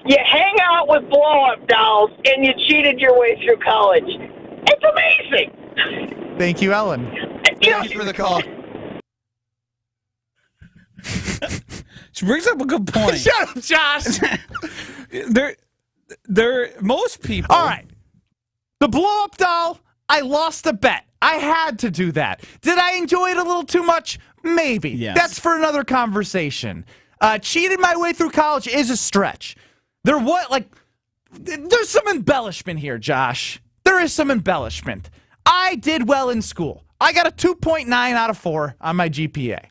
you hang out with blow-up dolls, and you cheated your way through college. It's amazing. Thank you, Ellen. Thank you for the call. She brings up a good point. Shut up, Josh. Most people. All right. The blow-up doll, I lost a bet. I had to do that. Did I enjoy it a little too much? Maybe. Yes. That's for another conversation. Cheating my way through college is a stretch. There's some embellishment here, Josh. There is some embellishment. I did well in school. I got a 2.9 out of 4 on my GPA.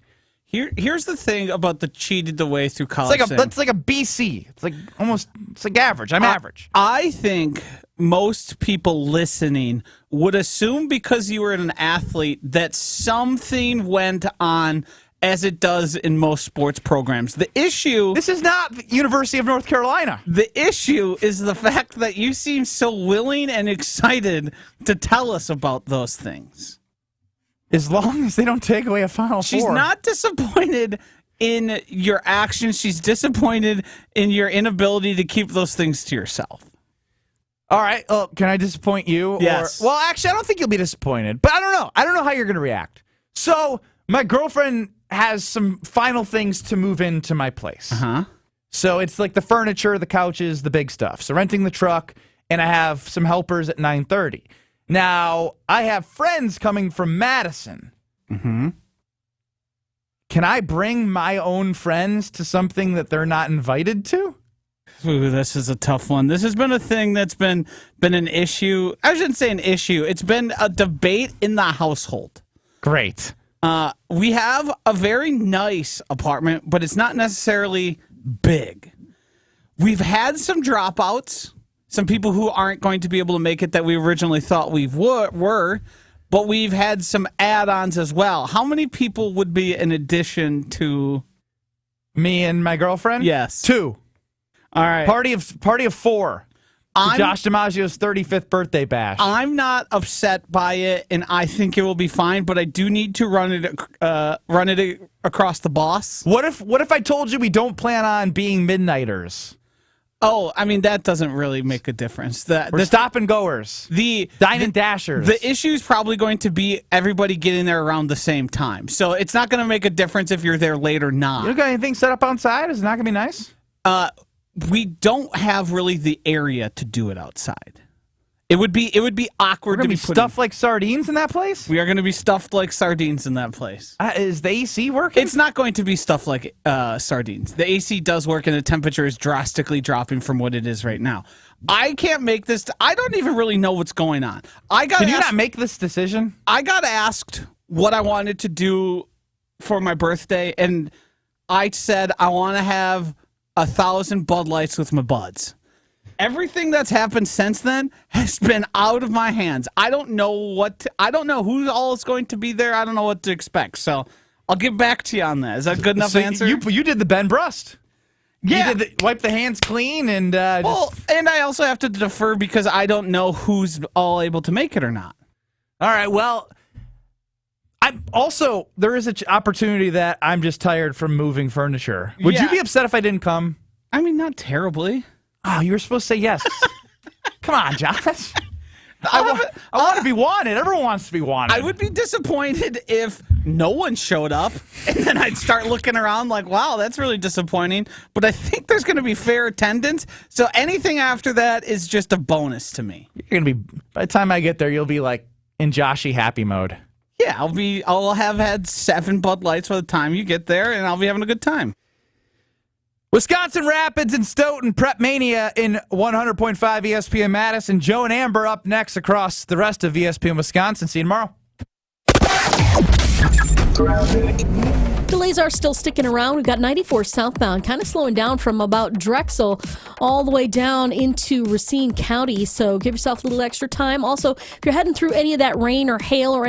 Here's the thing about the cheated the way through college. It's like a BC. It's like average. I'm average. I think most people listening would assume because you were an athlete that something went on as it does in most sports programs. The issue... This is not the University of North Carolina. The issue is the fact that you seem so willing and excited to tell us about those things. As long as they don't take away a Final Four. She's not disappointed in your actions. She's disappointed in your inability to keep those things to yourself. All right. Oh, can I disappoint you? Yes. Well, actually, I don't think you'll be disappointed, but I don't know. I don't know how you're going to react. So my girlfriend has some final things to move into my place. Uh-huh. So it's like the furniture, the couches, the big stuff. So renting the truck, and I have some helpers at 9:30. Now, I have friends coming from Madison. Mm-hmm. Can I bring my own friends to something that they're not invited to? Ooh, this is a tough one. This has been a thing that's been an issue. I shouldn't say an issue. It's been a debate in the household. Great. We have a very nice apartment, but it's not necessarily big. We've had some dropouts. Some people who aren't going to be able to make it that we originally thought we were, but we've had some add-ons as well. How many people would be in addition to me and my girlfriend? Yes. 2. All right. Party of 4. Josh DiMaggio's 35th birthday bash. I'm not upset by it, and I think it will be fine, but I do need to run it across the boss. What if I told you we don't plan on being midnighters? Oh, I mean, that doesn't really make a difference. We're stop and goers. The dine and dashers. The issue is probably going to be everybody getting there around the same time. So it's not going to make a difference if you're there late or not. You got anything set up outside? Is it not going to be nice? We don't have really the area to do it outside. It would be awkward to be stuffed like sardines in that place? We are going to be stuffed like sardines in that place. Is the AC working? It's not going to be stuffed like sardines. The AC does work, and the temperature is drastically dropping from what it is right now. I can't make this. I don't even really know what's going on. Can you not make this decision? I got asked what I wanted to do for my birthday, and I said I want to have 1,000 Bud Lights with my buds. Everything that's happened since then has been out of my hands. I don't know I don't know who all is going to be there. I don't know what to expect. So I'll get back to you on that. Is that a good enough answer? You did the Ben Brust. Yeah. You did wipe the hands clean and and I also have to defer because I don't know who's all able to make it or not. All right. Well, there is an opportunity that I'm just tired from moving furniture. Would you be upset if I didn't come? I mean, not terribly. Oh, you were supposed to say yes. Come on, Josh. I want to be wanted. Everyone wants to be wanted. I would be disappointed if no one showed up, and then I'd start looking around like, wow, that's really disappointing. But I think there's going to be fair attendance, so anything after that is just a bonus to me. You're going to be, by the time I get there, you'll be like in Joshy happy mode. Yeah, I'll have had 7 Bud Lights by the time you get there, and I'll be having a good time. Wisconsin Rapids and Stoughton Prep Mania in 100.5 ESPN Madison. Joe and Amber up next across the rest of ESPN Wisconsin. See you tomorrow. Delays are still sticking around. We've got 94 southbound, kind of slowing down from about Drexel all the way down into Racine County. So give yourself a little extra time. Also, if you're heading through any of that rain or hail or